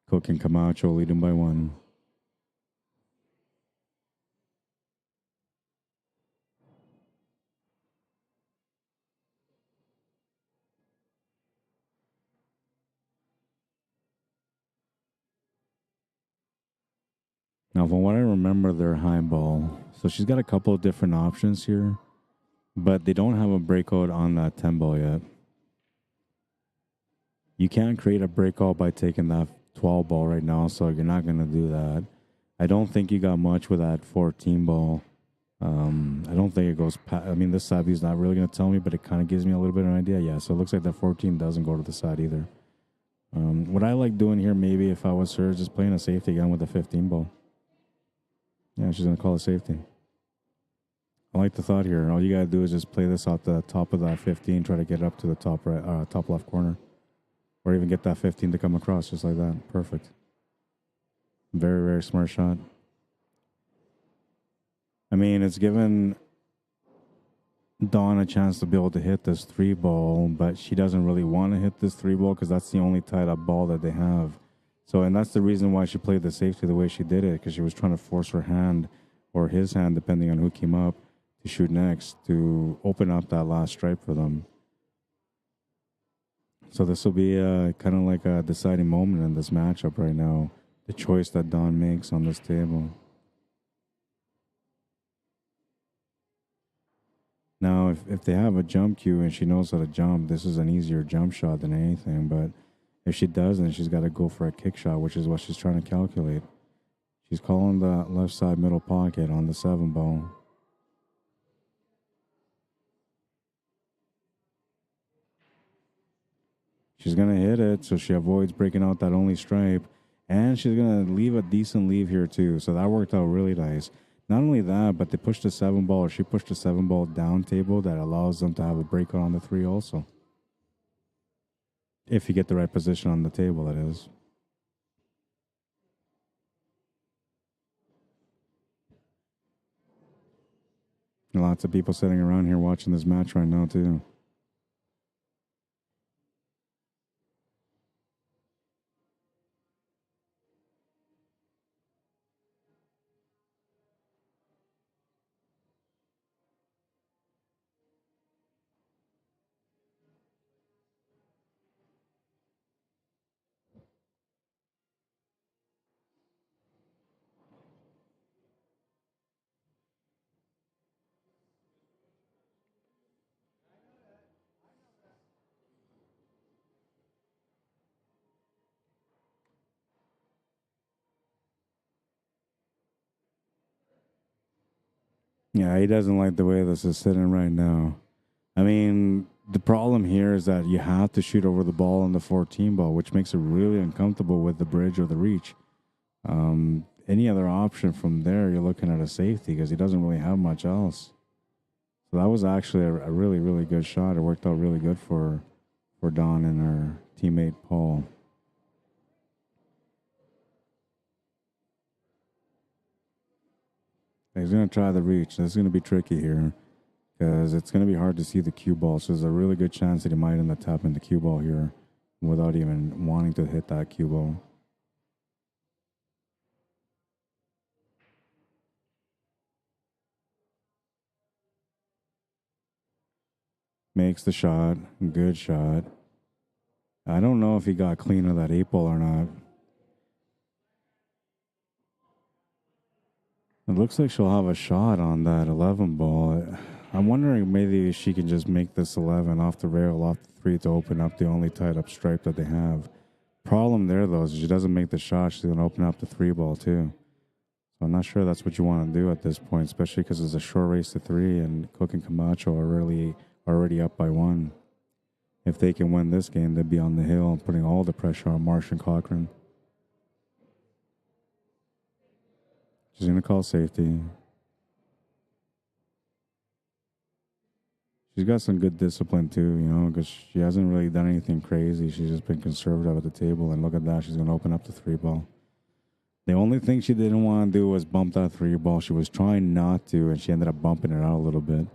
Cook and Camacho leading by 1. Now, from what I remember, they're high ball. So she's got a couple of different options here, but they don't have a breakout on that 10 ball yet. You can't create a breakout by taking that 12 ball right now, so you're not going to do that. I don't think you got much with that 14 ball. I don't think it goes past. This side view's not really going to tell me, but it kind of gives me a little bit of an idea. Yeah, so it looks like the 14 doesn't go to the side either. What I like doing here, maybe if I was her, is just playing a safety gun with the 15 ball. Yeah, she's going to call it safety. I like the thought here. All you got to do is just play this out the top of that 15, try to get it up to the top right, top left corner. Or even get that 15 to come across just like that. Perfect. Very, very smart shot. It's given Dawn a chance to be able to hit this 3 ball, but she doesn't really want to hit this 3 ball because that's the only tied up ball that they have. So, and that's the reason why she played the safety the way she did it, because she was trying to force her hand or his hand, depending on who came up, to shoot next to open up that last stripe for them. So this will be kind of like a deciding moment in this matchup right now. The choice that Dawn makes on this table. Now, if they have a jump cue and she knows how to jump, this is an easier jump shot than anything. But if she doesn't, she's got to go for a kick shot, which is what she's trying to calculate. She's calling the left side middle pocket on the 7 ball. She's going to hit it, so she avoids breaking out that only stripe. And she's going to leave a decent leave here, too. So that worked out really nice. Not only that, but they pushed the 7 ball, or she pushed the 7 ball down table that allows them to have a breakout on the 3 also. If you get the right position on the table, that is. Lots of people sitting around here watching this match right now, too. Yeah, he doesn't like the way this is sitting right now. I mean, the problem here is that you have to shoot over the ball on the 14 ball, which makes it really uncomfortable with the bridge or the reach. Any other option from there, you're looking at a safety because he doesn't really have much else. So that was actually a really, really good shot. It worked out really good for Don and her teammate Paul. He's going to try the reach. This is going to be tricky here because it's going to be hard to see the cue ball. So there's a really good chance that he might end up tapping the cue ball here without even wanting to hit that cue ball. Makes the shot. Good shot. I don't know if he got clean of that 8 ball or not. It looks like she'll have a shot on that 11 ball. I'm wondering maybe she can just make this 11 off the rail, off the 3 to open up the only tied up stripe that they have. Problem there, though, is if she doesn't make the shot, she's going to open up the 3 ball, too. So I'm not sure that's what you want to do at this point, especially because it's a short race to 3 and Cook and Camacho are already up by 1. If they can win this game, they'd be on the hill and putting all the pressure on Marsh and Cochran. She's going to call safety. She's got some good discipline too, you know, because she hasn't really done anything crazy. She's just been conservative at the table. And look at that. She's going to open up the 3 ball. The only thing she didn't want to do was bump that 3 ball. She was trying not to, and she ended up bumping it out a little bit.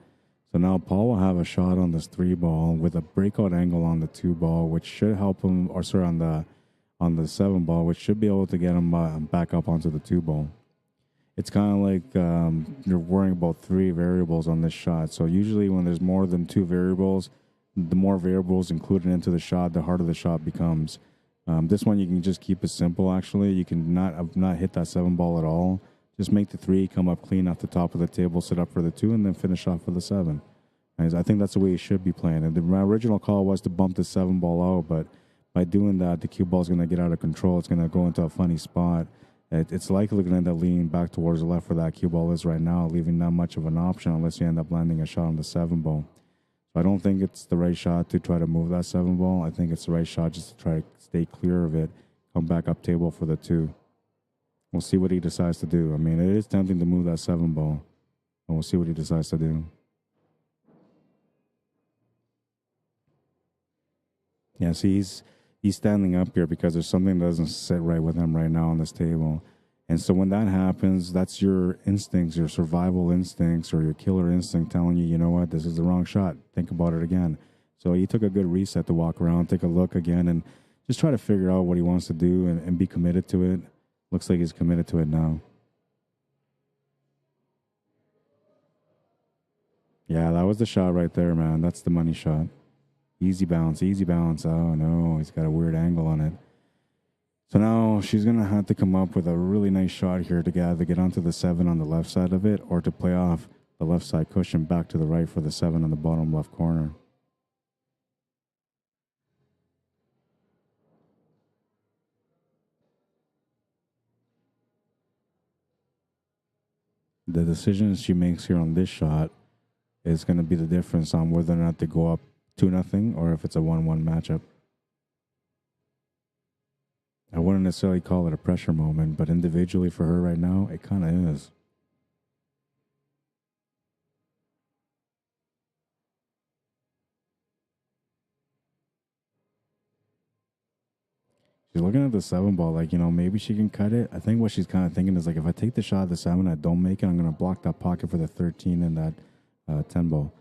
So now Paul will have a shot on this 3 ball with a breakout angle on the 2 ball, which should help him, or sorry, on the 7 ball, which should be able to get him back up onto the 2 ball. It's kind of like you're worrying about 3 variables on this shot. So usually when there's more than 2 variables, the more variables included into the shot, the harder the shot becomes. This one you can just keep it simple. Actually, you can not hit that 7 ball at all. Just make the 3 come up clean off the top of the table, sit up for the 2, and then finish off for the 7. And I think that's the way you should be playing. And my original call was to bump the 7 ball out, but by doing that, the cue ball is going to get out of control. It's going to go into a funny spot. It's likely going to end up leaning back towards the left where that cue ball is right now, leaving not much of an option unless you end up landing a shot on the 7 ball. So I don't think it's the right shot to try to move that 7 ball. I think it's the right shot just to try to stay clear of it, come back up table for the 2. We'll see what he decides to do. I mean, it is tempting to move that 7 ball, and we'll see what he decides to do. Yeah, see, he's standing up here because there's something that doesn't sit right with him right now on this table. And so when that happens, that's your instincts, your survival instincts or your killer instinct telling you, you know what, this is the wrong shot. Think about it again. So he took a good reset to walk around, take a look again, and just try to figure out what he wants to do and be committed to it. Looks like he's committed to it now. Yeah, that was the shot right there, man. That's the money shot. Easy bounce, easy bounce. Oh, no, he's got a weird angle on it. So now she's going to have to come up with a really nice shot here to either get onto the 7 on the left side of it or to play off the left side cushion back to the right for the 7 on the bottom left corner. The decisions she makes here on this shot is going to be the difference on whether or not they go up 2-0 or if it's a 1-1 matchup. I wouldn't necessarily call it a pressure moment, but individually for her right now, it kind of is. She's looking at the 7 ball like, you know, maybe she can cut it. I think what she's kind of thinking is like, if I take the shot at the 7, I don't make it, I'm going to block that pocket for the 13 and that 10 ball.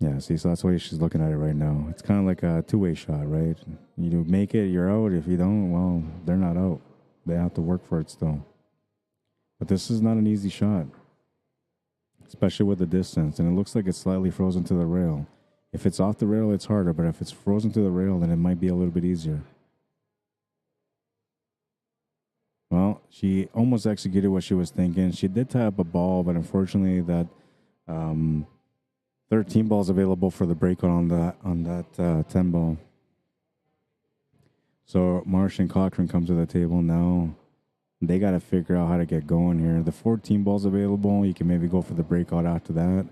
Yeah, see, so that's the way she's looking at it right now. It's kind of like a 2-way shot, right? You make it, you're out. If you don't, well, they're not out. They have to work for it still. But this is not an easy shot, especially with the distance. And it looks like it's slightly frozen to the rail. If it's off the rail, it's harder. But if it's frozen to the rail, then it might be a little bit easier. Well, she almost executed what she was thinking. She did tie up a ball, but unfortunately that 13 balls available for the breakout on that 10 ball. So Marsh and Cochran come to the table now. They got to figure out how to get going here. The 14 balls available. You can maybe go for the breakout after that.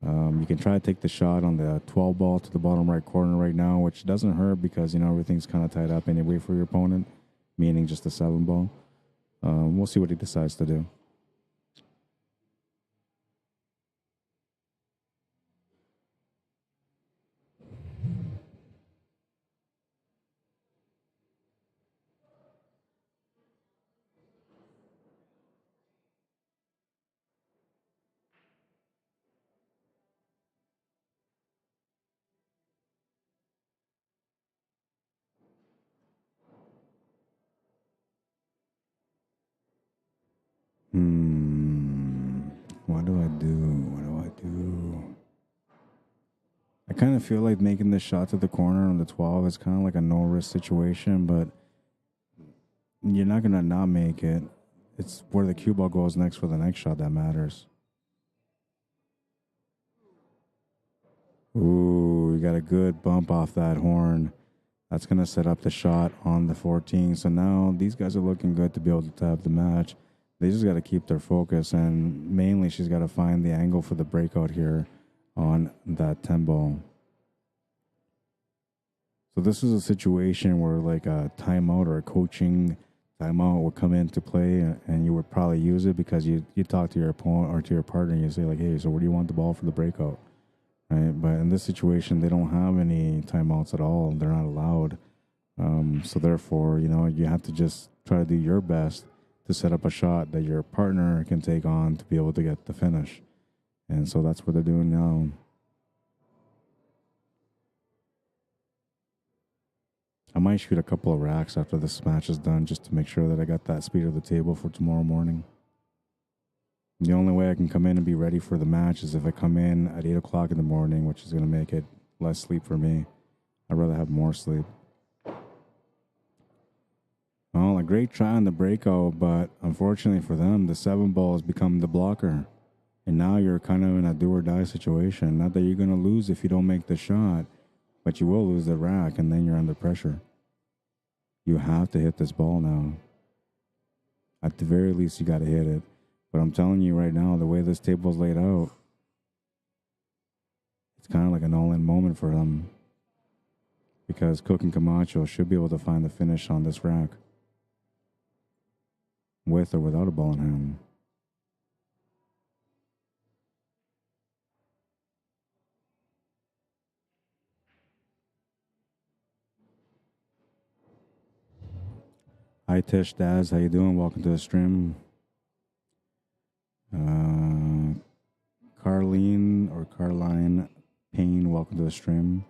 You can try to take the shot on the 12 ball to the bottom right corner right now, which doesn't hurt because, everything's kind of tied up anyway for your opponent, meaning just the 7 ball. We'll see what he decides to do. What do I do? What do I do? I kind of feel like making this shot to the corner on the 12 is kind of like a no-risk situation, but you're not going to not make it. It's where the cue ball goes next for the next shot that matters. Ooh, you got a good bump off that horn. That's going to set up the shot on the 14. So now these guys are looking good to be able to have the match. They just got to keep their focus, and mainly she's got to find the angle for the breakout here on that 10 ball. So this is a situation where like a timeout or a coaching timeout would come into play, and you would probably use it because you talk to your opponent or to your partner and you say like, hey, so where do you want the ball for the breakout? Right? But in this situation, they don't have any timeouts at all. They're not allowed. So therefore, you have to just try to do your best to set up a shot that your partner can take on to be able to get the finish. And so that's what they're doing now. I might shoot a couple of racks after this match is done just to make sure that I got that speed of the table for tomorrow morning. The only way I can come in and be ready for the match is if I come in at 8 o'clock in the morning, which is going to make it less sleep for me. I'd rather have more sleep. Well, a great try on the breakout, but unfortunately for them, the 7 ball has become the blocker. And now you're kind of in a do or die situation. Not that you're going to lose if you don't make the shot, but you will lose the rack, and then you're under pressure. You have to hit this ball now. At the very least, you got to hit it. But I'm telling you right now, the way this table's laid out, it's kind of like an all-in moment for them. Because Cook and Camacho should be able to find the finish on this rack. With or without a ball in hand. Hi Tish Daz, how you doing? Welcome to the stream. Carline Payne, welcome to the stream.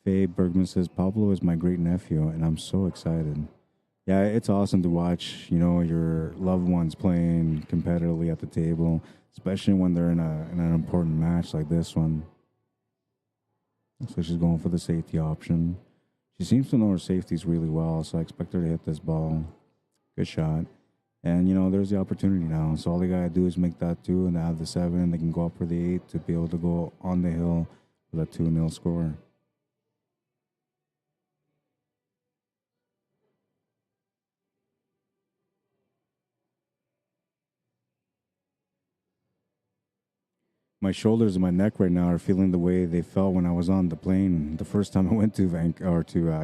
Faye Bergman says, Pablo is my great nephew, and I'm so excited. Yeah, it's awesome to watch, your loved ones playing competitively at the table, especially when they're in an important match like this one. So she's going for the safety option. She seems to know her safeties really well, so I expect her to hit this ball. Good shot. And, there's the opportunity now. So all they got to do is make that 2, and they have the 7. They can go up for the 8 to be able to go on the hill with a 2-0 score. My shoulders and my neck right now are feeling the way they felt when I was on the plane the first time I went to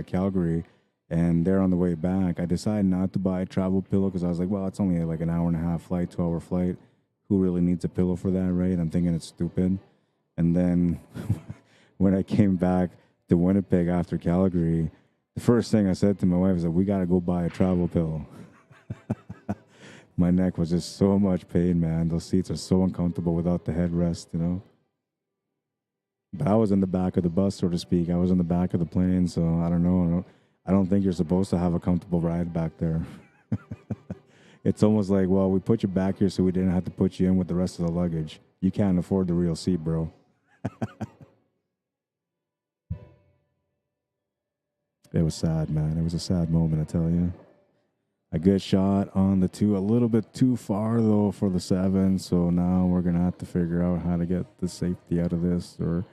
Calgary, and there on the way back, I decided not to buy a travel pillow because I was like, well, it's only like an hour and a half flight, 2-hour flight. Who really needs a pillow for that, right? I'm thinking it's stupid. And then when I came back to Winnipeg after Calgary, the first thing I said to my wife was that we got to go buy a travel pillow. My neck was just so much pain, man. Those seats are so uncomfortable without the headrest, But I was in the back of the bus, so to speak. I was in the back of the plane, so I don't know. I don't think you're supposed to have a comfortable ride back there. It's almost like, well, we put you back here so we didn't have to put you in with the rest of the luggage. You can't afford the real seat, bro. It was sad, man. It was a sad moment, I tell you. A good shot on the 2, a little bit too far, though, for the 7. So now we're going to have to figure out how to get the safety out of this or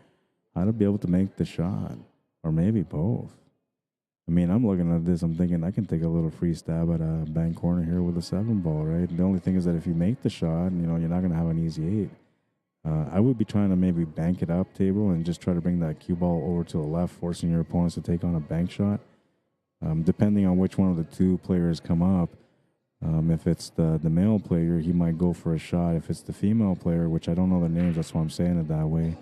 how to be able to make the shot. Or maybe both. I mean, I'm looking at this. I'm thinking I can take a little free stab at a bank corner here with a 7 ball, right? The only thing is that if you make the shot, you know, you're not going to have an easy 8. I would be trying to maybe bank it up table and just try to bring that cue ball over to the left, forcing your opponents to take on a bank shot. Depending on which one of the two players come up, if it's the male player, he might go for a shot. If it's the female player, which I don't know the names, that's why I'm saying it that way.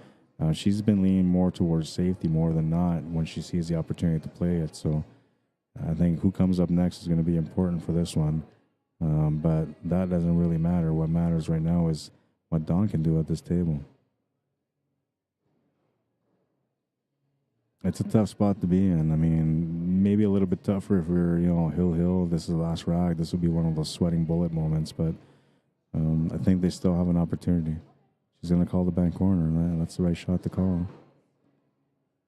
She's been leaning more towards safety more than not when she sees the opportunity to play it. So I think who comes up next is going to be important for this one. But that doesn't really matter. What matters right now is what Don can do at this table. It's a tough spot to be in. I mean, maybe a little bit tougher if we're, you know, hill. This is the last rack. This would be one of those sweating bullet moments. But I think they still have an opportunity. She's going to call the bank corner. That's the right shot to call.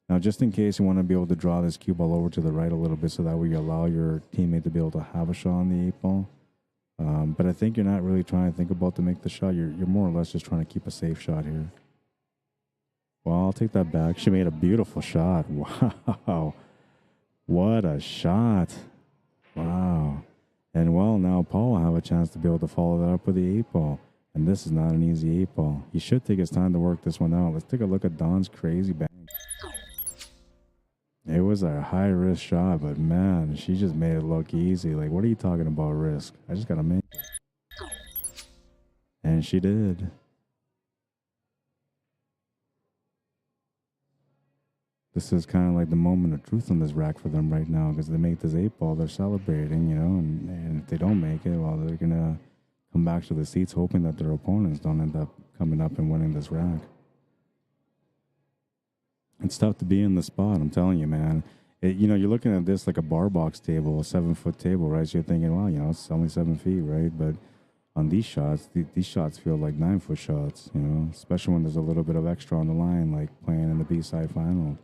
Now, just in case you want to be able to draw this cue ball over to the right a little bit so that way you allow your teammate to be able to have a shot on the 8 ball. But I think you're not really trying to think about to make the shot. You're more or less just trying to keep a safe shot here. Well, I'll take that back. She made a beautiful shot. Wow. What a shot. Wow. And, well, now Paul will have a chance to be able to follow that up with the 8 ball. And this is not an easy 8 ball. He should take his time to work this one out. Let's take a look at Don's crazy bank. It was a high-risk shot, but, man, she just made it look easy. Like, what are you talking about risk? I just got to make it. And she did. This is kind of like the moment of truth on this rack for them right now because they make this 8 ball, they're celebrating, you know, and if they don't make it, well, they're going to come back to the seats hoping that their opponents don't end up coming up and winning this rack. It's tough to be in the spot, I'm telling you, man. You know, you're looking at this like a bar box table, a 7-foot table, right? So you're thinking, well, you know, it's only 7 feet, right? But on these shots, these shots feel like 9-foot shots, you know, especially when there's a little bit of extra on the line, like playing in the B-side final.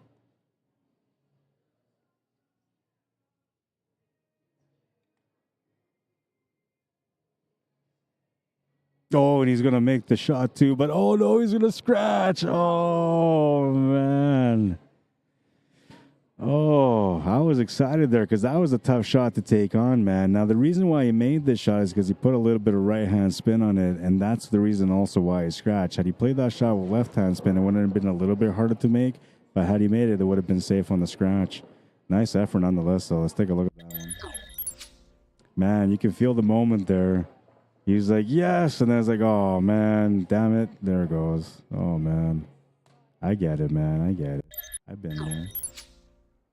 Oh, and he's going to make the shot too, but oh no, he's going to scratch. Oh, man. Oh, I was excited there because that was a tough shot to take on, man. Now, the reason why he made this shot is because he put a little bit of right-hand spin on it, and that's the reason also why he scratched. Had he played that shot with left-hand spin, it would have been a little bit harder to make, but had he made it, it would have been safe on the scratch. Nice effort nonetheless, so let's take a look at that one. Man, you can feel the moment there. He's like, yes, and then it's like, oh, man, damn it. There it goes. Oh, man. I get it, man. I get it. I've been there.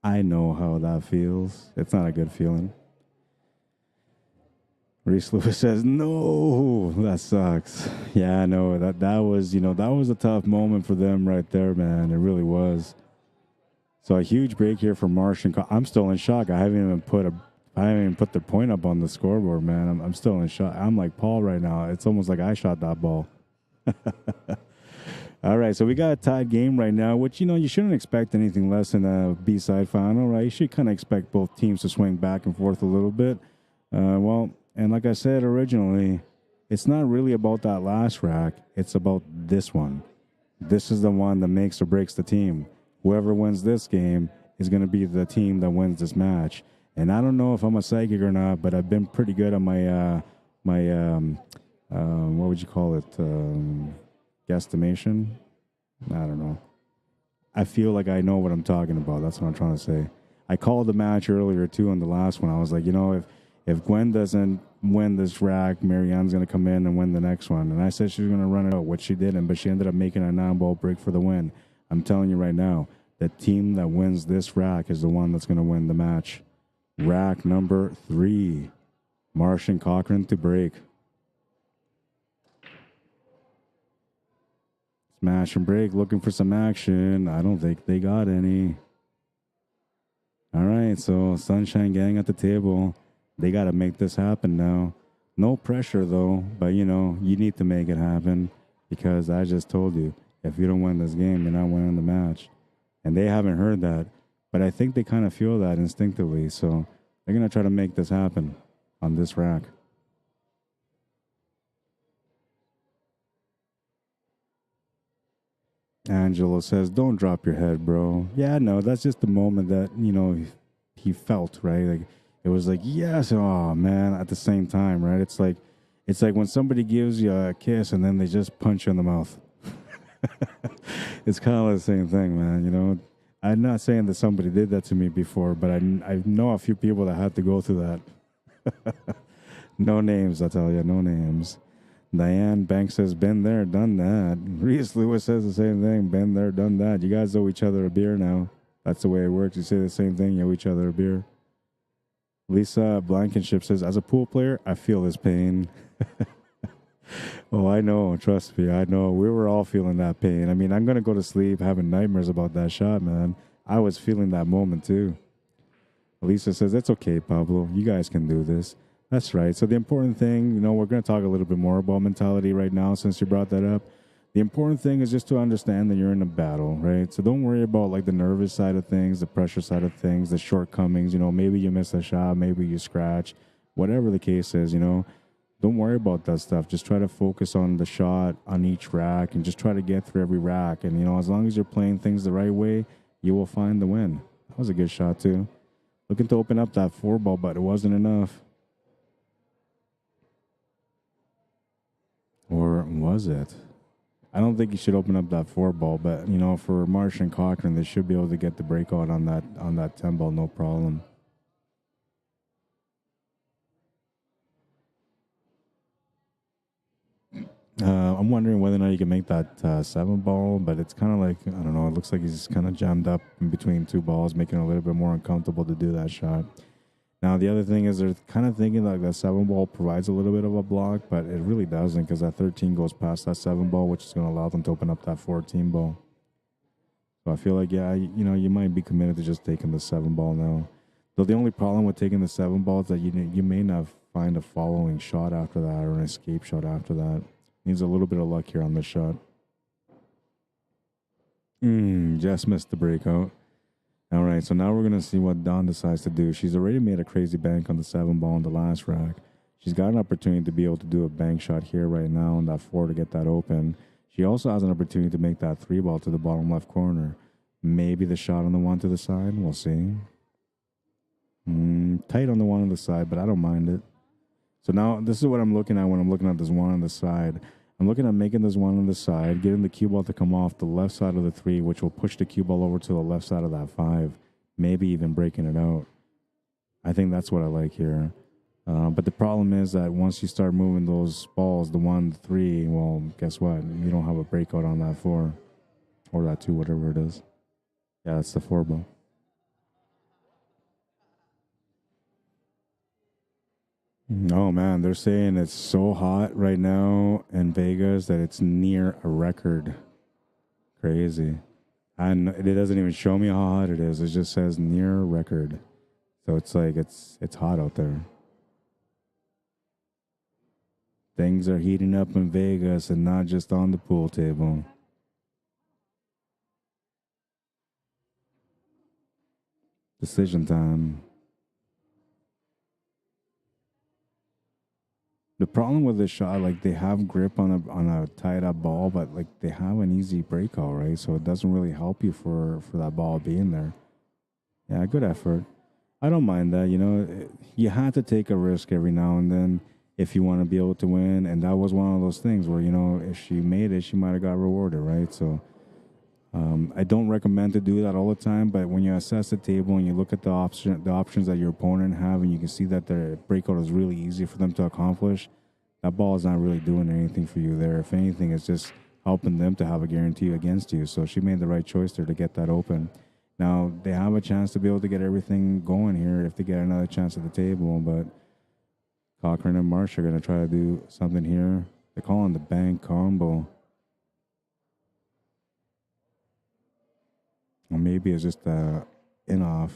I know how that feels. It's not a good feeling. Reese Lewis says, no, that sucks. Yeah, I know. That was, you know, that was a tough moment for them right there, man. It really was. So a huge break here for Marsh and I'm still in shock. I haven't even put the point up on the scoreboard, man. I'm still in shock. I'm like Paul right now. It's almost like I shot that ball. All right, so we got a tied game right now, which, you know, you shouldn't expect anything less than a B-side final, right? You should kind of expect both teams to swing back and forth a little bit. Well, and like I said originally, it's not really about that last rack. It's about this one. This is the one that makes or breaks the team. Whoever wins this game is going to be the team that wins this match. And I don't know if I'm a psychic or not, but I've been pretty good on my what would you call it? Guesstimation? I don't know. I feel like I know what I'm talking about. That's what I'm trying to say. I called the match earlier, too, on the last one. I was like, you know, if Gwen doesn't win this rack, MARYANN's going to come in and win the next one. And I said she was going to run it out, which she didn't, but she ended up making a 9-ball break for the win. I'm telling you right now, the team that wins this rack is the one that's going to win the match. Rack number 3, Marsh and Cochran to break. Smash and break, looking for some action. I don't think they got any. All right, so Sunshine Gang at the table. They got to make this happen now. No pressure, though, but, you know, you need to make it happen because I just told you, if you don't win this game, you're not winning the match. And they haven't heard that, but I think they kind of feel that instinctively, so they're going to try to make this happen on this rack. Angelo says, don't drop your head, bro. Yeah, no, that's just the moment that, you know, he felt, right? Like it was like yes, oh man, at the same time, right? It's like when somebody gives you a kiss and then they just punch you in the mouth. It's kind of the same thing, man. You know, I'm not saying that somebody did that to me before, but I know a few people that had to go through that. No names, I tell you, no names. Diane Banks says, been there, done that. Reese Lewis says the same thing, been there, done that. You guys owe each other a beer now. That's the way it works. You say the same thing, you owe each other a beer. Lisa Blankenship says, as a pool player, I feel this pain. Oh, I know. Trust me. I know. We were all feeling that pain. I mean, I'm going to go to sleep having nightmares about that shot, man. I was feeling that moment, too. Lisa says, it's okay, Pablo. You guys can do this. That's right. So the important thing, you know, we're going to talk a little bit more about mentality right now since you brought that up. The important thing is just to understand that you're in a battle, right? So don't worry about, like, the nervous side of things, the pressure side of things, the shortcomings. You know, maybe you miss a shot, maybe you scratch, whatever the case is, you know. Don't worry about that stuff. Just try to focus on the shot on each rack and just try to get through every rack. And, you know, as long as you're playing things the right way, you will find the win. That was a good shot, too. Looking to open up that 4-ball, but it wasn't enough. Or was it? I don't think you should open up that 4-ball, but, you know, for Marsh and Cochran, they should be able to get the breakout on that 10-ball, no problem. I'm wondering whether or not you can make that 7-ball, but it's kind of like, I don't know, it looks like he's kind of jammed up in between two balls, making it a little bit more uncomfortable to do that shot. Now, the other thing is they're kind of thinking like that 7-ball provides a little bit of a block, but it really doesn't because that 13 goes past that 7-ball, which is going to allow them to open up that 14-ball. So I feel like, yeah, you know, you might be committed to just taking the 7-ball now. Though the only problem with taking the 7-ball is that you may not find a following shot after that or an escape shot after that. Needs a little bit of luck here on this shot. Just missed the breakout. All right, so now we're going to see what Dawn decides to do. She's already made a crazy bank on the 7-ball on the last rack. She's got an opportunity to be able to do a bank shot here right now on that 4 to get that open. She also has an opportunity to make that 3-ball to the bottom left corner. Maybe the shot on the 1 to the side. We'll see. Tight on the 1 on the side, but I don't mind it. So now this is what I'm looking at when I'm looking at this 1 on the side. I'm looking at making this 1 on the side, getting the cue ball to come off the left side of the 3, which will push the cue ball over to the left side of that 5, maybe even breaking it out. I think that's what I like here. But the problem is that once you start moving those balls, the 1, the 3, well, guess what? You don't have a breakout on that 4 or that 2, whatever it is. Yeah, that's the 4-ball. Oh man, they're saying it's so hot right now in Vegas that it's near a record. Crazy. And it doesn't even show me how hot it is. It just says near record. So it's like it's hot out there. Things are heating up in Vegas and not just on the pool table. Decision time. The problem with this shot, like they have grip on a tied up ball, but like they have an easy breakout, right? So it doesn't really help you for that ball being there. Yeah, good effort. I don't mind that. You know, you have to take a risk every now and then if you want to be able to win. And that was one of those things where, you know, if she made it, she might have got rewarded, right? So I don't recommend to do that all the time, but when you assess the table and you look at the options that your opponent have, and you can see that their breakout is really easy for them to accomplish, that ball is not really doing anything for you there. If anything, it's just helping them to have a guarantee against you. So she made the right choice there to get that open. Now, they have a chance to be able to get everything going here if they get another chance at the table, but Cochran and Marsh are going to try to do something here. They're calling the bank combo. Or maybe it's just in-off.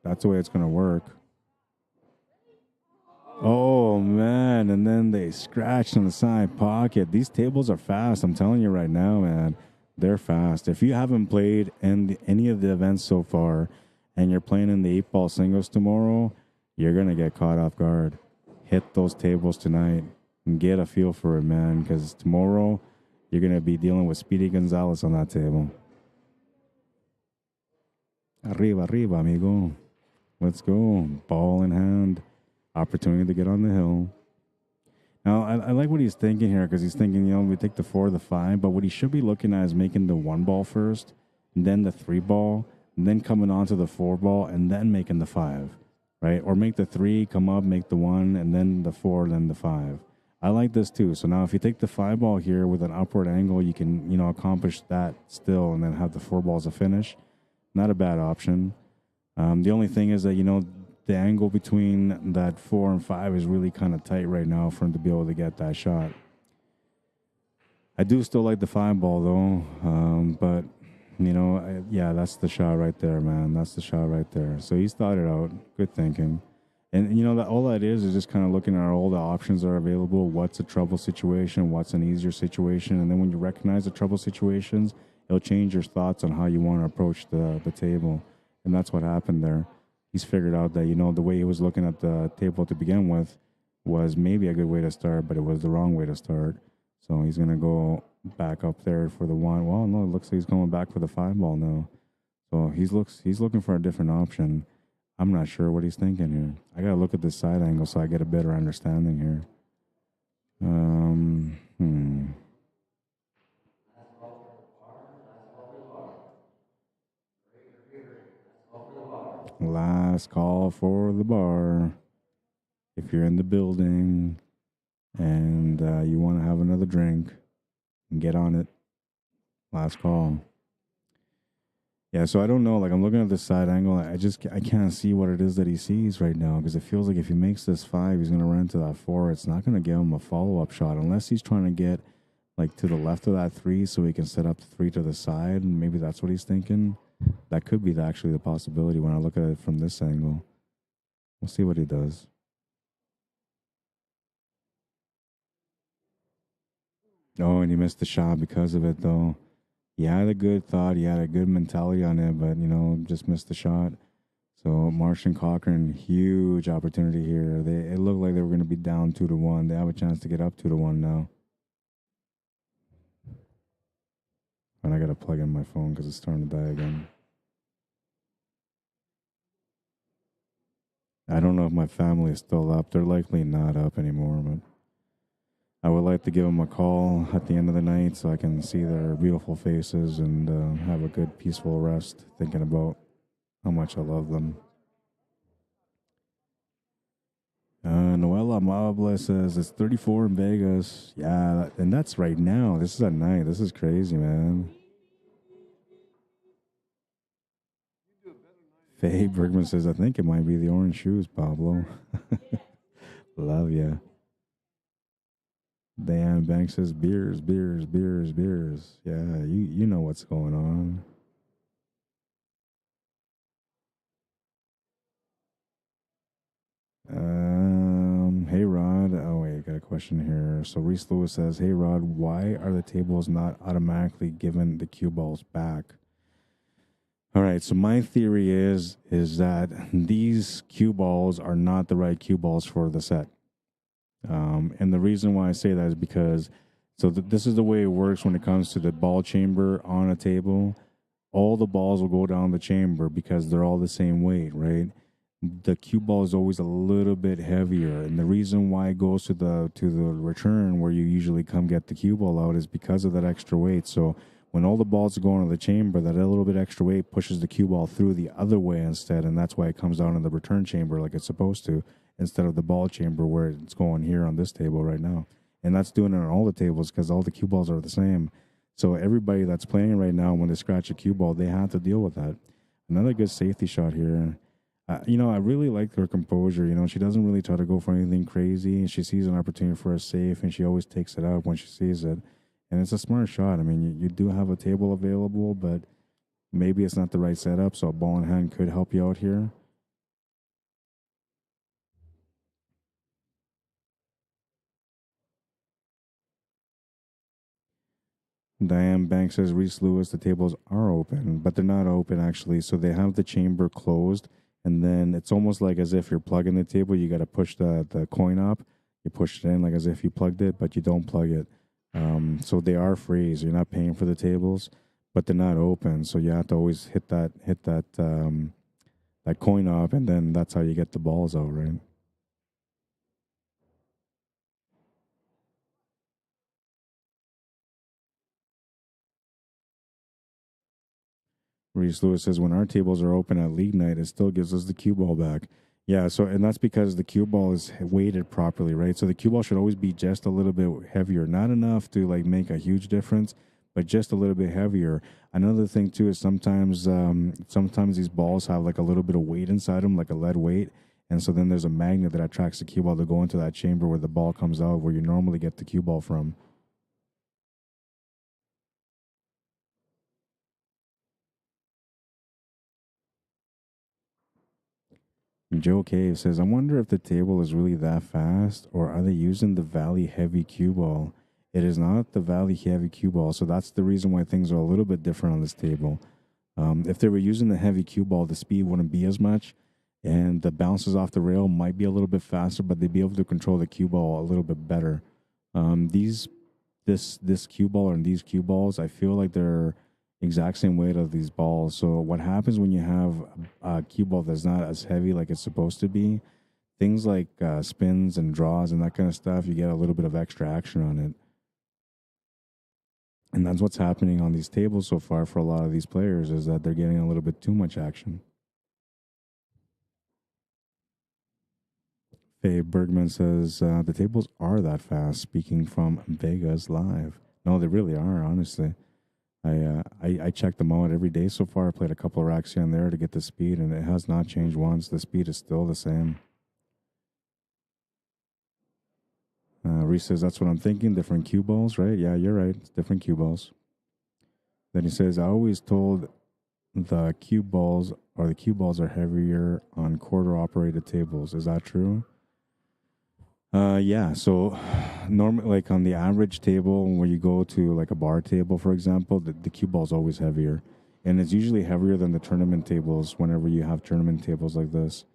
That's the way it's going to work. Oh, man. And then they scratched in the side pocket. These tables are fast. I'm telling you right now, man. They're fast. If you haven't played in any of the events so far and you're playing in the 8-ball singles tomorrow, you're going to get caught off guard. Hit those tables tonight and get a feel for it, man, because tomorrow you're going to be dealing with Speedy Gonzalez on that table. Arriba, arriba, amigo. Let's go. Ball in hand. Opportunity to get on the hill. Now, I like what he's thinking here because he's thinking, we take the 4 or the 5, but what he should be looking at is making the 1 ball first, and then the 3 ball, and then coming on to the 4 ball, and then making the 5, right? Or make the 3, come up, make the 1, and then the 4, then the 5. I like this too. So now if you take the 5 ball here with an upward angle, you can, accomplish that still and then have the 4 balls a finish. Not a bad option. The only thing is that, the angle between that 4 and 5 is really kind of tight right now for him to be able to get that shot. I do still like the 5 ball though, but yeah, that's the shot right there, man. That's the shot right there. So he's thought it out. Good thinking. And that all that is just kind of looking at all the options that are available. What's a trouble situation? What's an easier situation? And then when you recognize the trouble situations, it'll change your thoughts on how you want to approach the table. And that's what happened there. He's figured out that, the way he was looking at the table to begin with was maybe a good way to start, but it was the wrong way to start. So he's going to go back up there for the 1. Well, no, it looks like he's going back for the 5 ball now. So he's looking for a different option. I'm not sure what he's thinking here. I got to look at this side angle so I get a better understanding here. Last call for the bar. If you're in the building and you want to have another drink, get on it. Last call. Yeah, so I don't know. Like, I'm looking at this side angle. I can't see what it is that he sees right now because it feels like if he makes this 5, he's going to run into that 4. It's not going to give him a follow-up shot unless he's trying to get, like, to the left of that 3 so he can set up the 3 to the side, and maybe that's what he's thinking. That could be actually the possibility when I look at it from this angle. We'll see what he does. Oh, and he missed the shot because of it, though. He had a good thought. He had a good mentality on it, but, just missed the shot. So Marsh and Cochran, huge opportunity here. It looked like they were going to be down 2-1. They have a chance to get up 2-1 now. And I got to plug in my phone because it's starting to die again. I don't know if my family is still up. They're likely not up anymore, but I would like to give them a call at the end of the night so I can see their beautiful faces and have a good, peaceful rest, thinking about how much I love them. Noella Mabla says it's 34 in Vegas. Yeah, and that's right now. This is at night. This is crazy, man. Faye Bergman says, I think it might be the orange shoes, Pablo. Love ya. Diane Banks says, beers, beers, beers, beers. Yeah, you know what's going on. Hey, Rod. Oh, wait, got a question here. So Reese Lewis says, hey, Rod, why are the tables not automatically given the cue balls back? All right, so my theory is that these cue balls are not the right cue balls for the set. And the reason why I say that is because, this is the way it works when it comes to the ball chamber on a table. All the balls will go down the chamber because they're all the same weight, right? The cue ball is always a little bit heavier, and the reason why it goes to the return where you usually come get the cue ball out is because of that extra weight. So when all the balls are going to the chamber, that little bit extra weight pushes the cue ball through the other way instead, and that's why it comes down in the return chamber like it's supposed to, instead of the ball chamber where it's going here on this table right now. And that's doing it on all the tables because all the cue balls are the same. So everybody that's playing right now, when they scratch a cue ball, they have to deal with that. Another good safety shot here. I really like her composure. She doesn't really try to go for anything crazy, and she sees an opportunity for a safe, and she always takes it out when she sees it. And it's a smart shot. I mean, you do have a table available, but maybe it's not the right setup, so a ball in hand could help you out here. Diane Banks says, Reese Lewis, the tables are open, but they're not open actually. So they have the chamber closed, and then it's almost like as if you're plugging the table. You got to push the coin up. You push it in like as if you plugged it, but you don't plug it. So they are free. So you're not paying for the tables, but they're not open. So you have to always that coin up, and then that's how you get the balls out, right? Reese Lewis says when our tables are open at league night, it still gives us the cue ball back. Yeah, so and that's because the cue ball is weighted properly, right? So the cue ball should always be just a little bit heavier, not enough to like make a huge difference, but just a little bit heavier. Another thing too is sometimes these balls have like a little bit of weight inside them, like a lead weight, and so then there's a magnet that attracts the cue ball to go into that chamber where the ball comes out, where you normally get the cue ball from. Joe Cave says, I wonder if the table is really that fast or are they using the Valley Heavy cue ball? It is not the Valley Heavy cue ball, so that's the reason why things are a little bit different on this table. If they were using the heavy cue ball, the speed wouldn't be as much, and the bounces off the rail might be a little bit faster, but they'd be able to control the cue ball a little bit better. These this cue ball and these cue balls, I feel like they're exact same weight of these balls. So what happens when you have a cue ball that's not as heavy like it's supposed to be? Things like spins and draws and that kind of stuff, you get a little bit of extra action on it. And that's what's happening on these tables so far for a lot of these players is that they're getting a little bit too much action. Faye Bergman says the tables are that fast. Speaking from Vegas live. No, they really are. Honestly, I check them out every day so far. I played a couple of racks here and there to get the speed, and it has not changed once. The speed is still the same. Reese says that's what I'm thinking. Different cue balls, right? Yeah, you're right. It's different cue balls. Then he says I always told the cue balls are heavier on quarter operated tables. Is that true? Yeah. So, normally, like on the average table, when you go to like a bar table, for example, the cue ball is always heavier, and it's usually heavier than the tournament tables. Whenever you have tournament tables like this,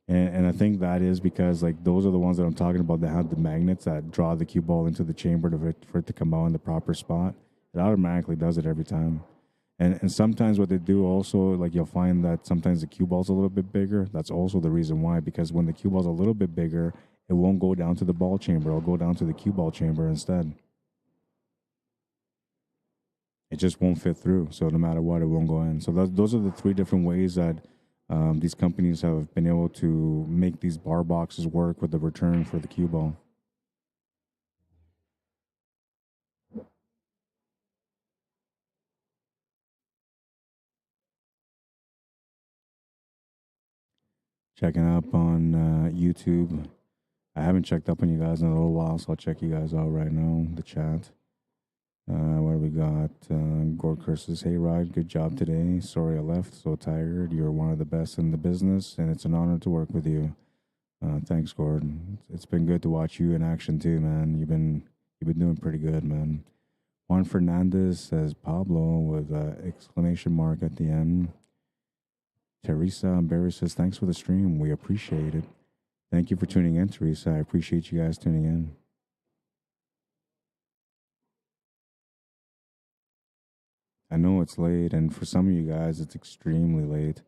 and I think that is because like those are the ones that I'm talking about that have the magnets that draw the cue ball into the chamber for it to come out in the proper spot. It automatically does it every time. And sometimes what they do also, like you'll find that sometimes the cue ball's a little bit bigger. That's also the reason why, because when the cue ball's a little bit bigger, it won't go down to the ball chamber. It'll go down to the cue ball chamber instead. It just won't fit through. So no matter what, it won't go in. So those are the three different ways that these companies have been able to make these bar boxes work with the return for the cue ball. Checking up on YouTube. I haven't checked up on you guys in a little while, so I'll check you guys out right now. The chat. What do we got? Gore curses. Hey, Rod, good job today. Sorry I left. So tired. You're one of the best in the business, and it's an honor to work with you. Thanks, Gordon. It's been good to watch you in action too, man. You've been doing pretty good, man. Juan Fernandez says Pablo with exclamation mark at the end. Teresa Barry says thanks for the stream. We appreciate it. Thank you for tuning in, Teresa. I appreciate you guys tuning in. I know it's late, and for some of you guys, it's extremely late.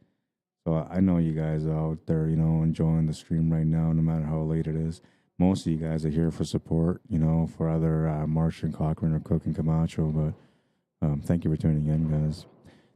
So I know you guys are out there, enjoying the stream right now, no matter how late it is. Most of you guys are here for support, for either Martian Cochran or Cook and Camacho. But thank you for tuning in, guys.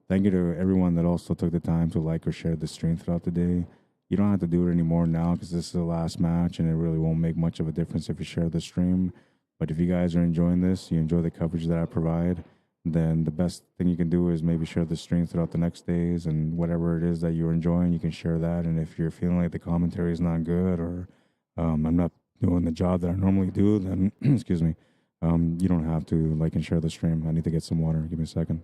Thank you to everyone that also took the time to like or share the stream throughout the day. You don't have to do it anymore now because this is the last match, and it really won't make much of a difference if you share the stream. But if you guys are enjoying this, you enjoy the coverage that I provide, then the best thing you can do is maybe share the stream throughout the next days, and whatever it is that you're enjoying, you can share that. And if you're feeling like the commentary is not good or I'm not doing the job that I normally do, then excuse me, you don't have to like and share the stream. I need to get some water. Give me a second.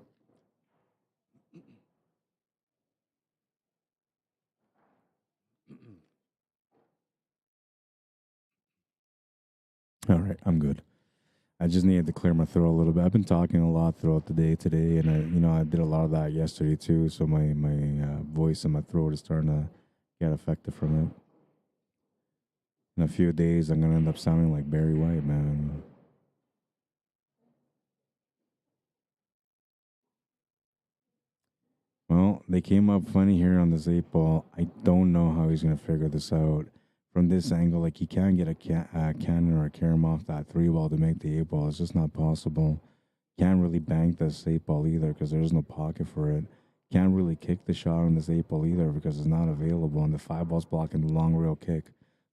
All right, I'm good. I just needed to clear my throat a little bit. I've been talking a lot throughout the day today, and I did a lot of that yesterday too. So my voice and my throat is starting to get affected from it. In a few days, I'm gonna end up sounding like Barry White, man. they came up funny here on this 8 ball. I don't know how he's gonna figure this out. From this angle, like he can't get a cannon or a carom off that 3 ball to make the 8 ball. It's just not possible. Can't really bank this 8 ball either because there's no pocket for it. Can't really kick the shot on this 8 ball either because it's not available. And the 5 ball's blocking the long rail kick.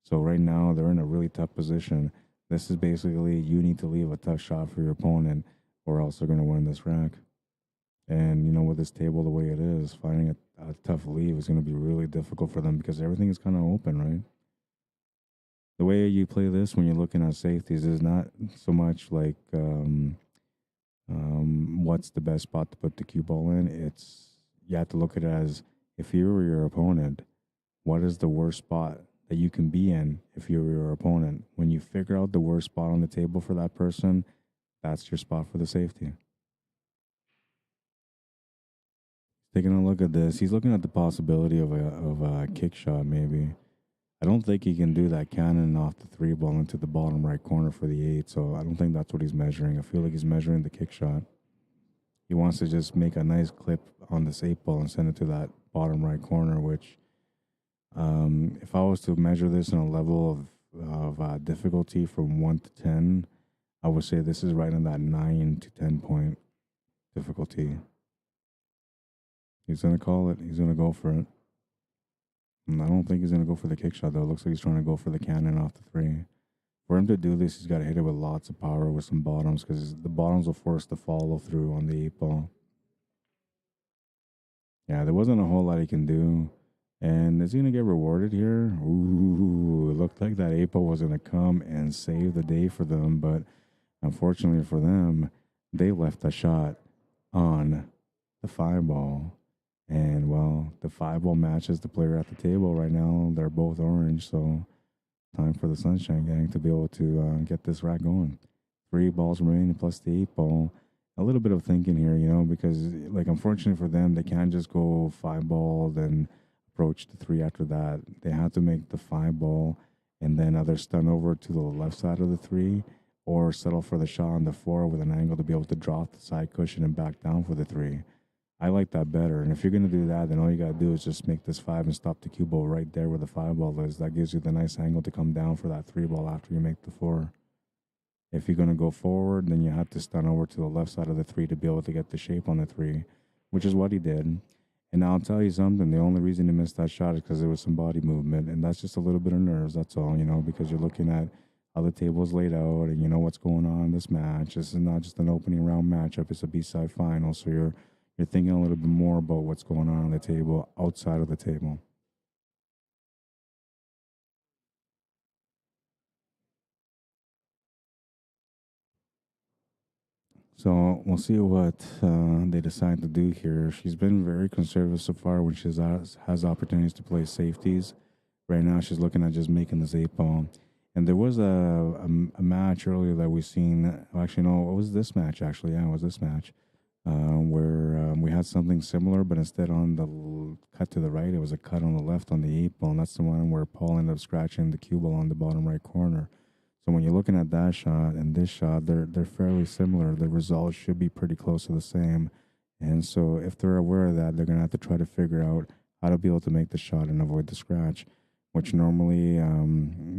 So right now they're in a really tough position. This is basically you need to leave a tough shot for your opponent or else they're going to win this rack. And you know, with this table the way it is, finding a tough leave is going to be really difficult for them because everything is kind of open, right? The way you play this when you're looking at safeties is not so much like what's the best spot to put the cue ball in. It's you have to look at it as if you were your opponent, what is the worst spot that you can be in if you're your opponent? When you figure out the worst spot on the table for that person, that's your spot for the safety. Taking a look at this, he's looking at the possibility of a kick shot maybe. I don't think he can do that cannon off the 3 ball into the bottom right corner for the 8, so I don't think that's what he's measuring. I feel like he's measuring the kick shot. He wants to just make a nice clip on this 8 ball and send it to that bottom right corner, which if I was to measure this on a level of difficulty from 1 to 10, I would say this is right in that 9 to 10 point difficulty. He's going to call it. He's going to go for it. And I don't think he's going to go for the kick shot, though. It looks like he's trying to go for the cannon off the 3. For him to do this, he's got to hit it with lots of power with some bottoms because the bottoms will force the follow through on the 8 ball. Yeah, there wasn't a whole lot he can do. And is he going to get rewarded here? Ooh, it looked like that 8 ball was going to come and save the day for them. But unfortunately for them, they left a shot on the 5 ball. And, well, the 5 ball matches the player at the table right now. They're both orange, so time for the Sunshine Gang to be able to get this rack going. 3 balls remaining plus the 8 ball. A little bit of thinking here, you know, because, like, unfortunately for them, they can't just go 5 ball, then approach the 3 after that. They have to make the 5 ball and then either stun over to the left side of the 3 or settle for the shot on the 4 with an angle to be able to drop the side cushion and back down for the 3. I like that better. And if you're going to do that, then all you got to do is just make this 5 and stop the cue ball right there where the 5 ball is. That gives you the nice angle to come down for that 3 ball after you make the 4. If you're going to go forward, then you have to stun over to the left side of the 3 to be able to get the shape on the 3, which is what he did. And I'll tell you something, the only reason he missed that shot is because there was some body movement. And that's just a little bit of nerves, that's all, you know, because you're looking at how the table's laid out and you know what's going on in this match. This is not just an opening round matchup, it's a B-side final. So you're thinking a little bit more about what's going on the table, outside of the table. So we'll see what they decide to do here. She's been very conservative so far when she has opportunities to play safeties. Right now, she's looking at just making this 8 ball. And there was a match earlier that we seen. Actually, no, it was this match, actually. Yeah, it was this match. Where we had something similar, but instead on the cut to the right, it was a cut on the left on the 8 ball. And that's the one where Paul ended up scratching the cue ball on the bottom right corner. So when you're looking at that shot and this shot, they're fairly similar. The results should be pretty close to the same. And so if they're aware of that, they're going to have to try to figure out how to be able to make the shot and avoid the scratch, which normally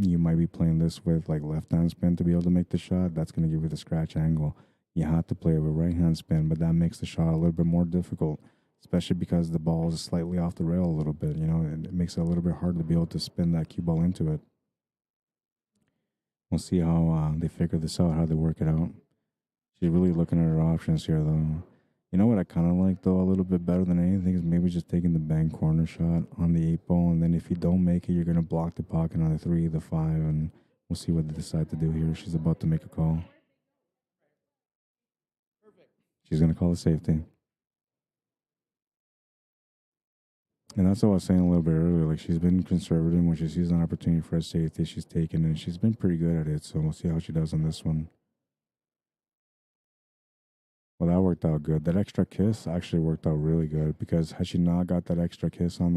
you might be playing this with like left-hand spin to be able to make the shot. That's going to give you the scratch angle. You have to play with right-hand spin, but that makes the shot a little bit more difficult, especially because the ball is slightly off the rail a little bit. You know, it makes it a little bit hard to be able to spin that cue ball into it. We'll see how they figure this out, how they work it out. She's really looking at her options here, though. You know what I kind of like, though, a little bit better than anything is maybe just taking the bang corner shot on the 8 ball, and then if you don't make it, you're going to block the pocket on the 3, the 5, and we'll see what they decide to do here. She's about to make a call. She's going to call a safety. And that's what I was saying a little bit earlier. Like, she's been conservative. When she sees an opportunity for a safety, she's taken it, and she's been pretty good at it. So we'll see how she does on this one. Well, that worked out good. That extra kiss actually worked out really good because had she not got that extra kiss on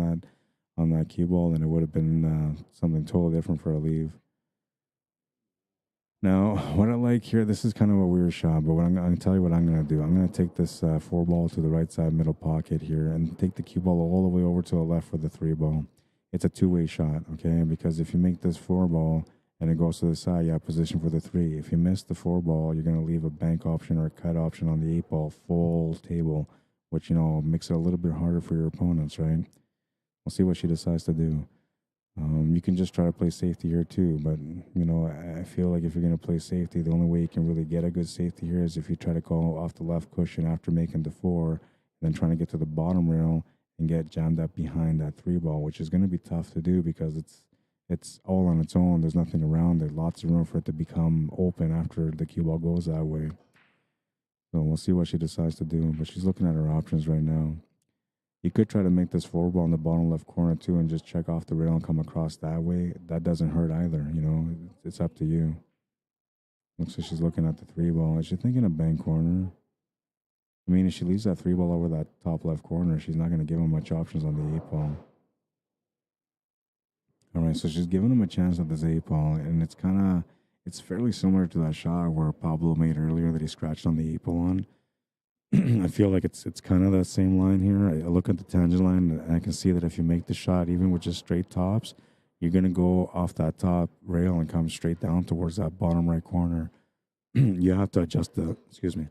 that cue ball, then it would have been something totally different for a leave. Now, what I like here, this is kind of a weird shot, but I'm going to tell you what I'm going to do. I'm going to take this four ball to the right side middle pocket here and take the cue ball all the way over to the left for the three ball. It's a two-way shot, okay? Because if you make this four ball and it goes to the side, you have position for the three. If you miss the four ball, you're going to leave a bank option or a cut option on the eight ball full table, which, makes it a little bit harder for your opponents, right? We'll see what she decides to do. You can just try to play safety here too, but I feel like if you're going to play safety, the only way you can really get a good safety here is if you try to go off the left cushion after making the four, and then trying to get to the bottom rail and get jammed up behind that three ball, which is going to be tough to do because it's all on its own. There's nothing around it. Lots of room for it to become open after the cue ball goes that way. So we'll see what she decides to do, but she's looking at her options right now. You could try to make this four ball in the bottom left corner too and just check off the rail and come across that way. That doesn't hurt either, It's up to you. Looks like she's looking at the three ball. Is she thinking of bank corner? I mean, if she leaves that three ball over that top left corner, she's not going to give him much options on the eight ball. All right, so she's giving him a chance at this eight ball, and it's fairly similar to that shot where Pablo made earlier that he scratched on the eight ball on. I feel like it's kind of that same line here. I look at the tangent line and I can see that if you make the shot, even with just straight tops, you're going to go off that top rail and come straight down towards that bottom right corner. You have to adjust excuse me.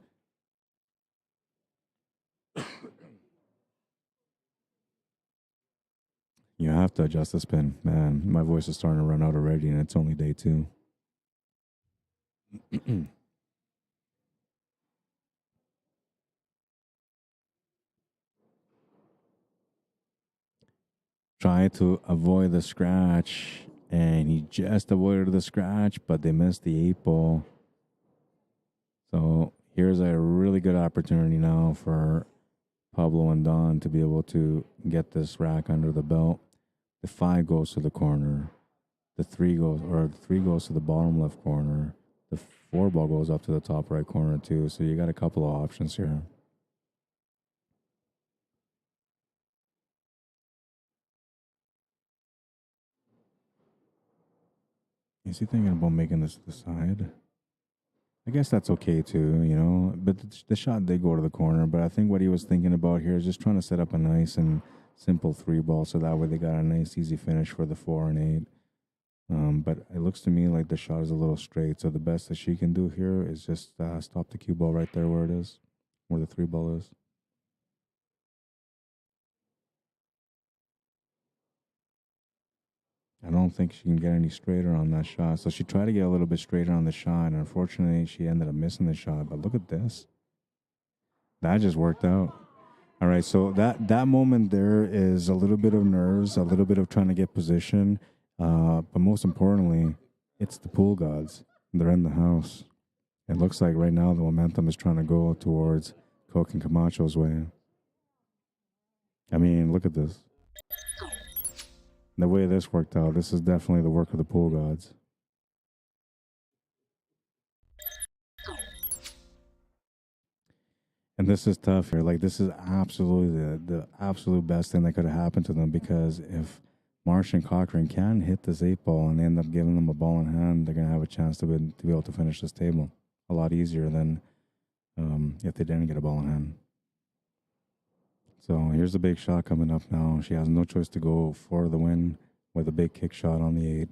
You have to adjust the spin. Man, my voice is starting to run out already and it's only day two. Try to avoid the scratch, and he just avoided the scratch, but they missed the eight ball. So here's a really good opportunity now for Pablo and Don to be able to get this rack under the belt. The five goes to the corner. The three goes to the bottom left corner. The four ball goes up to the top right corner too. So you got a couple of options here. Is he thinking about making this to the side? I guess that's okay too, But the shot did go to the corner. But I think what he was thinking about here is just trying to set up a nice and simple three ball so that way they got a nice, easy finish for the 4 and 8. But it looks to me like the shot is a little straight. So the best that she can do here is just stop the cue ball right there where it is, where the three ball is. I don't think she can get any straighter on that shot. So she tried to get a little bit straighter on the shot, and unfortunately, she ended up missing the shot. But look at this. That just worked out. All right, so that moment there is a little bit of nerves, a little bit of trying to get position, but most importantly, it's the pool gods. They're in the house. It looks like right now the momentum is trying to go towards Coke and Camacho's way. I mean, look at this. The way this worked out, this is definitely the work of the pool gods. And this is tough here. Like, this is absolutely the absolute best thing that could have happened to them, because if Marsh and Cochran can hit this eight ball and they end up giving them a ball in hand, they're going to have a chance to be able to finish this table a lot easier than if they didn't get a ball in hand. So here's the big shot coming up now. She has no choice to go for the win with a big kick shot on the 8.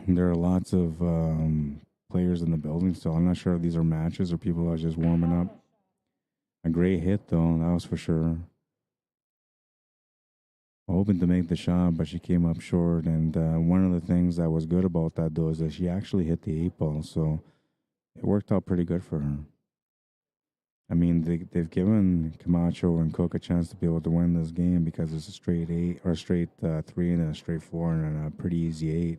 There are lots of players in the building, so I'm not sure if these are matches or people are just warming up. A great hit, though, that was for sure. Hoping to make the shot, but she came up short. And one of the things that was good about that, though, is that she actually hit the 8 ball, so it worked out pretty good for her. I mean, they've given Camacho and Cook a chance to be able to win this game because it's a straight 8 or a straight 3 and then a straight 4 and a pretty easy 8.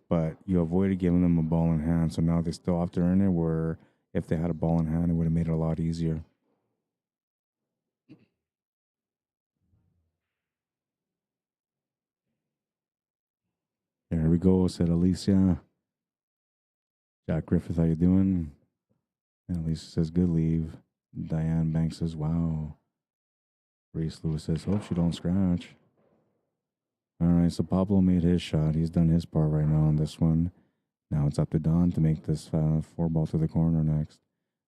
But you avoided giving them a ball in hand, so now they still have to earn it, where if they had a ball in hand, it would have made it a lot easier. There we go, said Alicia. Jack Griffith, how you doing? And Lisa says, good leave. Diane Banks says, wow. Reese Lewis says, hope she don't scratch. All right, so Pablo made his shot. He's done his part right now on this one. Now it's up to Don to make this four ball to the corner next.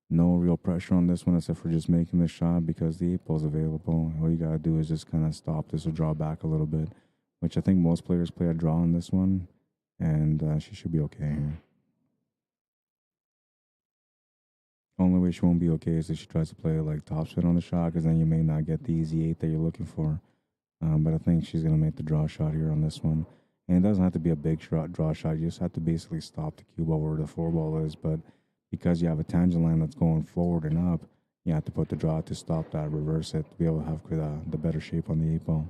No real pressure on this one except for just making the shot because the eight ball's available. All you gotta do is just kind of stop this or draw back a little bit, which I think most players play a draw on this one, and she should be okay here. Only way she won't be okay is if she tries to play like topspin on the shot, because then you may not get the easy eight that you're looking for. But I think she's gonna make the draw shot here on this one, and it doesn't have to be a big draw shot. You just have to basically stop the cue ball where the four ball is. But because you have a tangent line that's going forward and up, you have to put the draw to stop that, reverse it to be able to have the better shape on the eight ball.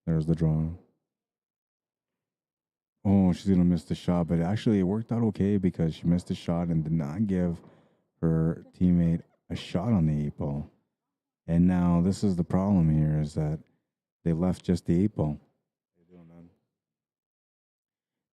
There's the draw. Oh, she's gonna miss the shot, but actually it worked out okay because she missed the shot and did not give her teammate a shot on the eight ball. And now this is the problem here is that they left just the eight ball.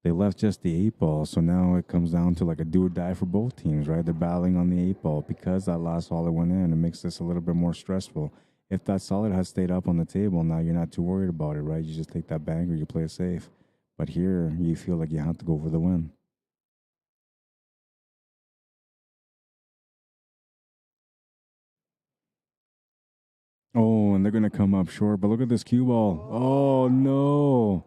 They left just the eight ball, so now it comes down to like a do or die for both teams, right? They're battling on the eight ball because that last solid went in. It makes this a little bit more stressful. If that solid had stayed up on the table, now you're not too worried about it, right? You just take that banger, you play it safe. But here, you feel like you have to go for the win. Oh, and they're gonna come up short. But look at this cue ball. Oh no!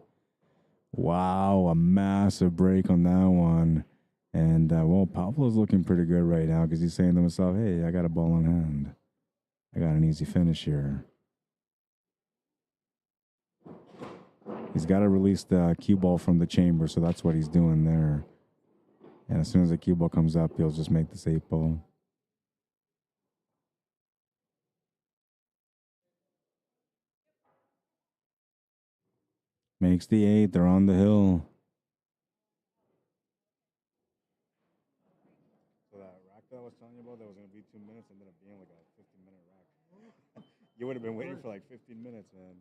Wow, a massive break on that one. And well, Pablo's looking pretty good right now because he's saying to himself, "Hey, I got a ball in hand. I got an easy finish here." He's got to release the cue ball from the chamber, so that's what he's doing there. And as soon as the cue ball comes up, he'll just make this eight ball. Makes the eight. They're on the hill. So that rack that I was telling you about that was going to be 2 minutes ended up being like a 15-minute rack. You would have been waiting for like 15 minutes, man.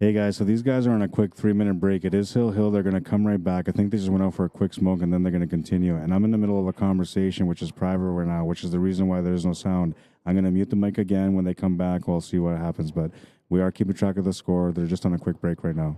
Hey guys, so these guys are on a quick 3-minute break. It is Hill. They're going to come right back. I think they just went out for a quick smoke and then they're going to continue. And I'm in the middle of a conversation, which is private right now, which is the reason why there's no sound. I'm going to mute the mic again. When they come back, we'll see what happens. But we are keeping track of the score. They're just on a quick break right now.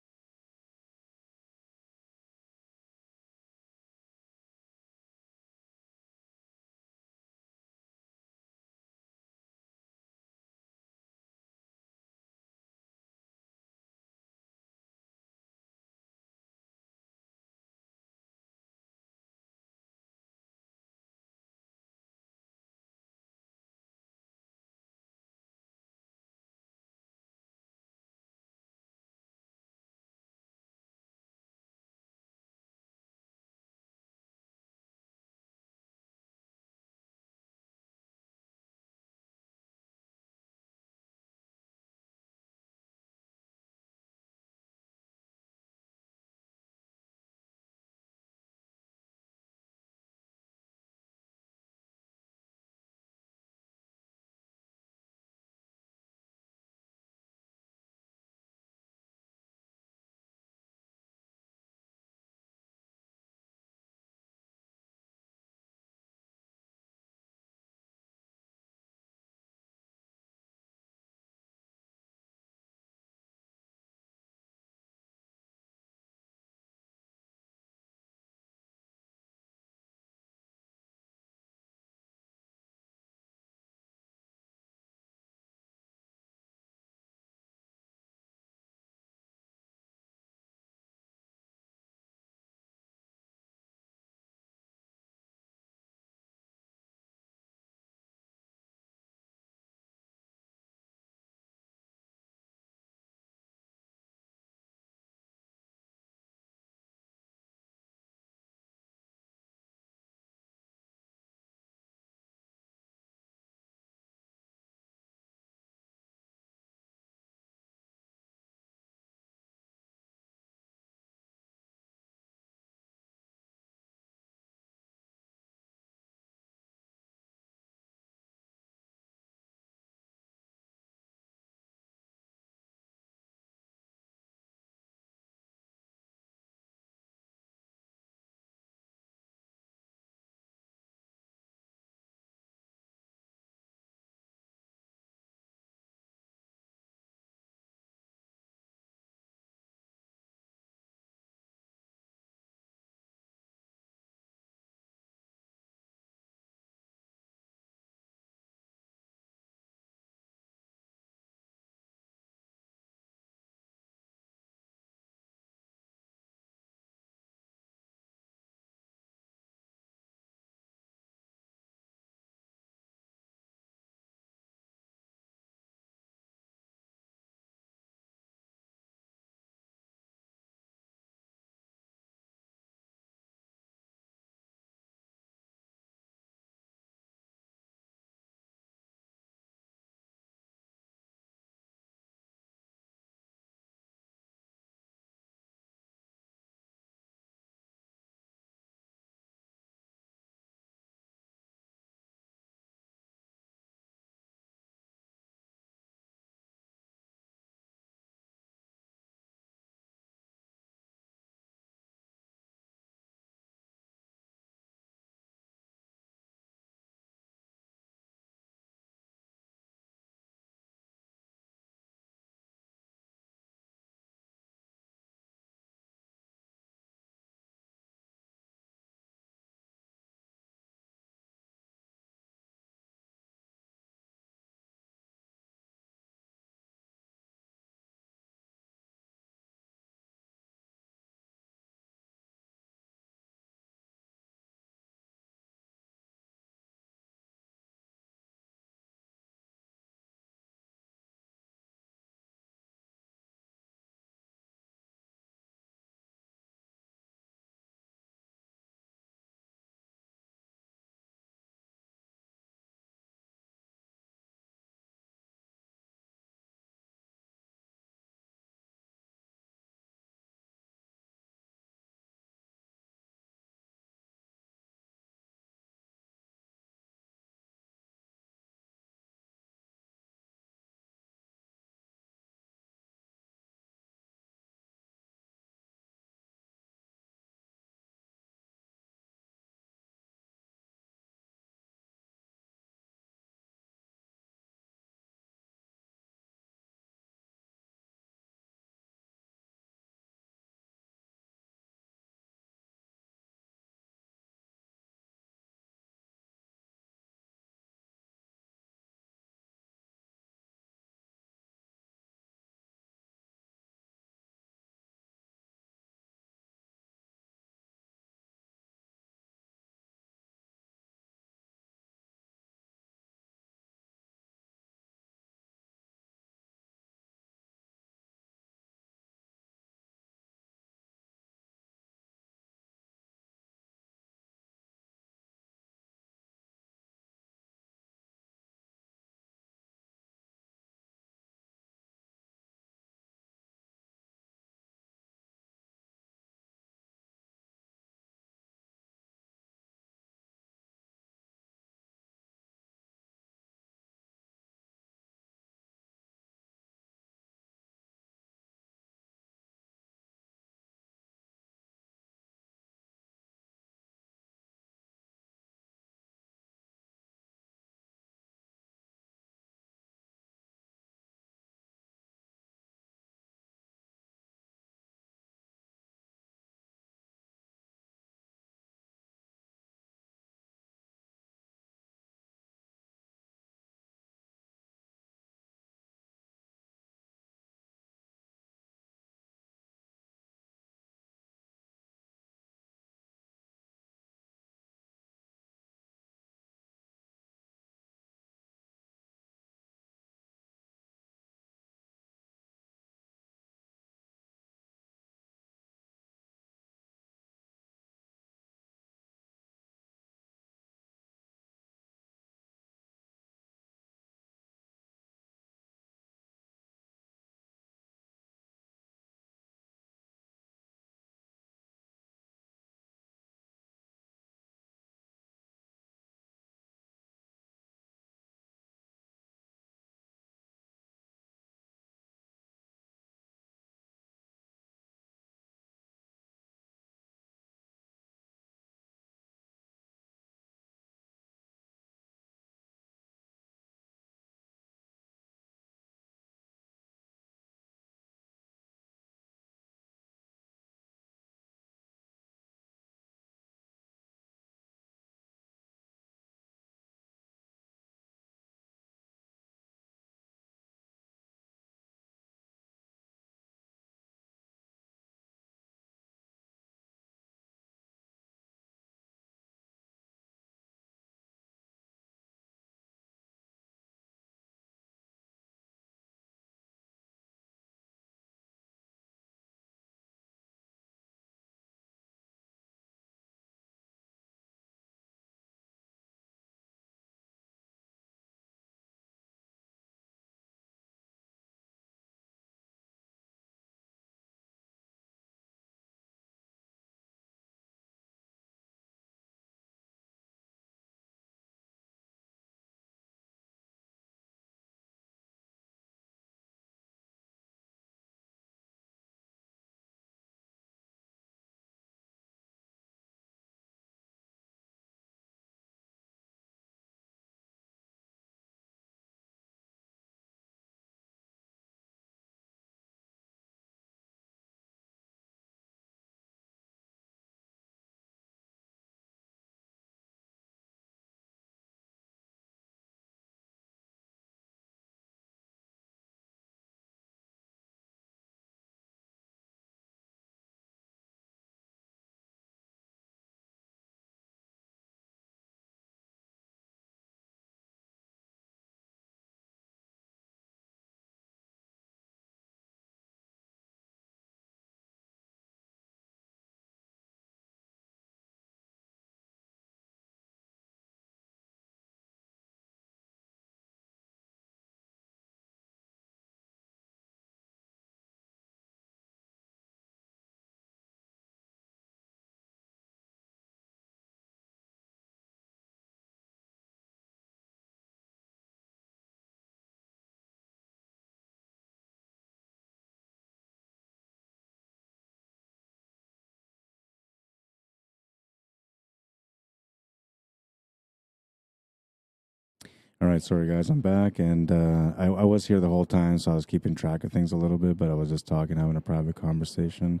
All right, sorry guys, I'm back, and I was here the whole time, so I was keeping track of things a little bit, but I was just talking, having a private conversation,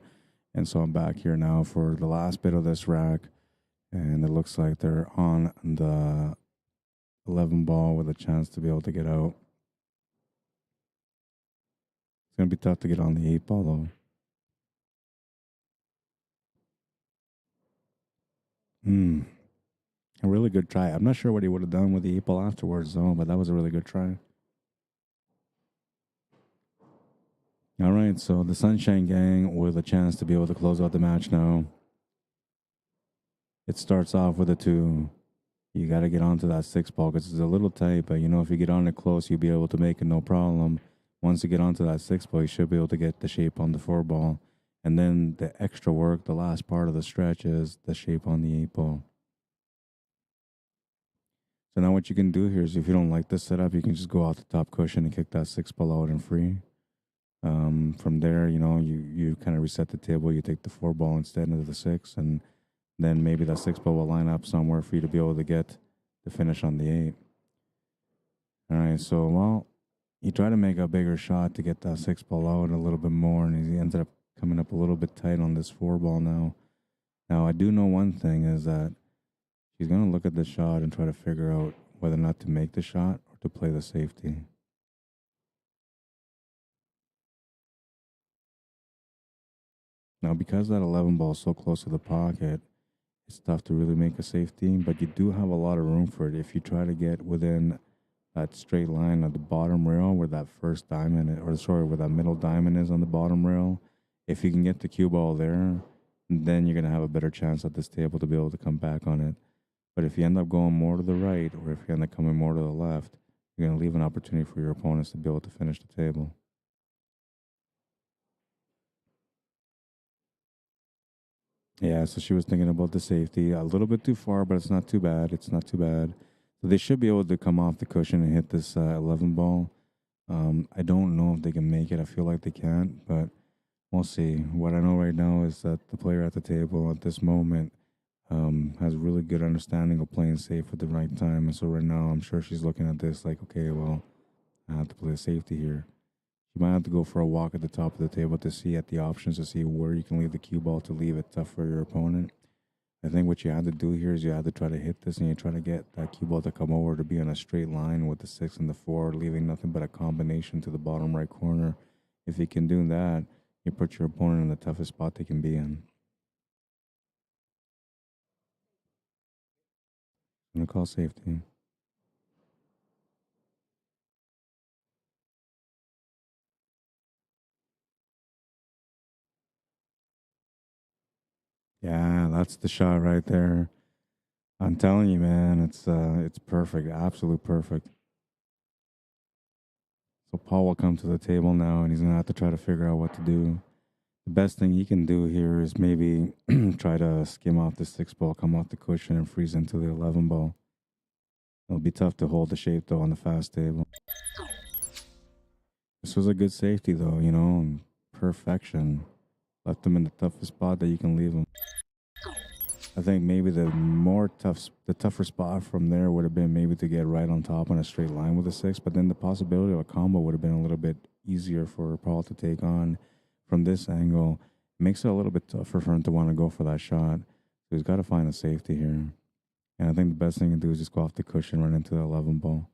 and so I'm back here now for the last bit of this rack, and it looks like they're on the 11 ball with a chance to be able to get out. It's gonna be tough to get on the 8 ball though. Hmm, a really good try. I'm not sure what he would have done with the 8 ball afterwards though, but that was a really good try. All right, so the Sunshine Gang with a chance to be able to close out the match now. It starts off with a 2. You got to get onto that 6 ball because it's a little tight, but you know, if you get on it close, you'll be able to make it no problem. Once you get onto that 6 ball, you should be able to get the shape on the 4 ball. And then the extra work, the last part of the stretch is the shape on the 8 ball. So now what you can do here is if you don't like this setup, you can just go out the top cushion and kick that 6 ball out and free. From there, you know, you kind of reset the table. You take the 4 ball instead of the 6, and then maybe that 6 ball will line up somewhere for you to be able to get the finish on the 8. All right, so, well, he tried to make a bigger shot to get that 6 ball out a little bit more, and he ended up coming up a little bit tight on this 4 ball now. Now, I do know one thing is that she's going to look at the shot and try to figure out whether or not to make the shot or to play the safety. Now, because that 11 ball is so close to the pocket, it's tough to really make a safety, but you do have a lot of room for it if you try to get within that straight line of the bottom rail where that first diamond, where that middle diamond is on the bottom rail. If you can get the cue ball there, then you're going to have a better chance at this table to be able to come back on it. But if you end up going more to the right, or if you end up coming more to the left, you're going to leave an opportunity for your opponents to be able to finish the table. Yeah, so she was thinking about the safety. A little bit too far, but it's not too bad. It's not too bad. So they should be able to come off the cushion and hit this 11 ball. I don't know if they can make it. I feel like they can't, but we'll see. What I know right now is that the player at the table at this moment has really good understanding of playing safe at the right time. And so right now, I'm sure she's looking at this like, okay, well, I have to play safety here. You might have to go for a walk at the top of the table to see at the options to see where you can leave the cue ball to leave it tough for your opponent. I think what you have to do here is you have to try to hit this and you try to get that cue ball to come over to be on a straight line with the 6 and the 4, leaving nothing but a combination to the bottom right corner. If you can do that, you put your opponent in the toughest spot they can be in. I'm going to call safety. Yeah, that's the shot right there. I'm telling you, man, it's perfect, absolute perfect. So Paul will come to the table now, and he's gonna have to try to figure out what to do. The best thing he can do here is maybe try to skim off the 6 ball, come off the cushion, and freeze into the 11 ball. It'll be tough to hold the shape though on the fast table. This was a good safety though, you know, and perfection. Left him in the toughest spot that you can leave him. I think maybe the tougher spot from there would have been maybe to get right on top on a straight line with a 6, but then the possibility of a combo would have been a little bit easier for Paul to take on from this angle. It makes it a little bit tougher for him to want to go for that shot. So he's got to find a safety here. And I think the best thing to do is just go off the cushion, run into the 11 ball.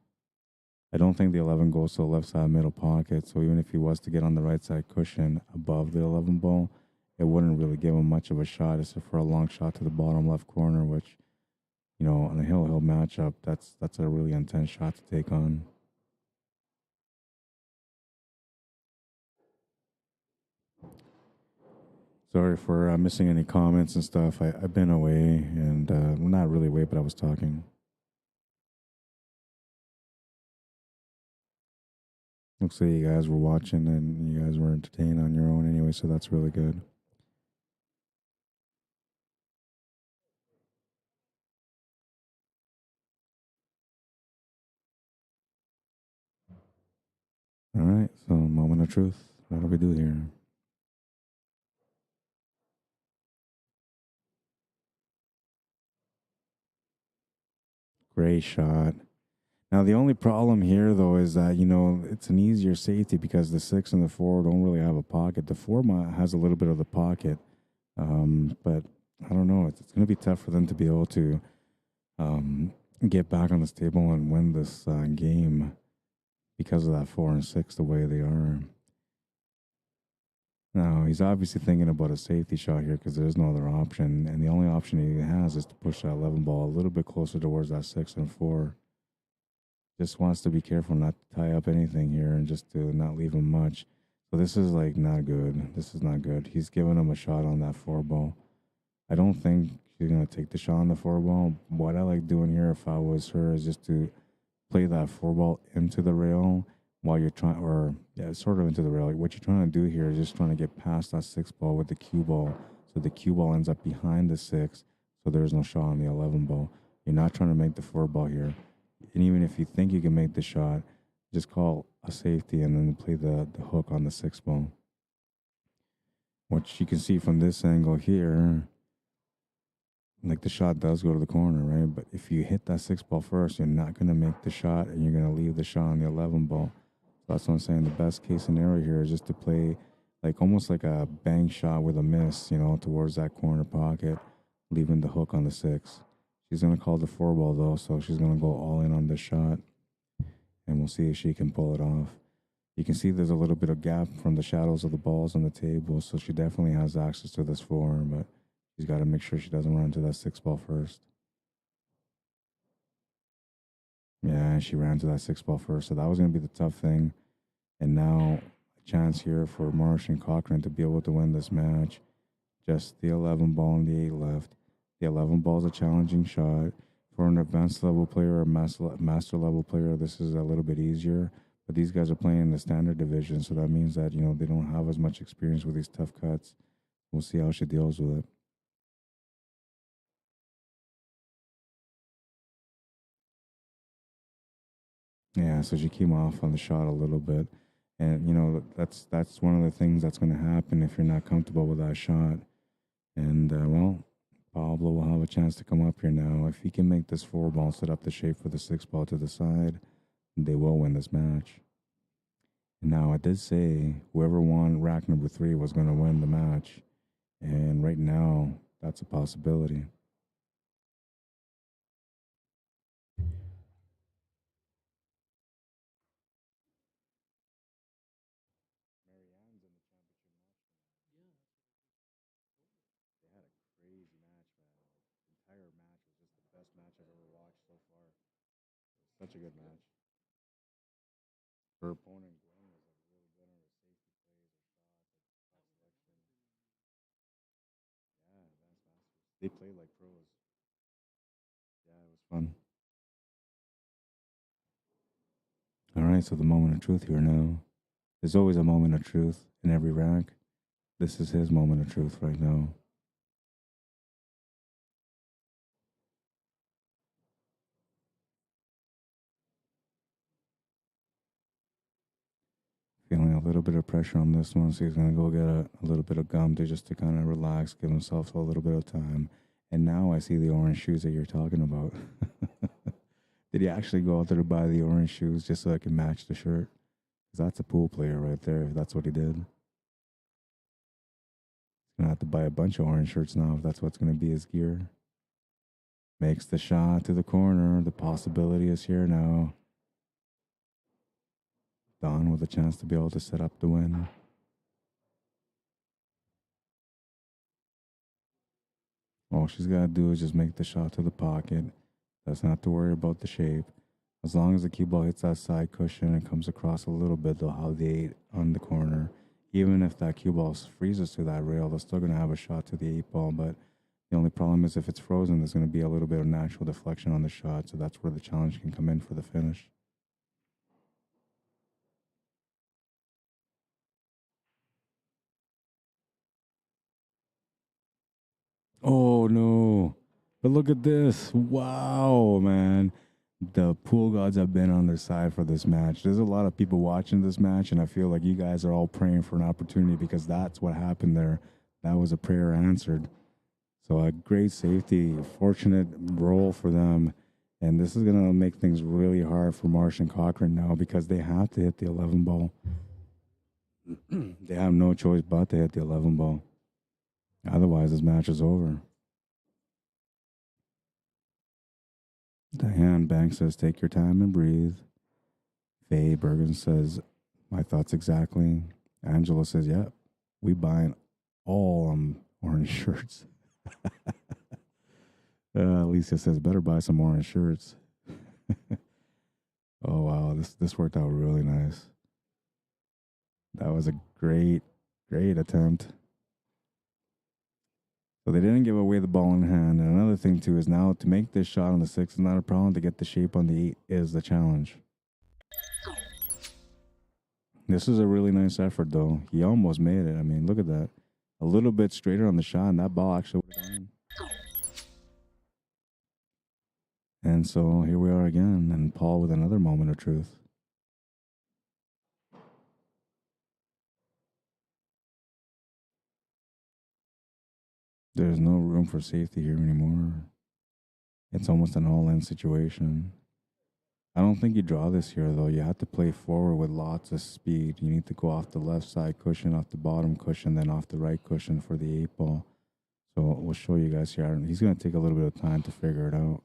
I don't think the 11 goes to the left side middle pocket, so even if he was to get on the right side cushion above the 11 ball, it wouldn't really give him much of a shot except for a long shot to the bottom left corner, which, you know, on a hill matchup, that's a really intense shot to take on. Sorry for missing any comments and stuff. I've been away, and not really away, but I was talking. Looks like you guys were watching and you guys were entertained on your own anyway, so that's really good. All right, so moment of truth. What do we do here? Great shot. Now the only problem here though is that it's an easier safety because the 6 and the 4 don't really have a pocket. The 4 has a little bit of the pocket, but I don't know. It's going to be tough for them to be able to um, get back on this table and win this game because of that 4 and 6 the way they are. Now he's obviously thinking about a safety shot here because there's no other option, and the only option he has is to push that 11 ball a little bit closer towards that 6 and 4. Just wants to be careful not to tie up anything here and just to not leave him much. So this is like not good. This is not good. He's giving him a shot on that 4 ball. I don't think she's gonna take the shot on the 4 ball. What I like doing here, if I was her, is just to play that 4 ball into the rail while you're trying, or yeah, sort of into the rail. Like what you're trying to do here is just trying to get past that 6 ball with the cue ball, so the cue ball ends up behind the 6, so there's no shot on the 11 ball. You're not trying to make the 4 ball here. And even if you think you can make the shot, just call a safety and then play the hook on the 6 ball. What you can see from this angle here, like the shot does go to the corner, right? But if you hit that 6 ball first, you're not going to make the shot and you're going to leave the shot on the 11 ball. So that's what I'm saying. The best case scenario here is just to play like almost like a bang shot with a miss, towards that corner pocket, leaving the hook on the 6. She's going to call the 4 ball though, so she's going to go all in on this shot. And we'll see if she can pull it off. You can see there's a little bit of gap from the shadows of the balls on the table, so she definitely has access to this 4, but she's got to make sure she doesn't run to that 6 ball first. Yeah, she ran to that 6 ball first, so that was going to be the tough thing. And now a chance here for Marsh and Cochran to be able to win this match. Just the 11 ball and the 8 left. The 11 ball is a challenging shot. For an advanced level player or master level player, this is a little bit easier. But these guys are playing in the standard division, so that means that, they don't have as much experience with these tough cuts. We'll see how she deals with it. Yeah, so she came off on the shot a little bit. And, that's one of the things that's going to happen if you're not comfortable with that shot. And, well, Pablo will have a chance to come up here now. If he can make this 4 ball set up the shape for the 6 ball to the side, they will win this match. And now I did say whoever won rack number 3 was going to win the match. And right now, that's a possibility. MARYANN's in the championship match. They had a crazy match, man. The entire match was just the best match I've ever watched so far. It was such a good match. Her opponent, GWEN, was like really good on her safety plays, her shot, her shot selection. Yeah, Advanced Masters. They played like pros. Yeah, it was fun. All right, so the moment of truth here now. There's always a moment of truth in every rank. This is his moment of truth right now. Feeling a little bit of pressure on this one, so he's gonna go get a little bit of gum to kind of relax, give himself a little bit of time. And now I see the orange shoes that you're talking about. Did he actually go out there to buy the orange shoes just so I can match the shirt? Because that's a pool player right there, if that's what he did. He's gonna have to buy a bunch of orange shirts now if that's what's gonna be his gear. Makes the shot to the corner. The possibility is here now. Dawn with a chance to be able to set up the win. All she's got to do is just make the shot to the pocket. Doesn't have to worry about the shape. As long as the cue ball hits that side cushion and comes across a little bit, they'll have the 8 on the corner. Even if that cue ball freezes to that rail, they're still going to have a shot to the 8 ball. But the only problem is if it's frozen, there's going to be a little bit of natural deflection on the shot. So that's where the challenge can come in for the finish. Oh no. But look at this. Wow, man. The pool gods have been on their side for this match. There's a lot of people watching this match, and I feel like you guys are all praying for an opportunity because that's what happened there. That was a prayer answered. So a great safety, fortunate roll for them. And this is going to make things really hard for Marsh and Cochran now because they have to hit the 11 ball. They have no choice but to hit the 11 ball. Otherwise, this match is over. Diane Banks says, take your time and breathe. Faye Bergen says, my thoughts exactly. Angela says, yep, we buying all orange shirts. Alicia says, better buy some orange shirts. Oh, wow, this worked out really nice. That was a great attempt. So they didn't give away the ball in hand. And another thing, too, is now to make this shot on the 6 is not a problem. To get the shape on the 8 is the challenge. This is a really nice effort, though. He almost made it. I mean, look at that. A little bit straighter on the shot, and that ball actually would have gone in. And so here we are again, and Paul with another moment of truth. There's no room for safety here anymore. It's almost an all-in situation. I don't think you draw this here, though. You have to play forward with lots of speed. You need to go off the left side cushion, off the bottom cushion, then off the right cushion for the 8 ball. So we'll show you guys here. He's going to take a little bit of time to figure it out.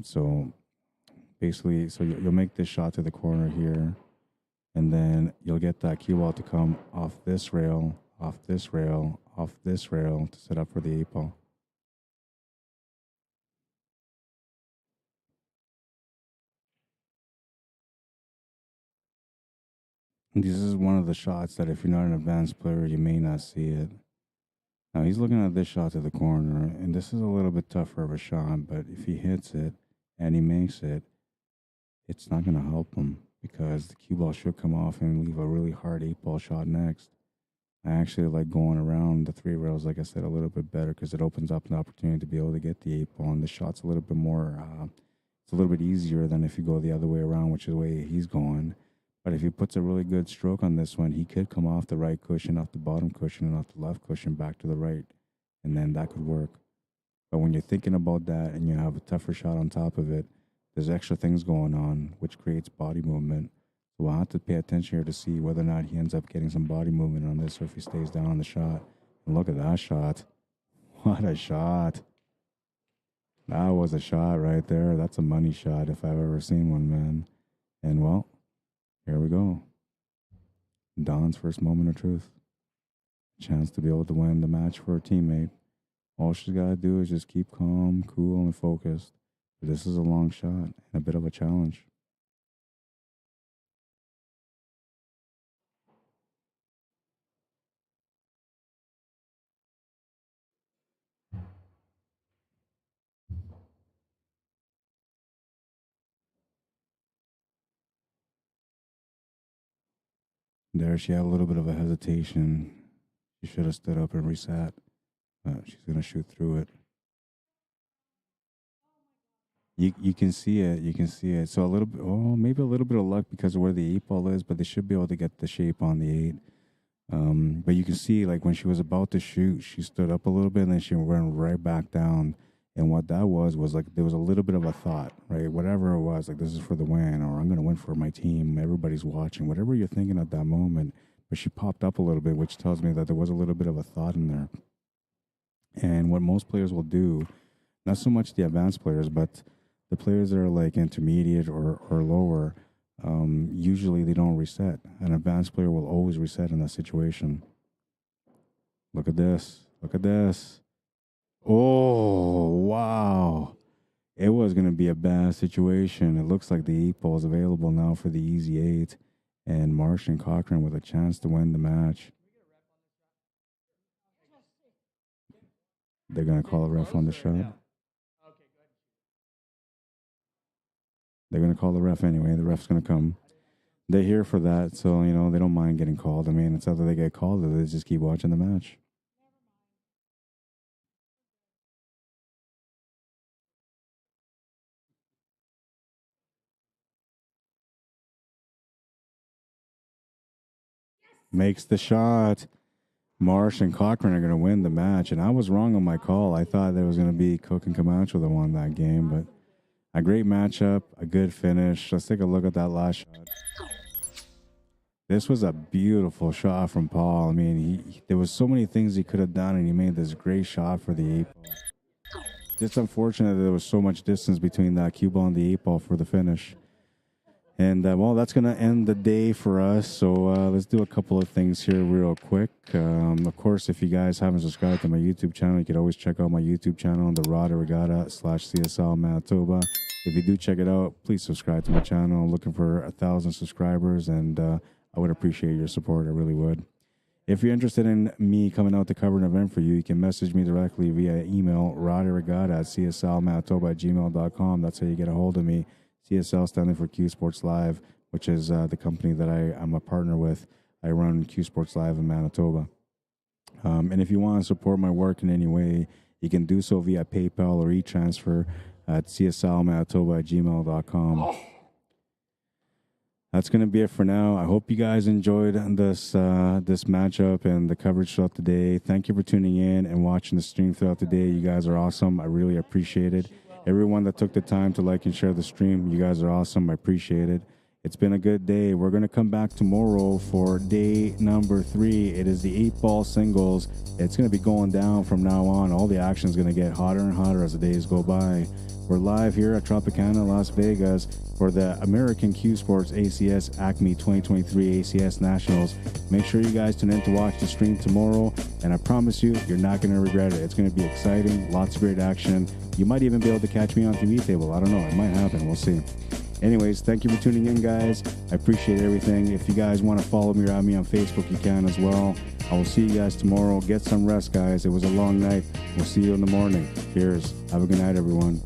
So basically, you'll make this shot to the corner here, and then you'll get that cue ball to come off this rail, off this rail, off this rail to set up for the 8 ball. This is one of the shots that if you're not an advanced player, you may not see it. Now he's looking at this shot to the corner, and this is a little bit tougher of a shot, but if he hits it and he makes it, it's not going to help him because the cue ball should come off and leave a really hard 8 ball shot next. I actually like going around the 3 rails, like I said, a little bit better because it opens up an opportunity to be able to get the 8 ball, and the shot's a little bit more, it's a little bit easier than if you go the other way around, which is the way he's going. But if he puts a really good stroke on this one, he could come off the right cushion, off the bottom cushion, and off the left cushion back to the right, and then that could work. But when you're thinking about that and you have a tougher shot on top of it, there's extra things going on, which creates body movement. So we'll have to pay attention here to see whether or not he ends up getting some body movement on this or if he stays down on the shot. And look at that shot. What a shot. That was a shot right there. That's a money shot if I've ever seen one, man. And, well, here we go. Don's first moment of truth. Chance to be able to win the match for a teammate. All she's got to do is just keep calm, cool, and focused. But this is a long shot and a bit of a challenge. There, she had a little bit of a hesitation. She should have stood up and reset. She's going to shoot through it. You can see it. You can see it. So a little bit, maybe a little bit of luck because of where the 8 ball is, but they should be able to get the shape on the 8. But you can see, like, when she was about to shoot, she stood up a little bit and then she went right back down. And what that was like there was a little bit of a thought, right? Whatever it was, like, this is for the win, or I'm going to win for my team. Everybody's watching. Whatever you're thinking at that moment. But she popped up a little bit, which tells me that there was a little bit of a thought in there. And what most players will do, not so much the advanced players, but the players that are like intermediate or lower, usually they don't reset. An advanced player will always reset in that situation. Look at this. Look at this. Oh, wow. It was going to be a bad situation. It looks like the 8 ball is available now for the easy 8. And Marsh and Cochran with a chance to win the match. They're going to call a ref on the shot. They're going to call the ref anyway. The ref's going to come. They're here for that, so, you know, they don't mind getting called. I mean, it's either they get called or they just keep watching the match. Makes the shot. Marsh and Cochran are going to win the match, and I was wrong on my call. I thought there was going to be Cook and Camacho that won that game, but A great matchup, a good finish. Let's take a look at that last shot. This was a beautiful shot from Paul. I mean, there was so many things he could have done, and he made this great shot for the 8-ball. Just unfortunate that there was so much distance between that cue ball and the 8-ball for the finish. And, well, that's going to end the day for us. So let's do a couple of things here real quick. Of course, if you guys haven't subscribed to my YouTube channel, you can always check out my YouTube channel, the Rod Arriagada /CSL Manitoba. If you do check it out, please subscribe to my channel. I'm looking for 1,000 subscribers, and I would appreciate your support. I really would. If you're interested in me coming out to cover an event for you, you can message me directly via email, rodarigada@cslmanitoba@gmail.com. That's how you get a hold of me. CSL standing for Cuesports Live, which is the company that I'm a partner with. I run Cuesports Live in Manitoba. And if you want to support my work in any way, you can do so via PayPal or e-transfer at cslmanitoba@gmail.com. That's going to be it for now. I hope you guys enjoyed this this matchup and the coverage throughout the day. Thank you for tuning in and watching the stream throughout the day. You guys are awesome. I really appreciate it. Everyone that took the time to like and share the stream, you guys are awesome. I appreciate it. It's been a good day. We're going to come back tomorrow for day number 3. It is the 8-ball singles. It's going to be going down from now on. All the action is going to get hotter and hotter as the days go by. We're live here at Tropicana, Las Vegas for the American Cuesports ACS Acme 2023 ACS Nationals. Make sure you guys tune in to watch the stream tomorrow, and I promise you, you're not going to regret it. It's going to be exciting, lots of great action. You might even be able to catch me on TV table. I don't know. It might happen. We'll see. Anyways, thank you for tuning in, guys. I appreciate everything. If you guys want to follow me or add me on Facebook, you can as well. I will see you guys tomorrow. Get some rest, guys. It was a long night. We'll see you in the morning. Cheers. Have a good night, everyone.